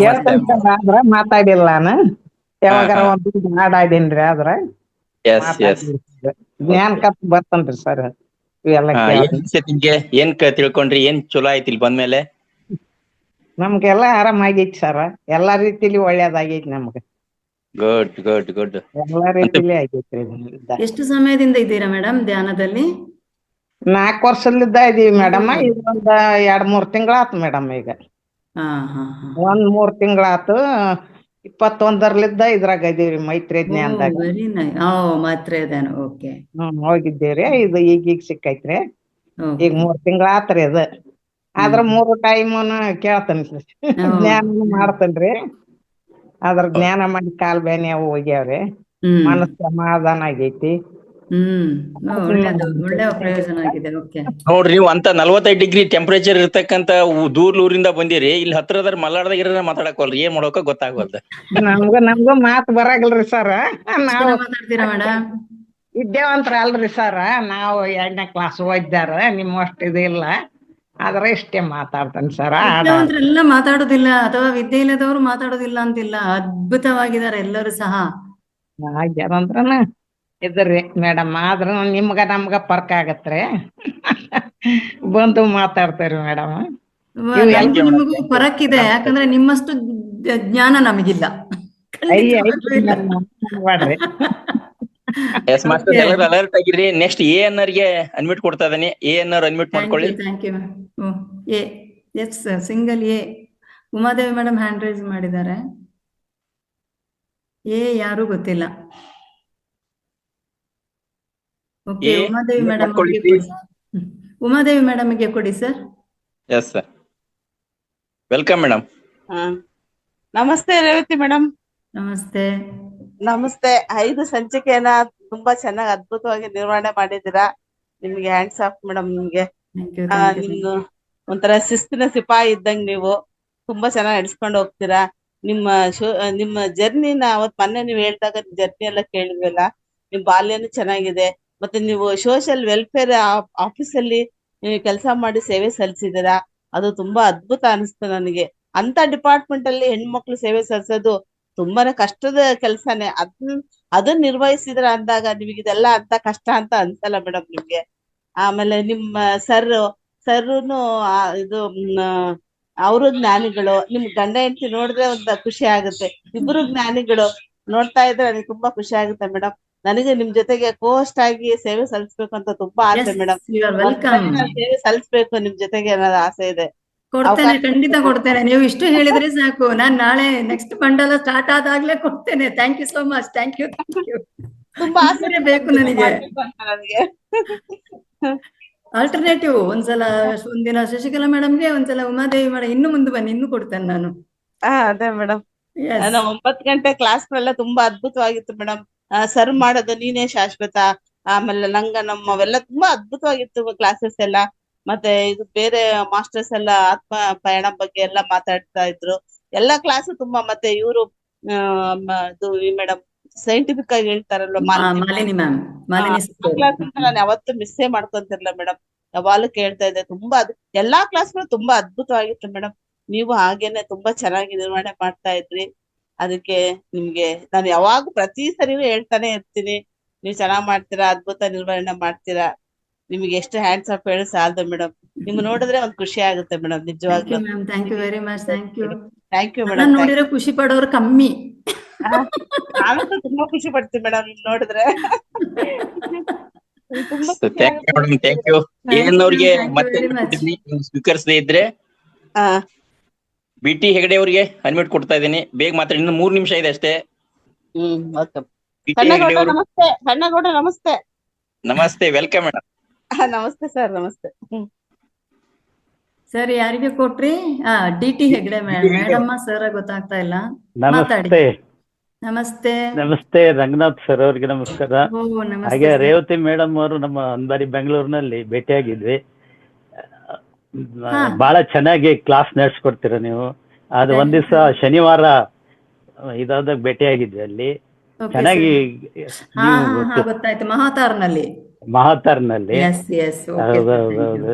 ಕೇಳ್ತಂತ ಆದ್ರ ಮಾತಾಡಿಲ್ಲ ನಾನು. ಯಾವಾಗಾರ ಒಂದು ಹಾಡಾಡೀನ್ರಿ ಆದ್ರ ಜ್ಞಾನ ಕತ್ ಬರ್ತನ್ರಿ ಸರ್ ಇವೆಲ್ಲ. ನಿಮ್ಗೆ ಏನ್ ತಿಳ್ಕೊಂಡ್ರಿ? ಏನ್ ಚಲೋ ಆಯ್ತು ಇಲ್ಲಿ ಬಂದ್ಮೇಲೆ? ನಮ್ಗೆಲ್ಲಾ ಆರಾಮಾಗೈತಿ ಸರ್. ಎಲ್ಲಾ ರೀತಿಲಿ ಒಳ್ಳೇದಾಗೈತಿ ನಮ್ಗೆ. Good good good. ಎಲ್ಲಾ ರೀತಿಲಿ ಆಗೈತ್ರಿ. ಎಷ್ಟು ಸಮಯದಿಂದ ಇದ್ದೀರಾ ಮೇಡಮ್ ಧ್ಯಾನದಲ್ಲಿ? 4 ವರ್ಷಲಿದ್ದ ಇದೀವಿ ಮೇಡಮ್. ಇದೊಂದ್ 2-3 ತಿಂಗಳಾತು ಮೇಡಮ್. ಈಗ 1-3 ತಿಂಗಳಾತು. 21ರಲ್ಲಿದ್ದ ಇದ್ರಾಗ ಇದೀವ್ರಿ ಮೈತ್ರಿ ಜ್ಞಾನದಾಗ. Very nice. ಮೈತ್ರಿ ಧ್ಯಾನ. ಓಕೆ. ಹೋಗಿದ್ದೇವ್ರಿ. ಇದು ಈಗ ಸಿಕ್ಕೈತ್ರಿ. ಈಗ 3 ತಿಂಗಳಾತ್ರಿ ಇದು. ಆದ್ರ 3 ಟೈಮ್ನು ಕೇಳ್ತೇನೆ, ಜ್ಞಾನ ಮಾಡ್ತೇನ್ರಿ. ಅದ್ರ ಜ್ಞಾನ ಮಾಡಿ ಕಾಲ್ ಬ್ಯಾನಿ ಅವು ಹೋಗ್ಯಾವ್ರಿ. ಮನಸ್ಸು ಸಮಾಧಾನ ಆಗೈತಿ. ಒಳ್ಳೆ ಪ್ರಯೋಜನ ಆಗಿದೆ. ಓಕೆ ನೋಡ್ರಿ, ನೀವು ಅಂತ 45 ಡಿಗ್ರಿ ಟೆಂಪರೇಚರ್ ಇರ್ತಕ್ಕಂತ ದೂರ್ಲೂರಿಂದ ಬಂದಿರಿ. ಇಲ್ಲಿ ಹತ್ರದಾರ ಮಲ್ಲಾಡ್ದಾಗ ಇರ ಮಾತಾಡಕೋಲ್ರಿ. ಏನ್ ಮಾಡೋಕ ಗೊತ್ತಾಗವಲ್ದ. ನಮ್ಗೂ ಮಾತ್ ಬರಾಗಲ್ರಿ ಸರ್. ನಾವ್ ಮಾತಾಡ್ತೀರಾ ಮೇಡಮ್? ವಿದ್ಯಾವಂತರ ಅಲ್ರಿ ಸರ್. ನಾವು 2ನೇ ಕ್ಲಾಸ್ ಓದಿದಾರ. ನಿಮ್ಮಷ್ಟು ಇದಿಲ್ಲ. ಆದ್ರೆ ಇಷ್ಟೇ ಮಾತಾಡ್ತೇನೆ ಸರ್. ಎಲ್ಲ ಮಾತಾಡೋದಿಲ್ಲ, ಅಥವಾ ವಿದ್ಯೆ ಇಲ್ಲದವರು ಮಾತಾಡೋದಿಲ್ಲ ಅಂತಿಲ್ಲ. ಅದ್ಭುತವಾಗಿದ್ದಾರೆ ಎಲ್ಲರೂ ಸಹ. ಆಗ್ಯಾರಂದ್ರನ ಇದ್ರಿ ಮೇಡಮ್. ಆದ್ರ ನಿಮ್ಗ ನಮ್ಗ ಫರ್ಕ್ ಆಗತ್ರಿ. ಬಂದು ಮಾತಾಡ್ತೇರಿ ಮೇಡಮ್. ನಿಮಗೂ ಫರಕ್ ಇದೆ, ಯಾಕಂದ್ರೆ ನಿಮ್ಮಷ್ಟು ಜ್ಞಾನ ನಮಗಿಲ್ಲ. ಎಸ್ ಮಾಸ್ಟರ್, ಎಲ್ಲರೂ ಅಲರ್ಟ್ ಆಗಿರಿ. ನೆಕ್ಸ್ಟ್ ANR ಗೆ ಅನ್ಮ್ಯೂಟ್ ಕೊಡ್ತಾ ಇದೀನಿ. ANR ಅನ್ಮ್ಯೂಟ್ ಮಾಡ್ಕೊಳ್ಳಿ. Thank you. Yes single A. Umadevi madam hand raise ಮಾಡಿದ್ದಾರೆ. ಯಾರು ಗೊತ್ತಿಲ್ಲ. ಓಕೆ, ಉಮಾದೇವಿ ಮೇಡಮ್ ಉಮಾದೇವಿ ಮೇಡಮ್ಗೆ ಕೊಡಿ sir. Yes sir, welcome madam. ನಮಸ್ತೆ ರೇವತಿ ಮೇಡಮ್. ನಮಸ್ತೆ. ನಮಸ್ತೆ. 5 ಸಂಚಿಕೆಯನ್ನ ತುಂಬಾ ಚೆನ್ನಾಗಿ ಅದ್ಭುತವಾಗಿ ನಿರ್ವಹಣೆ ಮಾಡಿದ್ದೀರಾ. ನಿಮ್ಗೆ ಹ್ಯಾಂಡ್ಸ್ ಆಫ್ ಮೇಡಮ್. ನಿಮ್ಗೆ ನಿಮ್ದು ಒಂಥರ ಶಿಸ್ತಿನ ಸಿಪಾಯಿ ಇದ್ದಂಗ್ ನೀವು. ತುಂಬಾ ಚೆನ್ನಾಗಿ ನಡೆಸ್ಕೊಂಡು ಹೋಗ್ತೀರಾ. ನಿಮ್ಮ ಜರ್ನಿನ ಅವತ್ ಮೊನ್ನೆ ನೀವು ಹೇಳ್ದಾಗ ಜರ್ನಿ ಎಲ್ಲ ಕೇಳಿದ್ವಲ್ಲ, ನಿಮ್ ಬಾಲ್ಯನೂ ಚೆನ್ನಾಗಿದೆ. ಮತ್ತೆ ನೀವು ಸೋಷಿಯಲ್ ವೆಲ್ಫೇರ್ ಆಫೀಸಲ್ಲಿ ಕೆಲಸ ಮಾಡಿ ಸೇವೆ ಸಲ್ಲಿಸಿದ್ದೀರಾ. ಅದು ತುಂಬಾ ಅದ್ಭುತ ಅನಿಸ್ತು ನನಗೆ. ಅಂತ ಡಿಪಾರ್ಟ್ಮೆಂಟ್ ಅಲ್ಲಿ ಹೆಣ್ಮಕ್ಳು ಸೇವೆ ಸಲ್ಲಿಸೋದು ತುಂಬಾನೇ ಕಷ್ಟದ ಕೆಲ್ಸನೇ. ಅದನ್ನ ನಿರ್ವಹಿಸಿದ್ರ ಅಂದಾಗ ನಿಮಗೆ ಇದೆಲ್ಲ ಅಂತ ಕಷ್ಟ ಅಂತ ಅನ್ಸಲ್ಲ ಮೇಡಮ್ ನಿಮ್ಗೆ. ಆಮೇಲೆ ನಿಮ್ಮ ಸರ್ನು ಇದು ಅವರು ಜ್ಞಾನಿಗಳು. ನಿಮ್ ಗಂಡ ಹೆಂಡತಿ ನೋಡಿದ್ರೆ ಒಂದು ಖುಷಿ ಆಗುತ್ತೆ. ಇಬ್ರು ಜ್ಞಾನಿಗಳು ನೋಡ್ತಾ ಇದ್ರೆ ನನಗೆ ತುಂಬಾ ಖುಷಿ ಆಗುತ್ತೆ ಮೇಡಮ್. ನನಗೆ ನಿಮ್ ಜೊತೆಗೆ ಕೋಸ್ಟ್ ಆಗಿ ಸೇವೆ ಸಲ್ಲಿಸ್ಬೇಕು ಅಂತ ತುಂಬಾ ಆಸೆ ಮೇಡಮ್. ಸೇವೆ ಸಲ್ಲಿಸ್ಬೇಕು ನಿಮ್ ಜೊತೆಗೆ ಅನ್ನೋದು ಆಸೆ ಇದೆ. ಕೊಡ್ತೇನೆ, ಖಂಡಿತ ಕೊಡ್ತೇನೆ. ನೀವು ಇಷ್ಟು ಹೇಳಿದ್ರೆ ಸಾಕು. ನಾನ್ ನಾಳೆ ನೆಕ್ಸ್ಟ್ ಮಂಡಲ ಸ್ಟಾರ್ಟ್ ಆದಾಗ್ಲೇ ಕೊಡ್ತೇನೆ. Thank you so much. Thank you. ತುಂಬಾ ಆಸೆ ಬೇಕು ನನಗೆ. ಆಲ್ಟರ್ನೇಟಿವ್ ಒಂದಿನ ಶಶಿಕಲಾ ಮೇಡಮ್ಗೆ, ಒಂದ್ಸಲ ಉಮಾದೇವಿ ಮೇಡಮ್. ಇನ್ನು ಮುಂದೆ ಬನ್ನಿ, ಇನ್ನು ಕೊಡ್ತೇನೆ ನಾನು. ಅದೇ ಮೇಡಮ್. 9 ಗಂಟೆ ಕ್ಲಾಸ್ ಎಲ್ಲ ತುಂಬಾ ಅದ್ಭುತವಾಗಿತ್ತು ಮೇಡಮ್. ಸರ್ ಮಾಡೋದು ನೀನೇ ಶಾಶ್ವತ. ಆಮೇಲೆ ನಮ್ಮವೆಲ್ಲ ತುಂಬಾ ಅದ್ಭುತವಾಗಿತ್ತು ಕ್ಲಾಸಸ್ ಎಲ್ಲ. ಮತ್ತೆ ಇದು ಬೇರೆ ಮಾಸ್ಟರ್ಸ್ ಎಲ್ಲ ಆತ್ಮ ಪಯಣ ಬಗ್ಗೆ ಎಲ್ಲ ಮಾತಾಡ್ತಾ ಇದ್ರು. ಎಲ್ಲಾ ಕ್ಲಾಸ್ ತುಂಬಾ. ಮತ್ತೆ ಇವರು ಇದು ಮೇಡಮ್ ಸೈಂಟಿಫಿಕ್ ಆಗಿ ಹೇಳ್ತಾರಲ್ವ, ಕ್ಲಾಸ್ ನಾನು ಯಾವತ್ತೂ ಮಿಸ್ಸೇ ಮಾಡ್ಕೊಂತಿರ್ಲಿಲ್ಲ ಮೇಡಮ್. ಯಾವಾಗ್ಲೂ ಕೇಳ್ತಾ ಇದ್ದೆ. ತುಂಬಾ ಎಲ್ಲಾ ಕ್ಲಾಸ್ಗಳು ತುಂಬಾ ಅದ್ಭುತವಾಗಿತ್ತು ಮೇಡಮ್. ನೀವು ಹಾಗೇನೆ ತುಂಬಾ ಚೆನ್ನಾಗಿ ನಿರ್ವಹಣೆ ಮಾಡ್ತಾ ಇದ್ರಿ. ಅದಕ್ಕೆ ನಿಮ್ಗೆ ನಾನು ಯಾವಾಗ ಪ್ರತಿ ಸರಿನೂ ಹೇಳ್ತಾನೆ ಇರ್ತೀನಿ, ನೀವು ಚೆನ್ನಾಗ್ ಮಾಡ್ತೀರಾ, ಅದ್ಭುತ ನಿರ್ವಹಣೆ ಮಾಡ್ತೀರಾ. ನಿಮ್ಗೆ ಎಷ್ಟು ಹ್ಯಾಂಡ್ಸ್ ಆಫ್ ಹೇಳಿ ಸಾಲದು ಮೇಡಮ್. ನಿಮ್ ನೋಡಿದ್ರೆ ಒಂದ್ ಖುಷಿ ಆಗುತ್ತೆ ಮೇಡಮ್, ನಿಜವಾಗ್ಲೂ. Thank you very much. Thank you. Thank you madam. ನೋಡಿದ್ರೆ ಖುಷಿ ಪಡೋರು ಕಮ್ಮಿ. ನಾನಂತೂ ತುಂಬಾ ಖುಷಿ ಪಡ್ತೀನಿ ಮೇಡಮ್ ನಿಮ್ ನೋಡಿದ್ರೆ. Thank you. ಏನವ್ರಿಗೆ ಮತ್ತೆ ಸ್ವೀಕರಿಸದೇ ಇದ್ರೆ BT ಹೆಗಡೆ ಅವರಿಗೆ ಅನ್ಮಿಟ್ ಕೊಡ್ತಾ ಇದ್ದೀನಿ, ಬೇಗ ಮಾತಾಡಿ, ಇನ್ನು 3 ನಿಮಿಷ ಇದೆ ಅಷ್ಟೇ. ಓಕೆ. BT ಹೆಗಡೆ ಅವರು ನಮಸ್ತೆ. ಸಣ್ಣಗೌಡ ನಮಸ್ತೆ. ನಮಸ್ತೆ, ವೆಲ್ಕಮ್ ಮೇಡಮ್. ನಮಸ್ತೆ ಸರ್, ನಮಸ್ತೆ. ಸರ್ ಯಾರಿಗೆ ಕೊಟ್ರಿ? DT ಹೆಗ್ಡೆ ಮೇಡಮ್ಮ ಸರ್ ಗೊತ್ತಾಗ್ತಾ ಇಲ್ಲ, ಮಾತಾಡಿ. ನಮಸ್ತೆ. ನಮಸ್ತೆ. ನಮಸ್ತೆ ರಂಗನಾಥ್ ಸರ್ ಅವ್ರಿಗೆ ನಮಸ್ಕಾರ. ಓ ನಮಸ್ತೆ ಹಾಗೆ ಸರ್. ರೇವತಿ ಮೇಡಮ್ ಅವರು ನಮ್ಮ ಒಂದ್ಬಾರಿ ಬೆಂಗಳೂರಿನಲ್ಲಿ ಭೇಟಿಯಾಗಿದ್ವಿ. ಬಹಳ ಚೆನ್ನಾಗಿ ಕ್ಲಾಸ್ ನಡೆಸ್ಕೊಡ್ತೀರ ನೀವು. ಅದು ಒಂದ್ ದಿವಸ ಶನಿವಾರ ಇದಾದಾಗ ಭೇಟಿಯಾಗಿದ್ವಿ ಅಲ್ಲಿ. Okay, ಚೆನ್ನಾಗಿ ಹಾ ಗೊತ್ತಾಯ್ತು, ಮಹಾತಾರ್ನಲ್ಲಿ. ಮಹಾತಾರ್ನಲ್ಲಿ ಹೌದೌದು.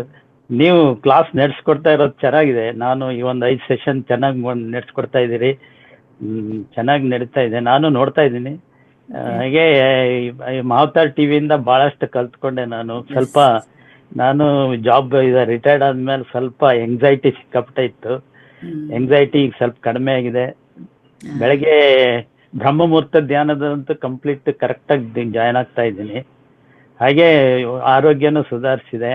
ನೀವು ಕ್ಲಾಸ್ ನಡೆಸ್ಕೊಡ್ತಾ ಇರೋದು ಚೆನ್ನಾಗಿದೆ. ನಾನು ಈ ಒಂದು 5 ಸೆಷನ್ ಚೆನ್ನಾಗಿ ನಡೆಸ್ಕೊಡ್ತಾ ಇದ್ದೀರಿ. ಚೆನ್ನಾಗಿ ನಡೀತಾ ಇದೆ, ನಾನು ನೋಡ್ತಾ ಇದ್ದೀನಿ. ಹಾಗೆ ಮಹಾತಾರ್ ಟಿವಿಯಿಂದ ಬಹಳಷ್ಟು ಕಲ್ತ್ಕೊಂಡೆ ನಾನು. ಸ್ವಲ್ಪ ನಾನು ಜಾಬ್ ರಿಟೈರ್ಡ್ ಆದ್ಮೇಲೆ ಸ್ವಲ್ಪ ಎಂಗ್ಸೈಟಿ ಸಿಕ್ಕಾಪಟ್ಟೆ ಇತ್ತು. ಎಂಗ್ಸೈಟಿ ಈಗ ಸ್ವಲ್ಪ ಕಡಿಮೆ ಆಗಿದೆ. ಬೆಳಗ್ಗೆ ಬ್ರಹ್ಮ ಮುಹೂರ್ತ ಧ್ಯಾನದಂತೂ ಕಂಪ್ಲೀಟ್ ಕರೆಕ್ಟಾಗಿ ಜಾಯ್ನ್ ಆಗ್ತಾ ಇದ್ದೀನಿ. ಹಾಗೆ ಆರೋಗ್ಯನೂ ಸುಧಾರಿಸಿದೆ.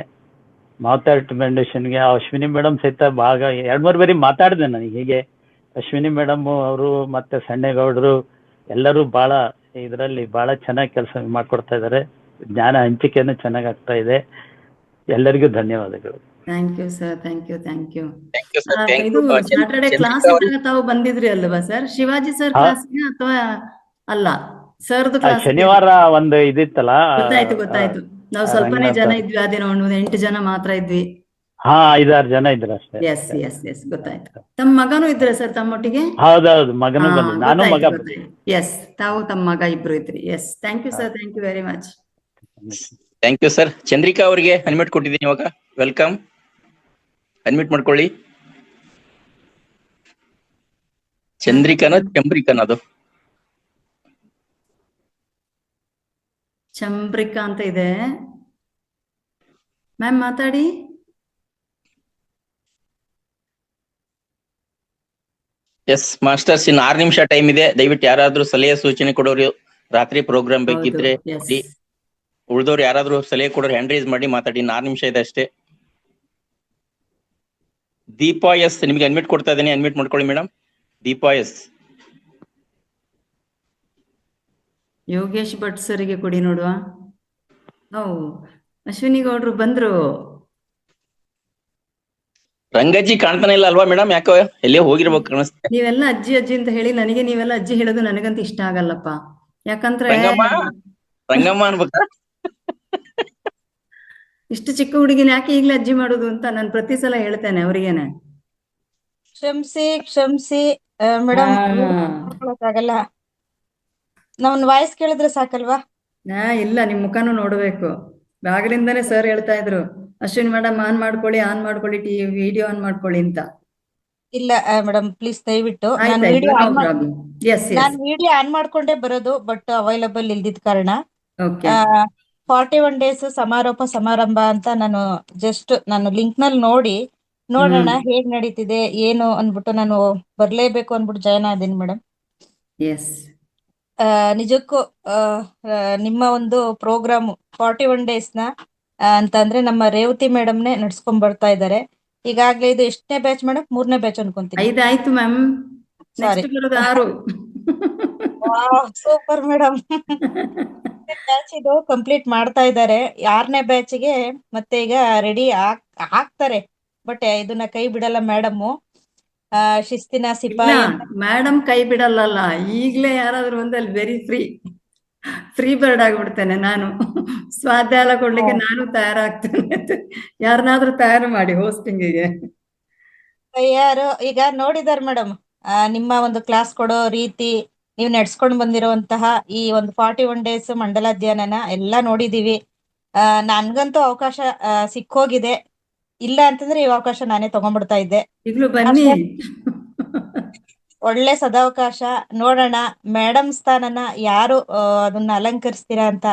ಮಹಾತಾರ್ ಫೌಂಡೇಶನ್ಗೆ ಅಶ್ವಿನಿ ಮೇಡಮ್ ಸಹಿತ ಭಾಗ 2-3 ಬಾರಿ ಮಾತಾಡಿದೆ ನನಗೆ. ಹೀಗೆ ಅಶ್ವಿನಿ ಮೇಡಮ್ ಅವರು ಮತ್ತೆ ಸಣ್ಣೇಗೌಡರು ಎಲ್ಲರೂ ಬಹಳ ಇದರಲ್ಲಿ ಬಹಳ ಚೆನ್ನಾಗಿ ಕೆಲಸ ಮಾಡ್ಕೊಡ್ತಾ ಇದ್ದಾರೆ. ಜ್ಞಾನ ಹಂಚಿಕೆಯನ್ನು ಚೆನ್ನಾಗಿ ಆಗ್ತಾ ಇದೆ. ಎಲ್ಲರಿಗೂ ಧನ್ಯವಾದಗಳು. Thank you sir, thank you. Thank you, ಇದು sir. ಸ್ಯಾಟರ್ಡೆ ಕ್ಲಾಸ್ ಇದ್ದಾಗ ತಾವು ಬಂದಿದ್ರಿ ಅಲ್ವಾ ಸರ್? ಶಿವಾಜಿ ಸರ್ ಕ್ಲಾಸ್ಗೆ ಅಥವಾ ಅಲ್ಲ ಸರ್ದು ಕ್ಲಾಸ್? ಶನಿವಾರ ಒಂದು ಇದಿತ್ತಲ್ಲ. ಗೊತ್ತಾಯ್ತು. ನಾವು ಸ್ವಲ್ಪನೇ ಜನ ಇದ್ವಿ ಆ ದಿನ, ಒಂದು 8 ಜನ ಮಾತ್ರ ಇದ್ವಿ. 5-6 ಜನ ಇದ್ರು ಅಷ್ಟೇ. ಎಸ್ ಗೊತ್ತಾಯ್ತು. ತಮ್ಮ ಮಗನೂ ಇದ್ರ ಸರ್ ತಮ್ಮೊಟ್ಟಿಗೆ? ಹೌದೌದು, ಮಗನೂ ಬಂದ, ನಾನು ಮಗ. ಎಸ್, ತಾವು ತಮ್ಮ ಮಗ ಇಬ್ರು ಇದ್ರಿ. Yes, thank you sir, thank you very much. Thank you sir. Chandrika ಅವರಿಗೆ ಅನ್ಮಿಟ್ ಕೊಟ್ಟಿದ್ದೀನಿ ಇವಾಗ. ವೆಲ್ಕಮ್, ಅನ್ಮಿಟ್ ಮಾಡ್ಕೊಳ್ಳಿ. ಚಂಬ್ರಿಕಾನ ಅದು ಚಂಬ್ರಿಕಾ ಅಂತ ಇದೆ. ಮ್ಯಾಮ್ ಮಾತಾಡಿ. ಎಸ್ ಮಾಸ್ಟರ್ಸ್, ಇನ್ನು 6 ನಿಮಿಷ ಟೈಮ್ ಇದೆ. ದಯವಿಟ್ಟು ಯಾರಾದ್ರೂ ಸಲಹೆ ಸೂಚನೆ ಕೊಡೋರು, ರಾತ್ರಿ ಪ್ರೋಗ್ರಾಮ್ ಬೇಕಿದ್ರೆ ಉಳಿದವ್ರು ಯಾರಾದ್ರೂ ಸಲಹೆ ಕೊಡೋರು ಹ್ಯಾಂಡ್ ರೈಸ್ ಮಾಡಿ ಮಾತಾಡಿ. 6 ನಿಮಿಷ ಇದೆ ಅಷ್ಟೇ. ದೀಪಾ ಎಸ್ ನಿಮ್ಗೆ ಅನ್ಮಿಟ್ ಕೊಡ್ತಾ ಇದ್ದೀನಿ, ಅನ್ಮಿಟ್ ಮಾಡ್ಕೊಳ್ಳಿ ಮೇಡಮ್. ದೀಪಾ ಎಸ್. ಯೋಗೇಶ್ ಭಟ್ ಸರಿಗೆ ಕೊಡಿ ನೋಡುವ. ಅಶ್ವಿನಿ ಗೌಡ್ರು ಬಂದ್ರು. ರಂಗಜ್ಜಿ ಕಾಣ್ತಾನೆ ಇಲ್ಲ ಅಲ್ವಾ ಮೇಡಮ್? ಯಾಕೋ ಎಲ್ಲೇ ಹೋಗಿರ್ಬೇಕು ಕಾಣಿಸ್ತೆ. ನೀವೆಲ್ಲ ಅಜ್ಜಿ ಅಂತ ಹೇಳಿ ನನಗೆ ನೀವೆಲ್ಲ ಅಜ್ಜಿ ಹೇಳೋದು ನನಗಂತ ಇಷ್ಟ ಆಗಲ್ಲಪ್ಪ. ಯಾಕಂದ್ರೆ ರಂಗಮ್ಮ ಅನ್ಬೇಕ. ಇಷ್ಟು ಚಿಕ್ಕ ಹುಡುಗಿನ ಯಾಕೆ ಈಗ್ಲೇ ಅಜ್ಜಿ ಮಾಡುದು ಅಂತ ನಾನು ಪ್ರತಿ ಸಲ ಹೇಳ್ತೇನೆ ಅವ್ರಿಗೇನೆ. ಕ್ಷಮಿಸಿ ಮೇಡಮ್, ಆಗಲ್ಲ. ನಮ್ ವಾಯ್ಸ್ ಕೇಳಿದ್ರೆ ಸಾಕಲ್ವಾ? ಇಲ್ಲ, ನಿಮ್ ಮುಖನೂ ನೋಡ್ಬೇಕು. ಆಗ್ಲಿಂದಾನೆ ಸರ್ ಹೇಳ್ತಾ ಇದ್ರು, ಅಶ್ವಿನಿ ಮೇಡಮ್ ಆನ್ ಮಾಡ್ಕೊಳ್ಳಿ ವಿಡಿಯೋ ಆನ್ ಮಾಡ್ಕೊಳ್ಳಿ ಅಂತ. ಇಲ್ಲ ಮೇಡಮ್, ಪ್ಲೀಸ್ ದಯವಿಟ್ಟು. ನಾನು ವಿಡಿಯೋ ಆನ್ ಮಾಡ್ಕೊಂಡೇ ಬರೋದು, ಬಟ್ ಅವೈಲಬಲ್ ಇಲ್ದಿದ್ ಕಾರಣ 41 ಡೇಸ್ ಸಮಾರೋಪ ಸಮಾರಂಭ ಅಂತ ನಾನು ಲಿಂಕ್ ನಲ್ಲಿ ನೋಡೋಣ ಹೇಗ್ ನಡೀತಿದೆ ಏನು ಅನ್ಬಿಟ್ಟು ನಾನು ಬರ್ಲೇಬೇಕು ಅನ್ಬಿಟ್ಟು ಜಾಯ್ನ್ ಆದೀನಿ ಮೇಡಮ್. ನಿಜಕ್ಕೂ ನಿಮ್ಮ ಒಂದು ಪ್ರೋಗ್ರಾಮ್ 41 ಡೇಸ್ ನ ಅಂತಂದ್ರೆ ನಮ್ಮ ರೇವತಿ ಮೇಡಮ್ನೇ ನಡ್ಸ್ಕೊಂಡ್ ಬರ್ತಾ ಇದ್ದಾರೆ. ಈಗಾಗ್ಲೇ ಇದು ಎಷ್ಟನೇ ಬ್ಯಾಚ್ ಮೇಡಮ್? 3ನೇ ಬ್ಯಾಚ್ ಅನ್ಕೊಂತೀನಿ. 5 ಆಯ್ತು ಮ್ಯಾಮ್. Super madam. ಬ್ಯಾಚ್ ಇದು ಕಂಪ್ಲೀಟ್ ಮಾಡ್ತಾ ಇದ್ದಾರೆ. 6ನೇ ಬ್ಯಾಚ್ಗೆ ಮತ್ತೆ ಈಗ ರೆಡಿ ಆಗ್ತಾರೆ. ಬಟ್ ಇದನ್ನ ಕೈ ಬಿಡಲ್ಲ ಮೇಡಮ್. ಶಿಸ್ತಿನ ಸಿಪಾಯಿ ಮೇಡಮ್ ಕೈ ಬಿಡಲ್ಲ. ಈಗ್ಲೇ ಯಾರಾದ್ರೂ ಒಂದಲ್ಲಿ ವೆರಿ ಫ್ರೀ ಬರ್ಡ್ ಆಗ್ಬಿಡ್ತೇನೆ ನಾನು. ಸ್ವಾಧ್ಯಾಯ ಕೊಡ್ಲಿಕ್ಕೆ ನಾನು ತಯಾರಾಗ್ತೇನೆ. ಯಾರನ್ನಾದ್ರೂ ತಯಾರು ಮಾಡಿ ಹೋಸ್ಟಿಂಗಿಗೆ. ಯಾರು ಈಗ ನೋಡಿದಾರೆ ಮೇಡಮ್ ನಿಮ್ಮ ಒಂದು ಕ್ಲಾಸ್ ಕೊಡೋ ರೀತಿ, ನೀವು ನಡ್ಸ್ಕೊಂಡ್ ಬಂದಿರುವಂತಹ ಈ ಒಂದು 41 ಡೇಸ್ ಮಂಡಲ ಧ್ಯಾನನ ಎಲ್ಲಾ ನೋಡಿದೀವಿ. ನನ್ಗಂತೂ ಅವಕಾಶ ಸಿಕ್ಕೋಗಿದೆ. ಇಲ್ಲ ಅಂತಂದ್ರೆ ಈ ಅವಕಾಶ ನಾನೇ ತಗೊಂಡ್ಬಿಡ್ತಾ ಇದ್ದೆ. ಬನ್ನಿ, ಒಳ್ಳೆ ಸದಾವಕಾಶ. ನೋಡೋಣ ಮೇಡಮ್ ಸ್ಥಾನನ ಯಾರು ಅದನ್ನ ಅಲಂಕರಿಸ್ತೀರಾ ಅಂತ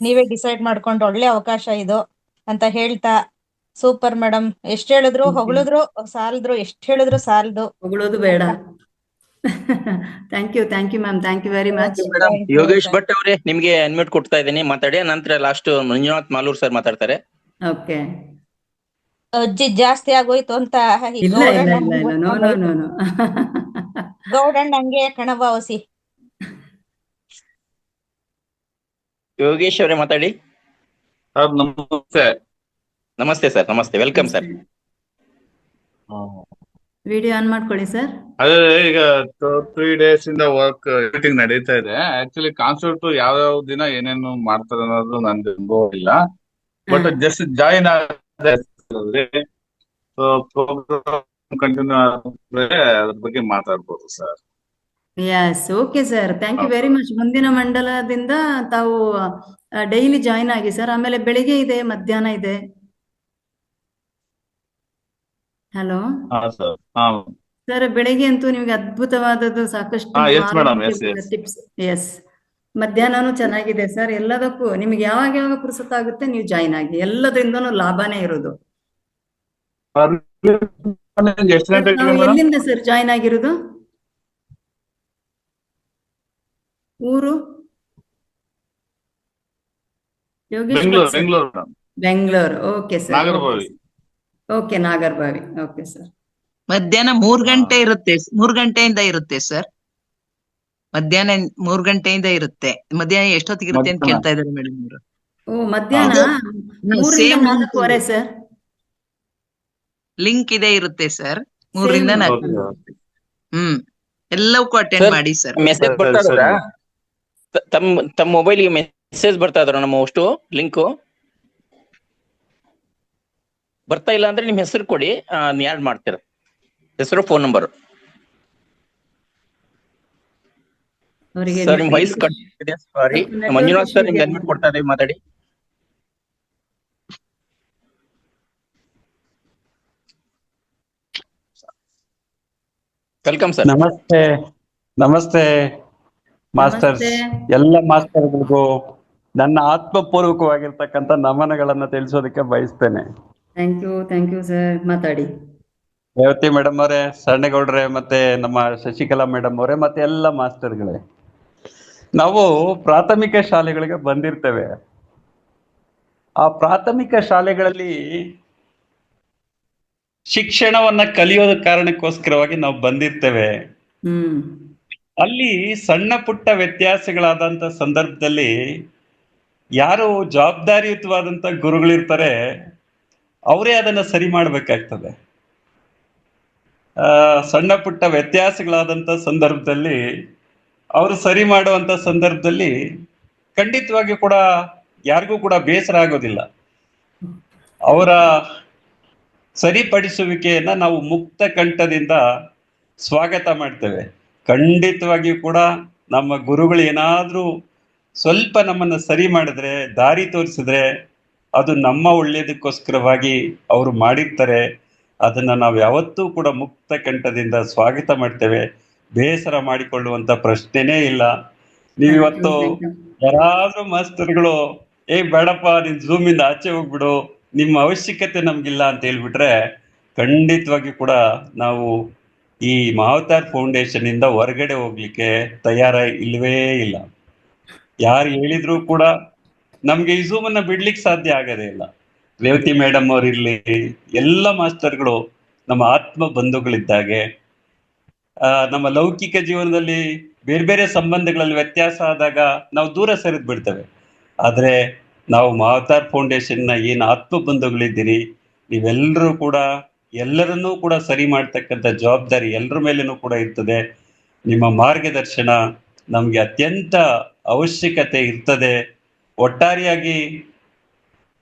ನೀವೇ ಡಿಸೈಡ್ ಮಾಡ್ಕೊಂಡು ಒಳ್ಳೆ ಅವಕಾಶ ಇದು ಅಂತ ಹೇಳ್ತಾ, ಸೂಪರ್ ಮೇಡಮ್. ಎಷ್ಟ್ ಹೇಳಿದ್ರು ಹೊಗಳಿದ್ರು ಸಾಲದ್ರು, ಎಷ್ಟ್ ಹೇಳಿದ್ರು ಸಾಲದು. ಹೊಗಳೋದು ಬೇಡ. Thank you ma'am, thank you very much. Yogesh Bhat ಅವರೇ, ನಿಮ್ಗೆ ಅನ್ಮ್ಯೂಟ್ ಕೊಡ್ತಾ ಇದ್ದೀನಿ, ಮಾತಾಡಿ. ನಂತರ ಲಾಸ್ಟ್ ಮಂಜುನಾಥ್ ಮಾಲೂರ್ ಸರ್ ಮಾತಾಡ್ತಾರೆ. ಓಕೆ. ಜಾಸ್ತಿ ಆಗೋಯ್ತು ಅಂತ ಈ ಇಲ್ಲ ಇಲ್ಲ ಇಲ್ಲ ಇಲ್ಲ, ನೋ ನೋ ನೋ ನೋ. ಗೌಡಣ್ಣ ಹಂಗೆ ಕಣಭಾವಸಿ. ಯೋಗೇಶ್ ಅವರೇ ಮಾತಾಡಿ. ಸರ್ ನಮಸ್ತೆ. ನಮಸ್ತೆ ಸರ್, ನಮಸ್ತೆ, ವೆಲ್ಕಮ್ ಸರ್. ವಿಡಿಯೋ ಆನ್ ಮಾಡ್ಕೊಳ್ಳಿ ಸರ್. ಅದೇ ಈಗ 3 days ಇಂದ ವರ್ಕ್ ಮೀಟಿಂಗ್ ನಡೀತಾ ಇದೆ. ಆಕ್ಚುಲಿ ಕಾನ್ಸೆಪ್ಟ್ ಯಾವ ದಿನ ಏನೇನು ಮಾಡ್ತಾರೆ ಅನ್ನೋದು ನನ್ಗೆ ಅನುಭವ ಇಲ್ಲ. ಬಟ್ ಜಸ್ಟ್ ಜಾಯಿನ್ ಆದ್ರೆ ಪ್ರೋಗ್ರಾಮ್ ಕಂಟಿನ್ಯೂ ಆದ್ರೆ ಅದ್ರ ಬಗ್ಗೆ ಮಾತಾಡ್ಬೋದು ಸರ್. Yes, okay sir, thank you very much. ಮುಂದಿನ ಮಂಡಲದಿಂದ ತಾವು ಡೈಲಿ ಜಾಯಿನ್ ಆಗಿ ಸರ್. ಆಮೇಲೆ ಬೆಳಿಗ್ಗೆ ಇದೆ, ಮಧ್ಯಾಹ್ನ ಇದೆ. ಹಲೋ ಸರ್, ಬೆಳಿಗ್ಗೆ ಅಂತೂ ನಿಮ್ಗೆ ಅದ್ಭುತವಾದದ್ದು ಸಾಕಷ್ಟು ಟಿಪ್ಸ್. ಎಸ್, ಮಧ್ಯಾಹ್ನನೂ ಚೆನ್ನಾಗಿದೆ ಸರ್. ಎಲ್ಲದಕ್ಕೂ ನಿಮ್ಗೆ ಯಾವಾಗ ಯಾವಾಗ ಪುರ್ಸೊತ್ತಾಗುತ್ತೆ ನೀವು ಜಾಯಿನ್ ಆಗಿ, ಎಲ್ಲದ್ರಿಂದನೂ ಲಾಭನೇ ಇರೋದು. ನಾವು ಎಲ್ಲಿಂದ ಸರ್ ಜಾಯಿನ್ ಆಗಿರೋದು? ಊರು Yogesh? Bengaluru. Okay sir, okay, Nagarbhavi. Okay sir. ಮಧ್ಯಾಹ್ನ 3 ಗಂಟೆ ಇರುತ್ತೆ, 3 ಗಂಟೆಯಿಂದ ಇರುತ್ತೆ ಸರ್. ಮಧ್ಯಾಹ್ನ 3 ಗಂಟೆಯಿಂದ ಇರುತ್ತೆ. ಮಧ್ಯಾಹ್ನ ಎಷ್ಟೊತ್ತಿಗೆ ಇರುತ್ತೆ ಅಂತ ಕೇಳ್ತಾ ಇದ್ದಾರೆ ಮೇಡಮ್ ಅವರು. ಓ, ಮಧ್ಯಾಹ್ನ 3ರಿಂದ 4:15 ಸರ್. ಲಿಂಕ್ ಇದೆ ಇರುತ್ತೆ ಸರ್. 3ರಿಂದ 4. ಎಲ್ಲವಕ್ಕೂ ಅಟೆಂಡ್ ಮಾಡಿ ಸರ್. ಮೆಸೇಜ್ ಬರ್ತಾ ಇದ್ರಾ? ತಮ್ಮ ಮೊಬೈಲ್ಗೆ ಮೆಸೇಜ್ ಬರ್ತಾ ಇದ್ರ? ನಮ್ಮ ಅಷ್ಟು ಲಿಂಕು ಬರ್ತಾ ಇಲ್ಲ ಅಂದ್ರೆ ನಿಮ್ ಹೆಸರು ಕೊಡಿ, ಆಡ್ ಮಾಡ್ತೀರ. ಹೆಸರು, ಫೋನ್ ನಂಬರ್. ಸರ್ ನಿಮ್ ವಾಯ್ಸ್ ಕಟ್ ಇದೆ, ಸಾರಿ. ಮಂಜುನಾಥ್ ಸರ್ ನಿಮ್ಗೆ ಅಡ್ಮಿಟ್ ಕೊಡ್ತಾ ಇದ್ದೀವಿ, ಮಾತಾಡಿ. Welcome sir. ನಮಸ್ತೆ. ನಮಸ್ತೆ ಮಾಸ್ಟರ್ಸ್. ಎಲ್ಲ ಮಾಸ್ಟರ್ಗಳಿಗೂ ನನ್ನ ಆತ್ಮಪೂರ್ವಕವಾಗಿರ್ತಕ್ಕಂಥ ನಮನಗಳನ್ನ ತಿಳಿಸೋದಕ್ಕೆ ಬಯಸ್ತೇನೆ. Thank you sir. ಮಾತಾಡಿ. ರೇವತಿ ಮೇಡಮ್ ಅವರೇ, ಸಣ್ಣಗೌಡ್ರೆ, ಮತ್ತೆ ನಮ್ಮ ಶಶಿಕಲಾ ಮೇಡಮ್ ಅವರೇ, ಮತ್ತೆ ಎಲ್ಲ ಮಾಸ್ಟರ್ಗಳೇ, ನಾವು ಪ್ರಾಥಮಿಕ ಶಾಲೆಗಳಿಗೆ ಬಂದಿರ್ತೇವೆ. ಆ ಪ್ರಾಥಮಿಕ ಶಾಲೆಗಳಲ್ಲಿ ಶಿಕ್ಷಣವನ್ನ ಕಲಿಯೋದ ಕಾರಣಕ್ಕೋಸ್ಕರವಾಗಿ ನಾವು ಬಂದಿರ್ತೇವೆ. ಅಲ್ಲಿ ಸಣ್ಣ ಪುಟ್ಟ ವ್ಯತ್ಯಾಸಗಳಾದಂತ ಸಂದರ್ಭದಲ್ಲಿ ಯಾರು ಜವಾಬ್ದಾರಿಯುತವಾದಂತ ಗುರುಗಳಿರ್ತಾರೆ ಅವರೇ ಅದನ್ನ ಸರಿ ಮಾಡ್ಬೇಕಾಗ್ತದೆ. ಸಣ್ಣ ಪುಟ್ಟ ವ್ಯತ್ಯಾಸಗಳಾದಂತ ಸಂದರ್ಭದಲ್ಲಿ ಅವರು ಸರಿ ಮಾಡುವಂತ ಸಂದರ್ಭದಲ್ಲಿ ಖಂಡಿತವಾಗಿ ಕೂಡ ಯಾರಿಗೂ ಕೂಡ ಬೇಸರ ಆಗೋದಿಲ್ಲ. ಅವರ ಸರಿಪಡಿಸುವಿಕೆಯನ್ನ ನಾವು ಮುಕ್ತ ಕಂಠದಿಂದ ಸ್ವಾಗತ ಮಾಡ್ತೇವೆ. ಖಂಡಿತವಾಗಿಯೂ ಕೂಡ ನಮ್ಮ ಗುರುಗಳು ಏನಾದ್ರೂ ಸ್ವಲ್ಪ ನಮ್ಮನ್ನ ಸರಿ ಮಾಡಿದ್ರೆ, ದಾರಿ ತೋರಿಸಿದ್ರೆ, ಅದು ನಮ್ಮ ಒಳ್ಳೆಯದಕ್ಕೋಸ್ಕರವಾಗಿ ಅವರು ಮಾಡಿರ್ತಾರೆ. ಅದನ್ನ ನಾವು ಯಾವತ್ತೂ ಕೂಡ ಮುಕ್ತ ಕಂಠದಿಂದ ಸ್ವಾಗತ ಮಾಡ್ತೇವೆ. ಬೇಸರ ಮಾಡಿಕೊಳ್ಳುವಂತ ಪ್ರಶ್ನೆನೇ ಇಲ್ಲ. ನೀವಿವತ್ತು ಯಾರಾದ್ರೂ ಮಾಸ್ತರ್ಗಳು ಬೇಡಪ್ಪ, ನೀನ್ ಝೂಮ್ ಇಂದ ಆಚೆ ಹೋಗ್ಬಿಡು, ನಿಮ್ಮ ಅವಶ್ಯಕತೆ ನಮ್ಗಿಲ್ಲ ಅಂತ ಹೇಳ್ಬಿಟ್ರೆ ಖಂಡಿತವಾಗಿ ಕೂಡ ನಾವು ಈ ಮಹಾವತಾರ್ ಫೌಂಡೇಶನ್ ಇಂದ ಹೊರಗಡೆ ಹೋಗ್ಲಿಕ್ಕೆ ತಯಾರ ಇಲ್ವೇ ಇಲ್ಲ. ಯಾರು ಹೇಳಿದ್ರು ಕೂಡ ನಮ್ಗೆ ಈ ಝೂಮ್ ಅನ್ನ ಬಿಡ್ಲಿಕ್ಕೆ ಸಾಧ್ಯ ಆಗದೇ ಇಲ್ಲ. ರೇವತಿ ಮೇಡಮ್ ಅವ್ರಿರ್ಲಿ, ಎಲ್ಲ ಮಾಸ್ಟರ್ಗಳು ನಮ್ಮ ಆತ್ಮ ಬಂಧುಗಳಿದ್ದಾಗೆ. ನಮ್ಮ ಲೌಕಿಕ ಜೀವನದಲ್ಲಿ ಬೇರೆ ಬೇರೆ ಸಂಬಂಧಗಳಲ್ಲಿ ವ್ಯತ್ಯಾಸ ಆದಾಗ ನಾವು ದೂರ ಸರಿದ್ ಬಿಡ್ತೇವೆ. ಆದ್ರೆ ನಾವು ಮಹಾವತಾರ್ ಫೌಂಡೇಶನ್ ನ ಏನು ಆತ್ಮ ಬಂಧುಗಳಿದ್ದೀರಿ, ನೀವೆಲ್ಲರೂ ಕೂಡ ಎಲ್ಲರನ್ನೂ ಕೂಡ ಸರಿ ಮಾಡ್ತಕ್ಕಂಥ ಜವಾಬ್ದಾರಿ ಎಲ್ಲರ ಮೇಲೇನೂ ಕೂಡ ಇರ್ತದೆ. ನಿಮ್ಮ ಮಾರ್ಗದರ್ಶನ ನಮ್ಗೆ ಅತ್ಯಂತ ಅವಶ್ಯಕತೆ ಇರ್ತದೆ. ಒಟ್ಟಾರೆಯಾಗಿ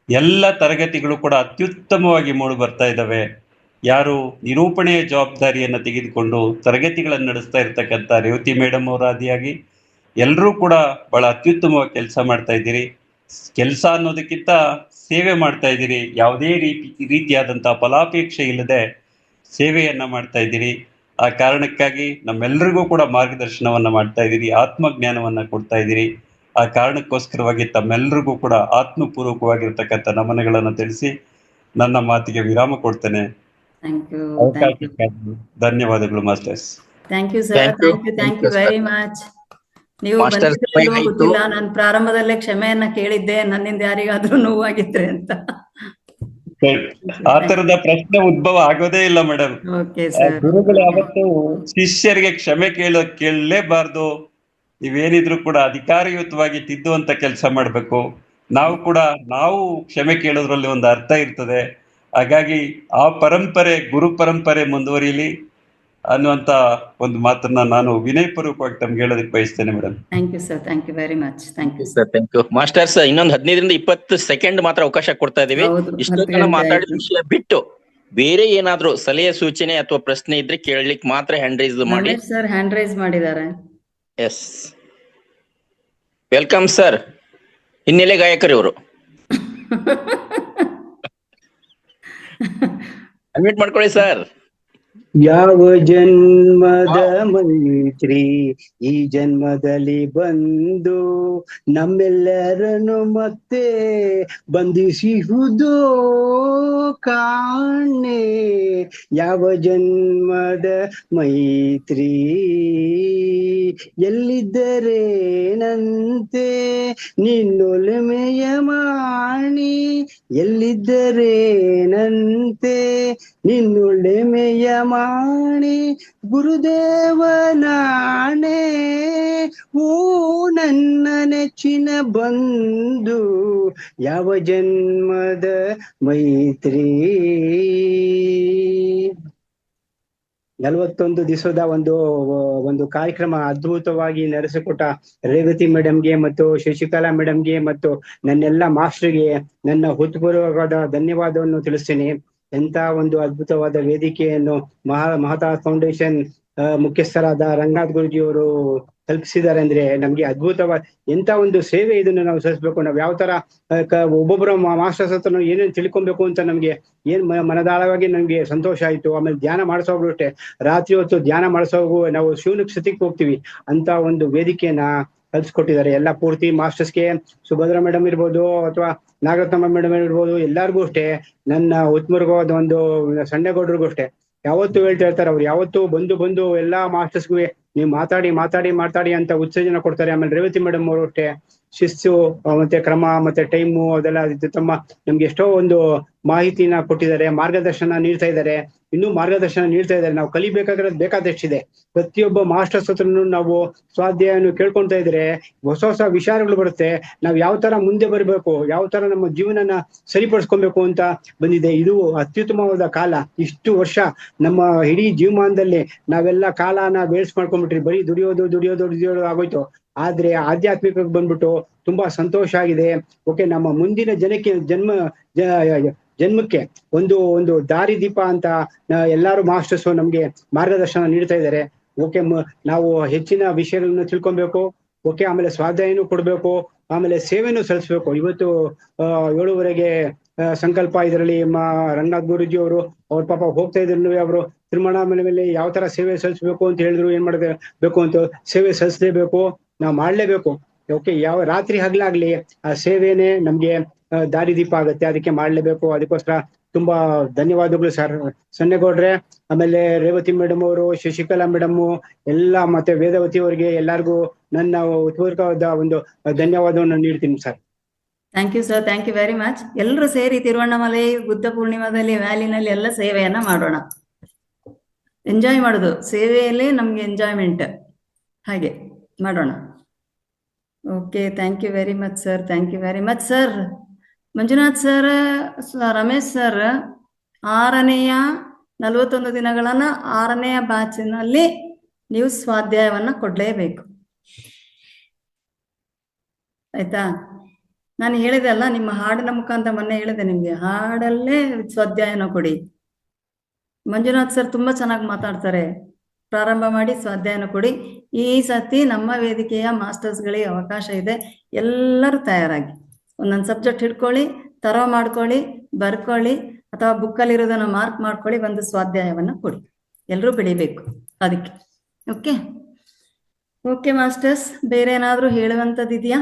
ಎಲ್ಲ ತರಗತಿಗಳು ಕೂಡ ಅತ್ಯುತ್ತಮವಾಗಿ ಮೂಡಿ ಬರ್ತಾ ಇದ್ದಾವೆ. ಯಾರು ನಿರೂಪಣೆಯ ಜವಾಬ್ದಾರಿಯನ್ನು ತೆಗೆದುಕೊಂಡು ತರಗತಿಗಳನ್ನು ನಡೆಸ್ತಾ ಇರ್ತಕ್ಕಂಥ ರೇವತಿ ಮೇಡಮ್ ಅವರ ಆದಿಯಾಗಿ ಎಲ್ಲರೂ ಕೂಡ ಬಹಳ ಅತ್ಯುತ್ತಮವಾಗಿ ಕೆಲಸ ಮಾಡ್ತಾ ಇದ್ದೀರಿ. ಕೆಲಸ ಅನ್ನೋದಕ್ಕಿಂತ ಸೇವೆ ಮಾಡ್ತಾ ಇದ್ದೀರಿ. ಯಾವುದೇ ರೀತಿಯಾದಂತಹ ಫಲಾಪೇಕ್ಷೆ ಇಲ್ಲದೆ ಸೇವೆಯನ್ನ ಮಾಡ್ತಾ ಇದ್ದೀರಿ. ಆ ಕಾರಣಕ್ಕಾಗಿ ನಮ್ಮೆಲ್ಲರಿಗೂ ಕೂಡ ಮಾರ್ಗದರ್ಶನವನ್ನ ಮಾಡ್ತಾ ಇದ್ದೀರಿ, ಆತ್ಮಜ್ಞಾನವನ್ನ ಕೊಡ್ತಾ ಇದ್ದೀರಿ. ಆ ಕಾರಣಕ್ಕೋಸ್ಕರವಾಗಿ ತಮ್ಮೆಲ್ಲರಿಗೂ ಕೂಡ ಆತ್ಮಪೂರ್ವಕವಾಗಿರ್ತಕ್ಕಂಥ ನಮನಗಳನ್ನು ತಿಳಿಸಿ ನನ್ನ ಮಾತಿಗೆ ವಿರಾಮ ಕೊಡ್ತೇನೆ. ಧನ್ಯವಾದಗಳು masters. Thank you sir. Thank you very much. ನೀವು ಗೊತ್ತಿಲ್ಲ, ನಾನು ಪ್ರಾರಂಭದಲ್ಲೇ ಕ್ಷಮೆಯನ್ನ ಕೇಳಿದ್ದೆ, ನನ್ನಿಂದ ಯಾರಿಗಾದ್ರೂ ನೋವಾಗಿದ್ರೆ ಅಂತ. ಆ ತರದ ಪ್ರಶ್ನೆ ಉದ್ಭವ ಆಗೋದೇ ಇಲ್ಲ ಮೇಡಮ್. Okay sir. ಗುರುಗಳು ಯಾವತ್ತು ಶಿಷ್ಯರಿಗೆ ಕ್ಷಮೆ ಕೇಳಲೇಬಾರ್ದು. ನೀವೇನಿದ್ರು ಕೂಡ ಅಧಿಕಾರಯುತವಾಗಿ ತಿದ್ದುವಂತ ಕೆಲಸ ಮಾಡ್ಬೇಕು. ನಾವು ಕ್ಷಮೆ ಕೇಳೋದ್ರಲ್ಲಿ ಒಂದು ಅರ್ಥ ಇರ್ತದೆ. ಹಾಗಾಗಿ ಆ ಪರಂಪರೆ, ಗುರು ಪರಂಪರೆ ಮುಂದುವರಿಯಲಿ ಅನ್ನುವಂತ ಒಂದು ಮಾತನ್ನ ನಾನು ವಿನಯಪೂರ್ವಕವಾಗಿ ತಮ್ಗೆ ಹೇಳೋದಕ್ಕೆ ಬಯಸ್ತೇನೆ madam. Thank you sir, thank you very much. Thank you sir, thank you. Masters, ಇನ್ನೊಂದು 15-20 ಸೆಕೆಂಡ್ ಮಾತ್ರ ಅವಕಾಶ ಕೊಡ್ತಾ ಇದೀವಿ. ಇಷ್ಟೊತ್ತನ ಮಾತಾಡಿದ ವಿಷಯ ಬಿಟ್ಟು ಬೇರೆ ಏನಾದ್ರೂ ಸಲಹೆ, ಸೂಚನೆ ಅಥವಾ ಪ್ರಶ್ನೆ ಇದ್ರೆ ಕೇಳಲಿಕ್ಕೆ ಮಾತ್ರ ಹ್ಯಾಂಡ್ ರೈಸ್ ಮಾಡಿ. ಸರ್ ಹ್ಯಾಂಡ್ ರೈಸ್ ಮಾಡಿದ್ದಾರೆ. Yes, welcome sir. ಹಿನ್ನೆಲೆ ಗಾಯಕರು ಇವರು. ಅನ್ಮ್ಯೂಟ್ ಮಾಡ್ಕೊಳ್ಳಿ ಸರ್. ಯಾವ ಜನ್ಮದ ಮೈತ್ರಿ ಈ ಜನ್ಮದಲ್ಲಿ ಬಂದು ನಮ್ಮೆಲ್ಲರನ್ನು ಮತ್ತೆ ಬಂಧಿಸಿಹುದು ಕಾಣೆ. ಯಾವ ಜನ್ಮದ ಮೈತ್ರಿ ಎಲ್ಲಿದ್ದರೇನಂತೆ ನಿನ್ನೊಲಮೆಯ ಮಾಣಿ, ಎಲ್ಲಿದ್ದರೇನಂತೆ ನಿನ್ನೊಲಮೆಯ ಮಾಣಿ, ಗುರುದೇವನಾಣೆ ಓ ನನ್ನ ನೆಚ್ಚಿನ ಬಂಧು, ಯಾವ ಜನ್ಮದ ಮೈತ್ರಿ. 41 ದಿವಸದ ಒಂದು ಕಾರ್ಯಕ್ರಮ ಅದ್ಭುತವಾಗಿ ನಡೆಸಿಕೊಟ್ಟ ರೇವತಿ ಮೇಡಮ್ಗೆ ಮತ್ತು ಶಶಿಕಲಾ ಮೇಡಮ್ಗೆ ಮತ್ತು ನನ್ನೆಲ್ಲ ಮಾಸ್ಟರ್ಗೆ ನನ್ನ ಹೃತ್ಪೂರ್ವಕವಾದ ಧನ್ಯವಾದವನ್ನು ತಿಳಿಸ್ತೇನೆ. ಎಂತ ಒಂದು ಅದ್ಭುತವಾದ ವೇದಿಕೆಯನ್ನು ಮಹತಾ ಫೌಂಡೇಶನ್ ಮುಖ್ಯಸ್ಥರಾದ ರಂಗನಾಥ್ ಗುರುಜಿಯವರು ಕಲ್ಪಿಸಿದ್ದಾರೆ ಅಂದ್ರೆ ನಮ್ಗೆ ಅದ್ಭುತವಾದ ಎಂತ ಒಂದು ಸೇವೆ ಇದನ್ನು ನಾವು ಸಲ್ಲಿಸ್ಬೇಕು. ನಾವು ಯಾವ ತರ ಒಬ್ಬೊಬ್ಬರ ಮಾಸ್ಟರ್ಸ್ ಹತ್ರ ಏನೇನು ತಿಳ್ಕೊಬೇಕು ಅಂತ ನಮ್ಗೆ ಮನದಾಳವಾಗಿ ನಮ್ಗೆ ಸಂತೋಷ ಆಯ್ತು. ಆಮೇಲೆ ಧ್ಯಾನ ಮಾಡಿಸೋರು ಅಷ್ಟೇ, ರಾತ್ರಿ ಹೊತ್ತು ಧ್ಯಾನ ಮಾಡಿಸೋಗು ನಾವು ಶಿವನಿಗೆ ಸತಿಗೆ ಹೋಗ್ತೀವಿ ಅಂತ ಒಂದು ವೇದಿಕೆಯನ್ನ ಕಲ್ಸ್ಕೊಟ್ಟಿದ್ದಾರೆ. ಎಲ್ಲ ಪೂರ್ತಿ ಮಾಸ್ಟರ್ಸ್ಗೆ, ಸುಭದ್ರಾ ಮೇಡಮ್ ಇರ್ಬೋದು ಅಥವಾ ನಾಗರತ್ನಮ್ಮ ಮೇಡಮ್ ಇರ್ಬೋದು, ಎಲ್ಲಾರ್ಗೂ ಅಷ್ಟೇ, ನನ್ನ ಉತ್ಮರ್ಗವಾದ ಒಂದು ಸಣ್ಣಗೌಡ್ರಿಗೂ ಅಷ್ಟೇ ಯಾವತ್ತೂ ಹೇಳ್ತಾ ಇರ್ತಾರೆ. ಅವ್ರು ಯಾವತ್ತೂ ಬಂದು ಎಲ್ಲಾ ಮಾಸ್ಟರ್ಸ್ಗೂ ನೀವು ಮಾತಾಡಿ ಅಂತ ಉತ್ತೇಜನ ಕೊಡ್ತಾರೆ. ಆಮೇಲೆ ರೇವತಿ ಮೇಡಮ್ ಅವರು ಅಷ್ಟೇ ಶಿಸ್ತು ಮತ್ತೆ ಕ್ರಮ ಮತ್ತೆ ಟೈಮು ಅದೆಲ್ಲ ತಮ್ಮ ನಮ್ಗೆ ಎಷ್ಟೋ ಒಂದು ಮಾಹಿತಿನ ಕೊಟ್ಟಿದ್ದಾರೆ, ಮಾರ್ಗದರ್ಶನ ನೀಡ್ತಾ ಇದ್ದಾರೆ, ಇನ್ನೂ ಮಾರ್ಗದರ್ಶನ ನೀಡ್ತಾ ಇದ್ದಾರೆ. ನಾವು ಕಲಿಬೇಕಾಗಿರೋದು ಬೇಕಾದಷ್ಟಿದೆ. ಪ್ರತಿಯೊಬ್ಬ ಮಾಸ್ಟರ್ಸ್ ಹತ್ರನು ನಾವು ಸ್ವಾಧ್ಯಾಯವನ್ನು ಕೇಳ್ಕೊಂತ ಇದ್ರೆ ಹೊಸ ವಿಚಾರಗಳು ಬರುತ್ತೆ. ನಾವು ಯಾವ ತರ ಮುಂದೆ ಬರಬೇಕು, ಯಾವ ತರ ನಮ್ಮ ಜೀವನನ ಸರಿಪಡಿಸ್ಕೊಬೇಕು ಅಂತ ಬಂದಿದೆ. ಇದು ಅತ್ಯುತ್ತಮವಾದ ಕಾಲ. ಇಷ್ಟು ವರ್ಷ ನಮ್ಮ ಇಡೀ ಜೀವಮಾನದಲ್ಲಿ ನಾವೆಲ್ಲ ಕಾಲನ ಬೇಳ್ಸ್ ಮಾಡ್ಕೊಂಡ್ಬಿಟ್ರಿ, ಬರೀ ದುಡಿಯೋದು ಆಗೋಯ್ತು. ಆದ್ರೆ ಆಧ್ಯಾತ್ಮಿಕಕ್ಕೆ ಬಂದ್ಬಿಟ್ಟು ತುಂಬಾ ಸಂತೋಷ ಆಗಿದೆ. ಓಕೆ, ನಮ್ಮ ಮುಂದಿನ ಜನ್ಮಕ್ಕೆ ಒಂದು ದಾರಿ ದೀಪ ಅಂತ ಎಲ್ಲಾರು ಮಾಸ್ಟರ್ಸ್ ನಮ್ಗೆ ಮಾರ್ಗದರ್ಶನ ನೀಡ್ತಾ ಇದ್ದಾರೆ. ಓಕೆ, ನಾವು ಹೆಚ್ಚಿನ ವಿಷಯಗಳನ್ನ ತಿಳ್ಕೊಬೇಕು. ಓಕೆ, ಆಮೇಲೆ ಸ್ವಾಧ್ಯಾಯನೂ ಕೊಡ್ಬೇಕು, ಆಮೇಲೆ ಸೇವೆನೂ ಸಲ್ಲಿಸ್ಬೇಕು. ಇವತ್ತು 7:30ಗೆ ಸಂಕಲ್ಪ ಇದರಲ್ಲಿ ರಂಗನಾಥ್ ಗುರುಜಿ ಅವರು ಅವ್ರ ಪಾಪ ಹೋಗ್ತಾ ಇದ್ರು. ಅವರು ತಿರುಮಣ ಮೇಲೆ ಯಾವ ತರ ಸೇವೆ ಸಲ್ಲಿಸ್ಬೇಕು ಅಂತ ಹೇಳಿದ್ರು. ಏನ್ ಮಾಡಬೇಕು ಅಂತ ಸೇವೆ ಸಲ್ಲಿಸಲೇಬೇಕು, ನಾವು ಮಾಡ್ಲೇಬೇಕು. ಓಕೆ, ಯಾವ ರಾತ್ರಿ ಹಗ್ಲಾಗ್ಲಿ ಆ ಸೇವೆನೇ ನಮ್ಗೆ ದಾರಿದೀಪ ಆಗುತ್ತೆ, ಅದಕ್ಕೆ ಮಾಡ್ಲೇಬೇಕು. ಅದಕ್ಕೋಸ್ಕರ ತುಂಬಾ ಧನ್ಯವಾದಗಳು ಸರ್ ಸಣ್ಣಗೌಡ್ರೆ. ಆಮೇಲೆ ರೇವತಿ ಮೇಡಮ್ ಅವರು, ಶಶಿಕಲಾ ಮೇಡಮ್ ಎಲ್ಲ ಮತ್ತೆ ವೇದವತಿ ಅವರಿಗೆ ಎಲ್ಲರಿಗೂ ನನ್ನ ಉತ್ಪೂರ್ವಕವಾದ ಒಂದು ಧನ್ಯವಾದವನ್ನು ನೀಡ್ತೀನಿ sir. Thank you sir, thank you very much. ಎಲ್ಲರೂ ಸೇರಿ ತಿರುವಣ್ಣಾಮಲೈ ಬುದ್ಧ ಪೂರ್ಣಿಮಾದಲ್ಲಿ ವ್ಯಾಲಿನಲ್ಲಿ ಎಲ್ಲ ಸೇವೆಯನ್ನ ಮಾಡೋಣ. ಎಂಜಾಯ್ ಮಾಡೋದು, ಸೇವೆಯಲ್ಲೇ ನಮ್ಗೆ ಎಂಜಾಯ್ಮೆಂಟ್, ಹಾಗೆ ಮಾಡೋಣ. Okay, thank you very much sir, thank you very much sir. Manjunath sir, Ramesh sir, 6ನೆಯ 41 ದಿನಗಳನ್ನ 6ನೆಯ ಬ್ಯಾಚಿನಲ್ಲಿ ನೀವು ಸ್ವಾಧ್ಯಾಯವನ್ನ ಕೊಡ್ಲೇಬೇಕು, ಆಯ್ತಾ? ನಾನು ಹೇಳಿದೆ ಅಲ್ಲ, ನಿಮ್ಮ ಹಾಡಿನ ಮುಖಾಂತರ ಮೊನ್ನೆ ಹೇಳಿದೆ ನಿಮ್ಗೆ, ಹಾಡಲ್ಲೇ ಸ್ವಾಧ್ಯಾಯನ ಕೊಡಿ. ಮಂಜುನಾಥ್ ಸರ್ ತುಂಬಾ ಚೆನ್ನಾಗಿ ಮಾತಾಡ್ತಾರೆ. ಪ್ರಾರಂಭ ಮಾಡಿ ಸ್ವಾಧ್ಯಾಯನ ಕೊಡಿ. ಈ ಸತಿ ನಮ್ಮ ವೇದಿಕೆಯ ಮಾಸ್ಟರ್ಸ್ಗಳಿಗೆ ಅವಕಾಶ ಇದೆ. ಎಲ್ಲರೂ ತಯಾರಾಗಿ ಒಂದೊಂದು ಸಬ್ಜೆಕ್ಟ್ ಹಿಡ್ಕೊಳ್ಳಿ, ತರೋ ಮಾಡ್ಕೊಳ್ಳಿ, ಬರ್ಕೊಳ್ಳಿ, ಅಥವಾ ಬುಕ್ಕಲ್ಲಿರೋದನ್ನ ಮಾರ್ಕ್ ಮಾಡ್ಕೊಳ್ಳಿ, ಒಂದು ಸ್ವಾಧ್ಯಾಯವನ್ನ ಕೊಡಿ. ಎಲ್ಲರೂ ಬೆಳಿಬೇಕು ಅದಕ್ಕೆ. ಓಕೆ ಓಕೆ ಮಾಸ್ಟರ್ಸ್, ಬೇರೆ ಏನಾದ್ರೂ ಹೇಳುವಂಥದ್ದು ಇದೆಯಾ?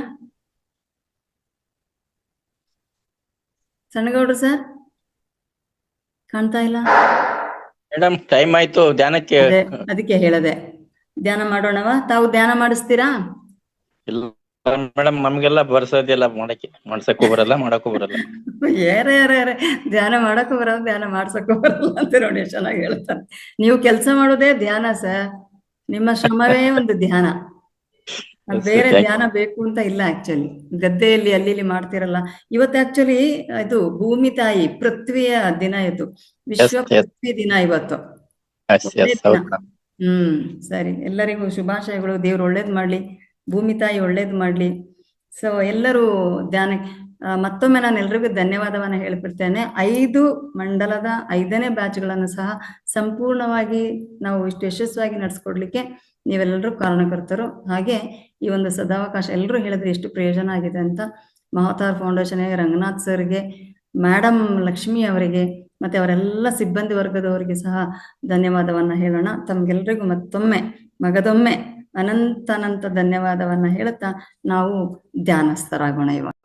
ಸಣ್ಣಗೌಡ್ರು ಸರ್ ಕಾಣ್ತಾ ಇಲ್ಲ ಮೇಡಮ್, ಟೈಮ್ ಆಯ್ತು ಧ್ಯಾನಕ್ಕೆ. ಅದಕ್ಕೆ ಹೇಳದೆ ಧ್ಯಾನ ಮಾಡೋಣವಾ? ತಾವು ಧ್ಯಾನ ಮಾಡಿಸ್ತೀರಾ? ಮೇಡಮ್ ನಮ್ಗೆಲ್ಲ ಬರ್ಸೋದಿಲ್ಲ, ಮಾಡ್ಸಕ್ಕೂ ಬರಲ್ಲ, ಮಾಡಕ್ಕೂ ಬರಲ್ಲ. ಏರೇ ಧ್ಯಾನ ಮಾಡಕ್ಕೂ ಬರಲ್ಲ, ಧ್ಯಾನ ಮಾಡ್ಸಕ್ಕೂ ಬರಲ್ಲ ಅಂತ ನೋಡಿ ಚೆನ್ನಾಗಿ ಹೇಳ್ತಾರೆ. ನೀವು ಕೆಲಸ ಮಾಡೋದೇ ಧ್ಯಾನ ಸರ್, ನಿಮ್ಮ ಶ್ರಮವೇ ಒಂದು ಧ್ಯಾನ. ಬೇರೆ ಧ್ಯಾನ ಬೇಕು ಅಂತ ಇಲ್ಲ. ಆಕ್ಚುಲಿ ಗದ್ದೆಯಲ್ಲಿ ಅಲ್ಲಿ ಇಲ್ಲಿ ಮಾಡ್ತಿರಲ್ಲ. ಇವತ್ತು ಆಕ್ಚುಲಿ ಇದು ಭೂಮಿ ತಾಯಿ ಪೃಥ್ವಿಯ ದಿನ, ಇದು ವಿಶ್ವ ಪೃಥ್ವಿ ದಿನ ಇವತ್ತು. ಒಳ್ಳೆ ದಿನ. ಸರಿ, ಎಲ್ಲರಿಗೂ ಶುಭಾಶಯಗಳು. ದೇವ್ರು ಒಳ್ಳೇದ್ ಮಾಡ್ಲಿ, ಭೂಮಿ ತಾಯಿ ಒಳ್ಳೇದ್ ಮಾಡ್ಲಿ. ಸೊ ಎಲ್ಲರೂ ಧ್ಯಾನಕ್ಕೆ ಮತ್ತೊಮ್ಮೆ ನಾನು ಎಲ್ರಿಗೂ ಧನ್ಯವಾದವನ್ನ ಹೇಳ್ಬಿಡ್ತೇನೆ. 5 ಮಂಡಲದ 5ನೇ ಬ್ಯಾಚ್ಗಳನ್ನು ಸಹ ಸಂಪೂರ್ಣವಾಗಿ ನಾವು ಇಷ್ಟು ಯಶಸ್ವಿಯಾಗಿ ನಡೆಸ್ಕೊಡ್ಲಿಕ್ಕೆ ನೀವೆಲ್ಲರೂ ಕಾರಣಕರ್ತರು. ಹಾಗೆ ಈ ಒಂದು ಸದಾವಕಾಶ ಎಲ್ಲರೂ ಹೇಳಿದ್ರೆ ಎಷ್ಟು ಪ್ರಯೋಜನ ಆಗಿದೆ ಅಂತ ಮಹಾವತಾರ್ ಫೌಂಡೇಶನ್ ರಂಗನಾಥ್ ಸರ್ಗೆ, ಮೇಡಮ್ ಲಕ್ಷ್ಮಿ ಅವರಿಗೆ, ಮತ್ತೆ ಅವರೆಲ್ಲ ಸಿಬ್ಬಂದಿ ವರ್ಗದವರಿಗೆ ಸಹ ಧನ್ಯವಾದವನ್ನ ಹೇಳೋಣ. ತಮ್ಗೆಲ್ರಿಗೂ ಮತ್ತೊಮ್ಮೆ ಮಗದೊಮ್ಮೆ ಅನಂತ ಧನ್ಯವಾದವನ್ನ ಹೇಳುತ್ತಾ ನಾವು ಧ್ಯಾನಸ್ಥರಾಗೋಣ ಇವಾಗ.